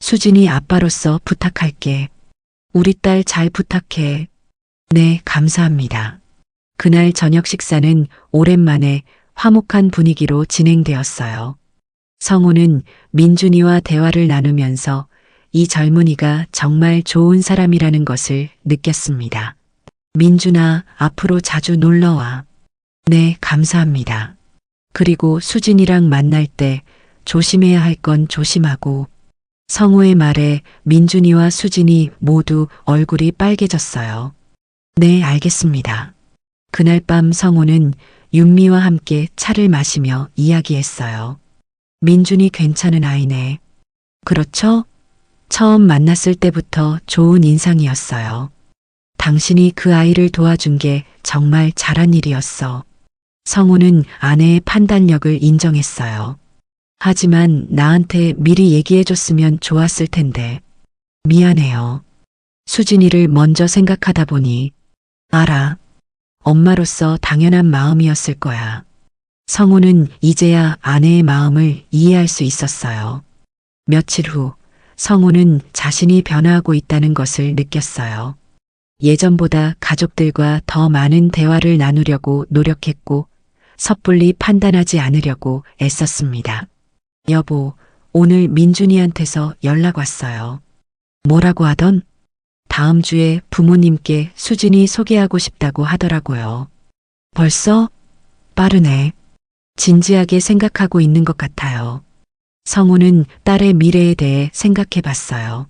수진이 아빠로서 부탁할게. 우리 딸 잘 부탁해. 네, 감사합니다. 그날 저녁 식사는 오랜만에 화목한 분위기로 진행되었어요. 성우는 민준이와 대화를 나누면서 이 젊은이가 정말 좋은 사람이라는 것을 느꼈습니다. 민준아, 앞으로 자주 놀러와. 네, 감사합니다. 그리고 수진이랑 만날 때 조심해야 할 건 조심하고. 성우의 말에 민준이와 수진이 모두 얼굴이 빨개졌어요. 네, 알겠습니다. 그날 밤 성우는 윤미와 함께 차를 마시며 이야기했어요. 민준이 괜찮은 아이네. 그렇죠? 처음 만났을 때부터 좋은 인상이었어요. 당신이 그 아이를 도와준 게 정말 잘한 일이었어. 성우는 아내의 판단력을 인정했어요. 하지만 나한테 미리 얘기해줬으면 좋았을 텐데. 미안해요. 수진이를 먼저 생각하다 보니. 알아. 엄마로서 당연한 마음이었을 거야. 성우는 이제야 아내의 마음을 이해할 수 있었어요. 며칠 후 성우는 자신이 변화하고 있다는 것을 느꼈어요. 예전보다 가족들과 더 많은 대화를 나누려고 노력했고 섣불리 판단하지 않으려고 애썼습니다. 여보, 오늘 민준이한테서 연락 왔어요. 뭐라고 하던? 다음 주에 부모님께 수진이 소개하고 싶다고 하더라고요. 벌써? 빠르네. 진지하게 생각하고 있는 것 같아요. 성우는 딸의 미래에 대해 생각해 봤어요.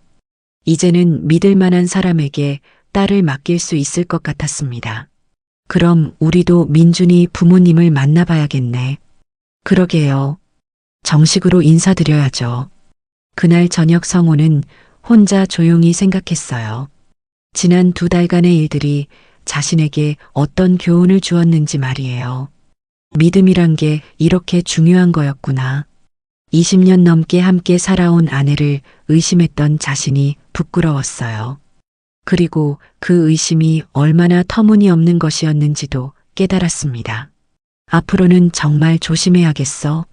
이제는 믿을 만한 사람에게 딸을 맡길 수 있을 것 같았습니다. 그럼 우리도 민준이 부모님을 만나봐야겠네. 그러게요. 정식으로 인사드려야죠. 그날 저녁 성우는 혼자 조용히 생각했어요. 지난 2달간의 일들이 자신에게 어떤 교훈을 주었는지 말이에요. 믿음이란 게 이렇게 중요한 거였구나. 20년 넘게 함께 살아온 아내를 의심했던 자신이 부끄러웠어요. 그리고 그 의심이 얼마나 터무니없는 것이었는지도 깨달았습니다. 앞으로는 정말 조심해야겠어.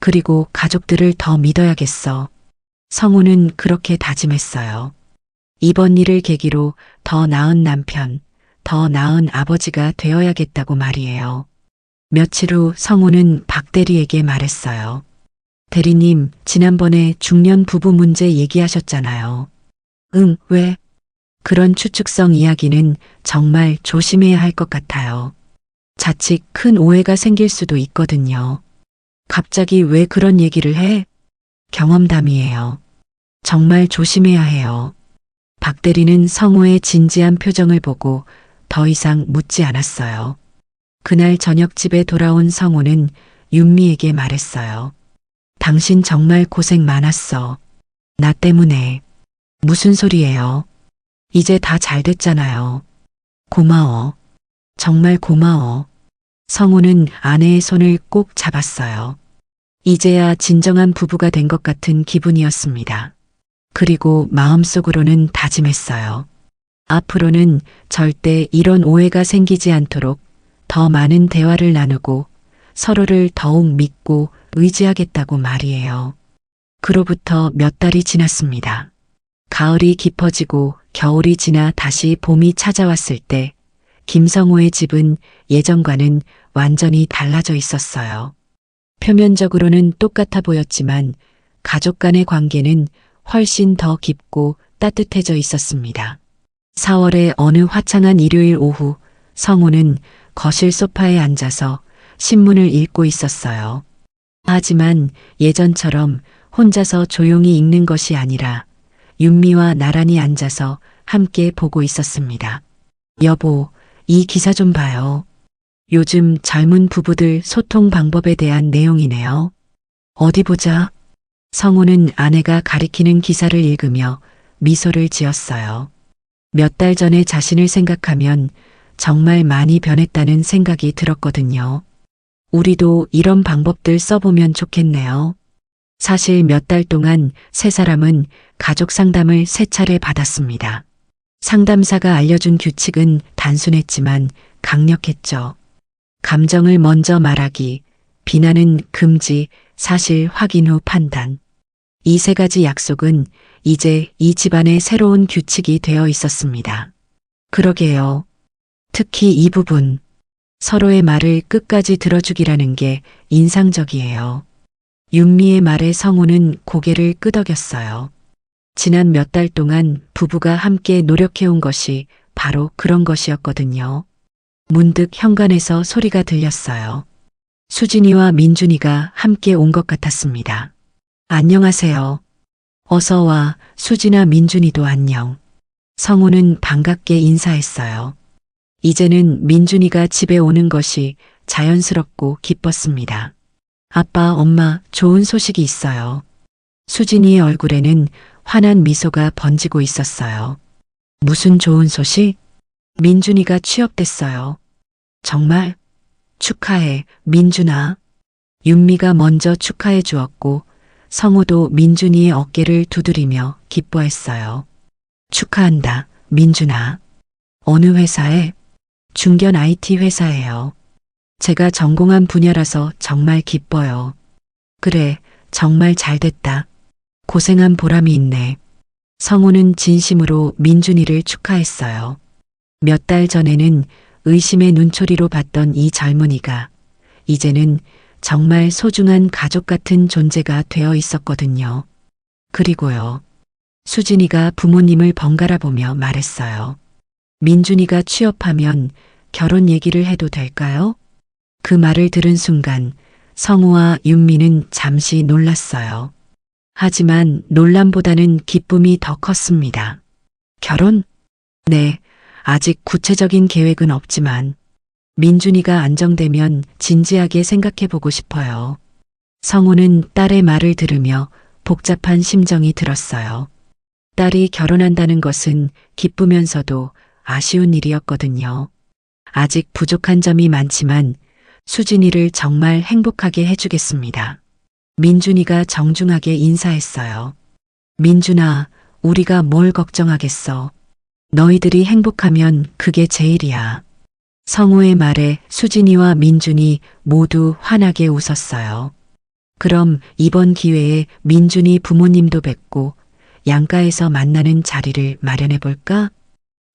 그리고 가족들을 더 믿어야겠어. 성우는 그렇게 다짐했어요. 이번 일을 계기로 더 나은 남편, 더 나은 아버지가 되어야겠다고 말이에요. 며칠 후 성우는 박 대리에게 말했어요. 대리님, 지난번에 중년 부부 문제 얘기하셨잖아요. 응, 왜? 그런 추측성 이야기는 정말 조심해야 할 것 같아요. 자칫 큰 오해가 생길 수도 있거든요. 갑자기 왜 그런 얘기를 해? 경험담이에요. 정말 조심해야 해요. 박 대리는 성우의 진지한 표정을 보고 더 이상 묻지 않았어요. 그날 저녁 집에 돌아온 성우는 윤미에게 말했어요. 당신 정말 고생 많았어. 나 때문에. 무슨 소리예요? 이제 다 잘 됐잖아요. 고마워. 정말 고마워. 성우는 아내의 손을 꼭 잡았어요. 이제야 진정한 부부가 된 것 같은 기분이었습니다. 그리고 마음속으로는 다짐했어요. 앞으로는 절대 이런 오해가 생기지 않도록 더 많은 대화를 나누고 서로를 더욱 믿고 의지하겠다고 말이에요. 그로부터 몇 달이 지났습니다. 가을이 깊어지고 겨울이 지나 다시 봄이 찾아왔을 때 김성호의 집은 예전과는 완전히 달라져 있었어요. 표면적으로는 똑같아 보였지만 가족 간의 관계는 훨씬 더 깊고 따뜻해져 있었습니다. 4월의 어느 화창한 일요일 오후 성우는 거실 소파에 앉아서 신문을 읽고 있었어요. 하지만 예전처럼 혼자서 조용히 읽는 것이 아니라 윤미와 나란히 앉아서 함께 보고 있었습니다. 여보, 이 기사 좀 봐요. 요즘 젊은 부부들 소통 방법에 대한 내용이네요. 어디 보자. 성우는 아내가 가리키는 기사를 읽으며 미소를 지었어요. 몇 달 전에 자신을 생각하면 정말 많이 변했다는 생각이 들었거든요. 우리도 이런 방법들 써보면 좋겠네요. 사실 몇 달 동안 세 사람은 가족 상담을 3차례 받았습니다. 상담사가 알려준 규칙은 단순했지만 강력했죠. 감정을 먼저 말하기, 비난은 금지, 사실 확인 후 판단. 이 3가지 약속은 이제 이 집안의 새로운 규칙이 되어 있었습니다. 그러게요. 특히 이 부분. 서로의 말을 끝까지 들어주기라는 게 인상적이에요. 윤미의 말에 성우는 고개를 끄덕였어요. 지난 몇 달 동안 부부가 함께 노력해온 것이 바로 그런 것이었거든요. 문득 현관에서 소리가 들렸어요. 수진이와 민준이가 함께 온 것 같았습니다. 안녕하세요. 어서 와, 수진아 민준이도 안녕. 성우는 반갑게 인사했어요. 이제는 민준이가 집에 오는 것이 자연스럽고 기뻤습니다. 아빠, 엄마, 좋은 소식이 있어요. 수진이의 얼굴에는 환한 미소가 번지고 있었어요. 무슨 좋은 소식? 민준이가 취업됐어요. 정말? 축하해, 민준아. 윤미가 먼저 축하해 주었고 성우도 민준이의 어깨를 두드리며 기뻐했어요. 축하한다, 민준아. 어느 회사에? 중견 IT 회사예요. 제가 전공한 분야라서 정말 기뻐요. 그래, 정말 잘 됐다. 고생한 보람이 있네. 성우는 진심으로 민준이를 축하했어요. 몇 달 전에는 의심의 눈초리로 봤던 이 젊은이가 이제는 정말 소중한 가족 같은 존재가 되어 있었거든요. 그리고요. 수진이가 부모님을 번갈아 보며 말했어요. 민준이가 취업하면 결혼 얘기를 해도 될까요? 그 말을 들은 순간 성우와 윤미는 잠시 놀랐어요. 하지만 놀람보다는 기쁨이 더 컸습니다. 결혼? 네, 아직 구체적인 계획은 없지만 민준이가 안정되면 진지하게 생각해보고 싶어요. 성우는 딸의 말을 들으며 복잡한 심정이 들었어요. 딸이 결혼한다는 것은 기쁘면서도 아쉬운 일이었거든요. 아직 부족한 점이 많지만 수진이를 정말 행복하게 해주겠습니다. 민준이가 정중하게 인사했어요. 민준아, 우리가 뭘 걱정하겠어. 너희들이 행복하면 그게 제일이야. 성우의 말에 수진이와 민준이 모두 환하게 웃었어요. 그럼 이번 기회에 민준이 부모님도 뵙고 양가에서 만나는 자리를 마련해 볼까?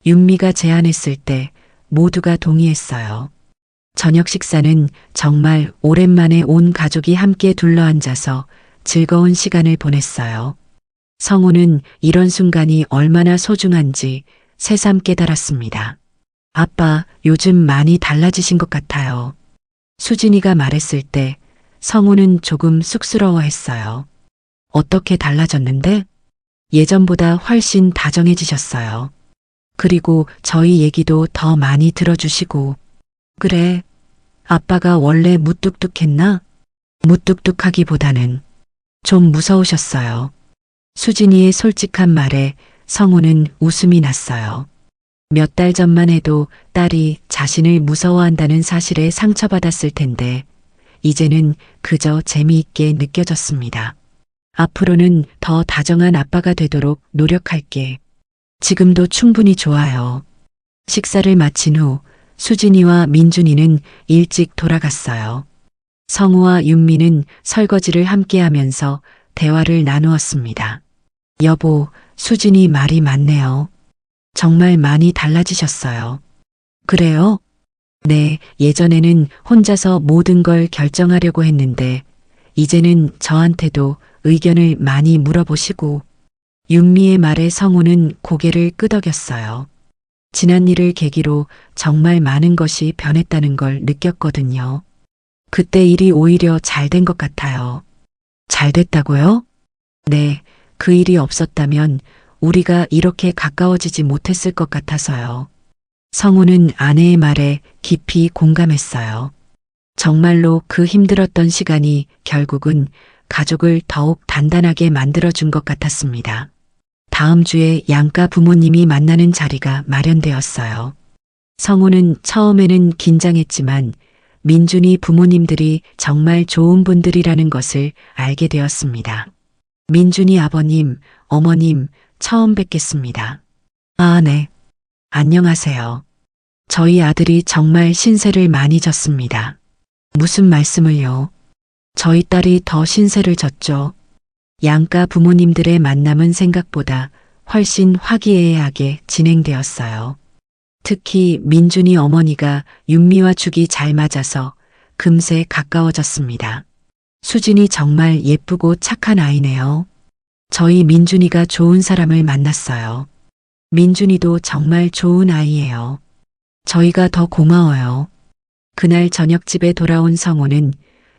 윤미가 제안했을 때 모두가 동의했어요. 저녁 식사는 정말 오랜만에 온 가족이 함께 둘러앉아서 즐거운 시간을 보냈어요. 성우는 이런 순간이 얼마나 소중한지 새삼 깨달았습니다. 아빠, 요즘 많이 달라지신 것 같아요. 수진이가 말했을 때 성우는 조금 쑥스러워했어요. 어떻게 달라졌는데? 예전보다 훨씬 다정해지셨어요. 그리고 저희 얘기도 더 많이 들어주시고. 그래, 아빠가 원래 무뚝뚝했나? 무뚝뚝하기보다는 좀 무서우셨어요. 수진이의 솔직한 말에 성우는 웃음이 났어요. 몇 달 전만 해도 딸이 자신을 무서워한다는 사실에 상처받았을 텐데 이제는 그저 재미있게 느껴졌습니다. 앞으로는 더 다정한 아빠가 되도록 노력할게. 지금도 충분히 좋아요. 식사를 마친 후 수진이와 민준이는 일찍 돌아갔어요. 성우와 윤미는 설거지를 함께 하면서 대화를 나누었습니다. 여보, 수진이 말이 많네요. 정말 많이 달라지셨어요. 그래요? 네, 예전에는 혼자서 모든 걸 결정하려고 했는데 이제는 저한테도 의견을 많이 물어보시고. 윤미의 말에 성우는 고개를 끄덕였어요. 지난 일을 계기로 정말 많은 것이 변했다는 걸 느꼈거든요. 그때 일이 오히려 잘 된 것 같아요. 잘 됐다고요? 네, 그 일이 없었다면 우리가 이렇게 가까워지지 못했을 것 같아서요. 성우는 아내의 말에 깊이 공감했어요. 정말로 그 힘들었던 시간이 결국은 가족을 더욱 단단하게 만들어준 것 같았습니다. 다음 주에 양가 부모님이 만나는 자리가 마련되었어요. 성우는 처음에는 긴장했지만 민준이 부모님들이 정말 좋은 분들이라는 것을 알게 되었습니다. 민준이 아버님, 어머님, 처음 뵙겠습니다. 아, 네. 안녕하세요. 저희 아들이 정말 신세를 많이 졌습니다. 무슨 말씀을요? 저희 딸이 더 신세를 졌죠. 양가 부모님들의 만남은 생각보다 훨씬 화기애애하게 진행되었어요. 특히 민준이 어머니가 윤미와 죽이 잘 맞아서 금세 가까워졌습니다. 수진이 정말 예쁘고 착한 아이네요. 저희 민준이가 좋은 사람을 만났어요. 민준이도 정말 좋은 아이예요. 저희가 더 고마워요. 그날 저녁 집에 돌아온 성우는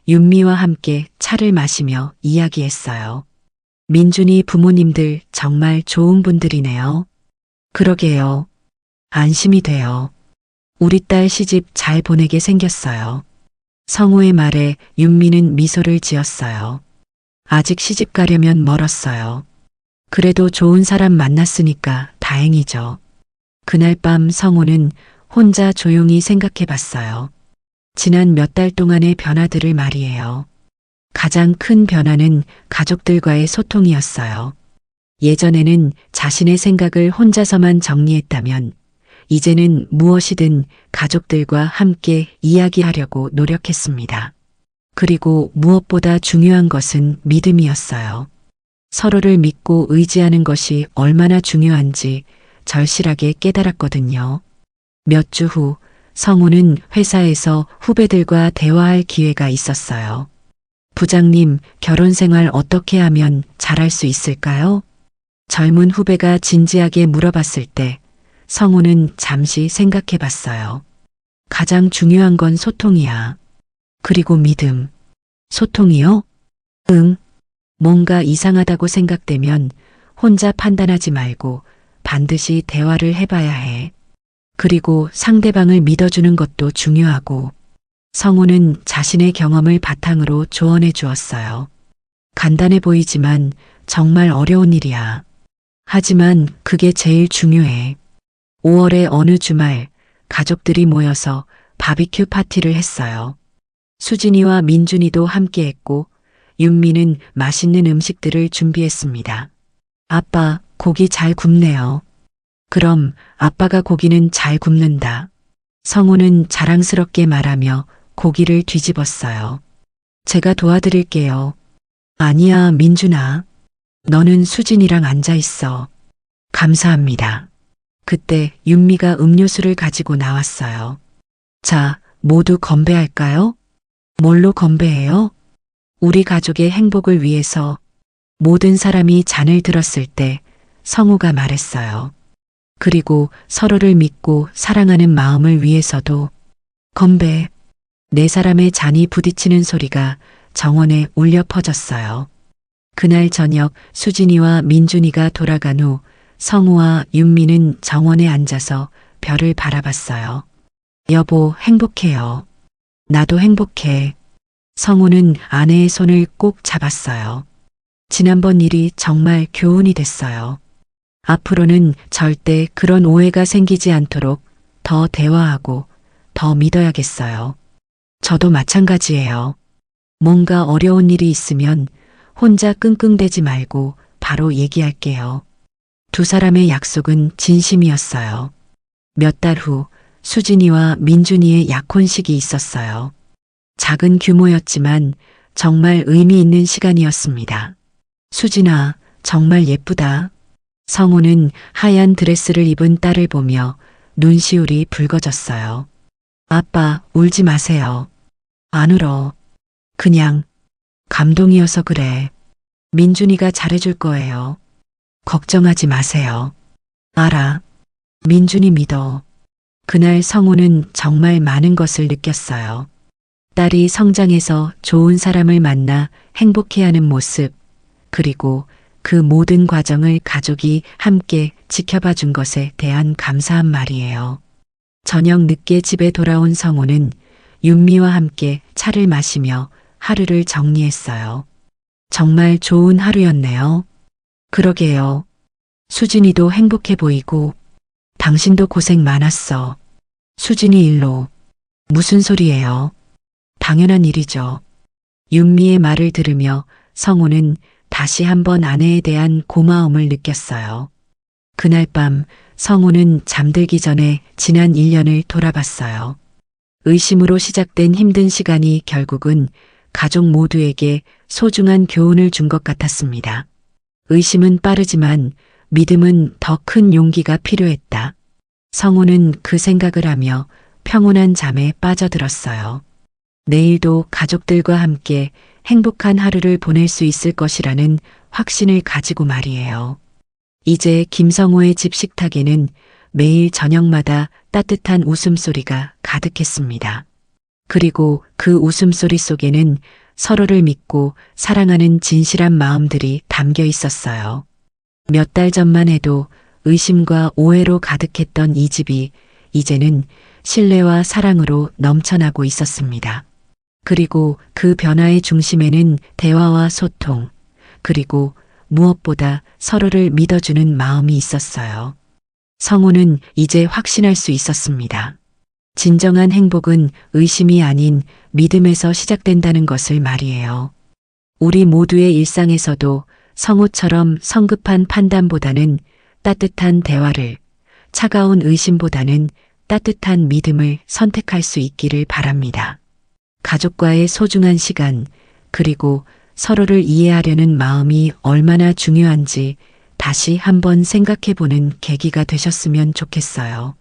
윤미와 함께 차를 마시며 이야기했어요. 민준이 부모님들 정말 좋은 분들이네요. 그러게요. 안심이 돼요. 우리 딸 시집 잘 보내게 생겼어요. 성우의 말에 윤미는 미소를 지었어요. 아직 시집 가려면 멀었어요. 그래도 좋은 사람 만났으니까 다행이죠. 그날 밤 성우는 혼자 조용히 생각해 봤어요. 지난 몇 달 동안의 변화들을 말이에요. 가장 큰 변화는 가족들과의 소통이었어요. 예전에는 자신의 생각을 혼자서만 정리했다면 이제는 무엇이든 가족들과 함께 이야기하려고 노력했습니다. 그리고 무엇보다 중요한 것은 믿음이었어요. 서로를 믿고 의지하는 것이 얼마나 중요한지 절실하게 깨달았거든요. 몇 주 후 성우는 회사에서 후배들과 대화할 기회가 있었어요. 부장님, 결혼 생활 어떻게 하면 잘할 수 있을까요? 젊은 후배가 진지하게 물어봤을 때 성우는 잠시 생각해 봤어요. 가장 중요한 건 소통이야. 그리고 믿음. 소통이요? 응. 뭔가 이상하다고 생각되면 혼자 판단하지 말고 반드시 대화를 해봐야 해. 그리고 상대방을 믿어주는 것도 중요하고. 성우는 자신의 경험을 바탕으로 조언해 주었어요. 간단해 보이지만 정말 어려운 일이야. 하지만 그게 제일 중요해. 5월의 어느 주말 가족들이 모여서 바비큐 파티를 했어요. 수진이와 민준이도 함께했고 윤미는 맛있는 음식들을 준비했습니다. 아빠, 고기 잘 굽네요. 그럼 아빠가 고기는 잘 굽는다. 성우는 자랑스럽게 말하며 고기를 뒤집었어요. 제가 도와드릴게요. 아니야, 민준아. 너는 수진이랑 앉아 있어. 감사합니다. 그때 윤미가 음료수를 가지고 나왔어요. 자, 모두 건배할까요? 뭘로 건배해요? 우리 가족의 행복을 위해서. 모든 사람이 잔을 들었을 때 성우가 말했어요. 그리고 서로를 믿고 사랑하는 마음을 위해서도. 건배. 네 사람의 잔이 부딪히는 소리가 정원에 울려 퍼졌어요. 그날 저녁 수진이와 민준이가 돌아간 후 성우와 윤미는 정원에 앉아서 별을 바라봤어요. 여보, 행복해요. 나도 행복해. 성우는 아내의 손을 꼭 잡았어요. 지난번 일이 정말 교훈이 됐어요. 앞으로는 절대 그런 오해가 생기지 않도록 더 대화하고 더 믿어야겠어요. 저도 마찬가지예요. 뭔가 어려운 일이 있으면 혼자 끙끙대지 말고 바로 얘기할게요. 두 사람의 약속은 진심이었어요. 몇 달 후 수진이와 민준이의 약혼식이 있었어요. 작은 규모였지만 정말 의미 있는 시간이었습니다. 수진아, 정말 예쁘다. 성우는 하얀 드레스를 입은 딸을 보며 눈시울이 붉어졌어요. 아빠, 울지 마세요. 안 울어. 그냥 감동이어서 그래. 민준이가 잘해줄 거예요. 걱정하지 마세요. 알아. 민준이 믿어. 그날 성우는 정말 많은 것을 느꼈어요. 딸이 성장해서 좋은 사람을 만나 행복해하는 모습, 그리고 그 모든 과정을 가족이 함께 지켜봐 준 것에 대한 감사한 말이에요. 저녁 늦게 집에 돌아온 성우는 윤미와 함께 차를 마시며 하루를 정리했어요. 정말 좋은 하루였네요. 그러게요. 수진이도 행복해 보이고 당신도 고생 많았어. 수진이 일로. 무슨 소리예요? 당연한 일이죠. 윤미의 말을 들으며 성우는 다시 한번 아내에 대한 고마움을 느꼈어요. 그날 밤 성우는 잠들기 전에 지난 1년을 돌아봤어요. 의심으로 시작된 힘든 시간이 결국은 가족 모두에게 소중한 교훈을 준 것 같았습니다. 의심은 빠르지만 믿음은 더 큰 용기가 필요했다. 성우는 그 생각을 하며 평온한 잠에 빠져들었어요. 내일도 가족들과 함께 행복한 하루를 보낼 수 있을 것이라는 확신을 가지고 말이에요. 이제 김성호의 집 식탁에는 매일 저녁마다 따뜻한 웃음소리가 가득했습니다. 그리고 그 웃음소리 속에는 서로를 믿고 사랑하는 진실한 마음들이 담겨 있었어요. 몇 달 전만 해도 의심과 오해로 가득했던 이 집이 이제는 신뢰와 사랑으로 넘쳐나고 있었습니다. 그리고 그 변화의 중심에는 대화와 소통, 그리고 무엇보다 서로를 믿어주는 마음이 있었어요. 성우는 이제 확신할 수 있었습니다. 진정한 행복은 의심이 아닌 믿음에서 시작된다는 것을 말이에요. 우리 모두의 일상에서도 성우처럼 성급한 판단보다는 따뜻한 대화를, 차가운 의심보다는 따뜻한 믿음을 선택할 수 있기를 바랍니다. 가족과의 소중한 시간, 그리고 서로를 이해하려는 마음이 얼마나 중요한지 다시 한번 생각해보는 계기가 되셨으면 좋겠어요.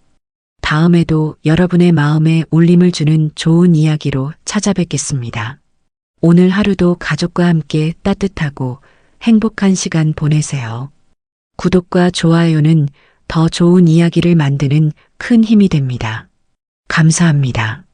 다음에도 여러분의 마음에 울림을 주는 좋은 이야기로 찾아뵙겠습니다. 오늘 하루도 가족과 함께 따뜻하고 행복한 시간 보내세요. 구독과 좋아요는 더 좋은 이야기를 만드는 큰 힘이 됩니다. 감사합니다.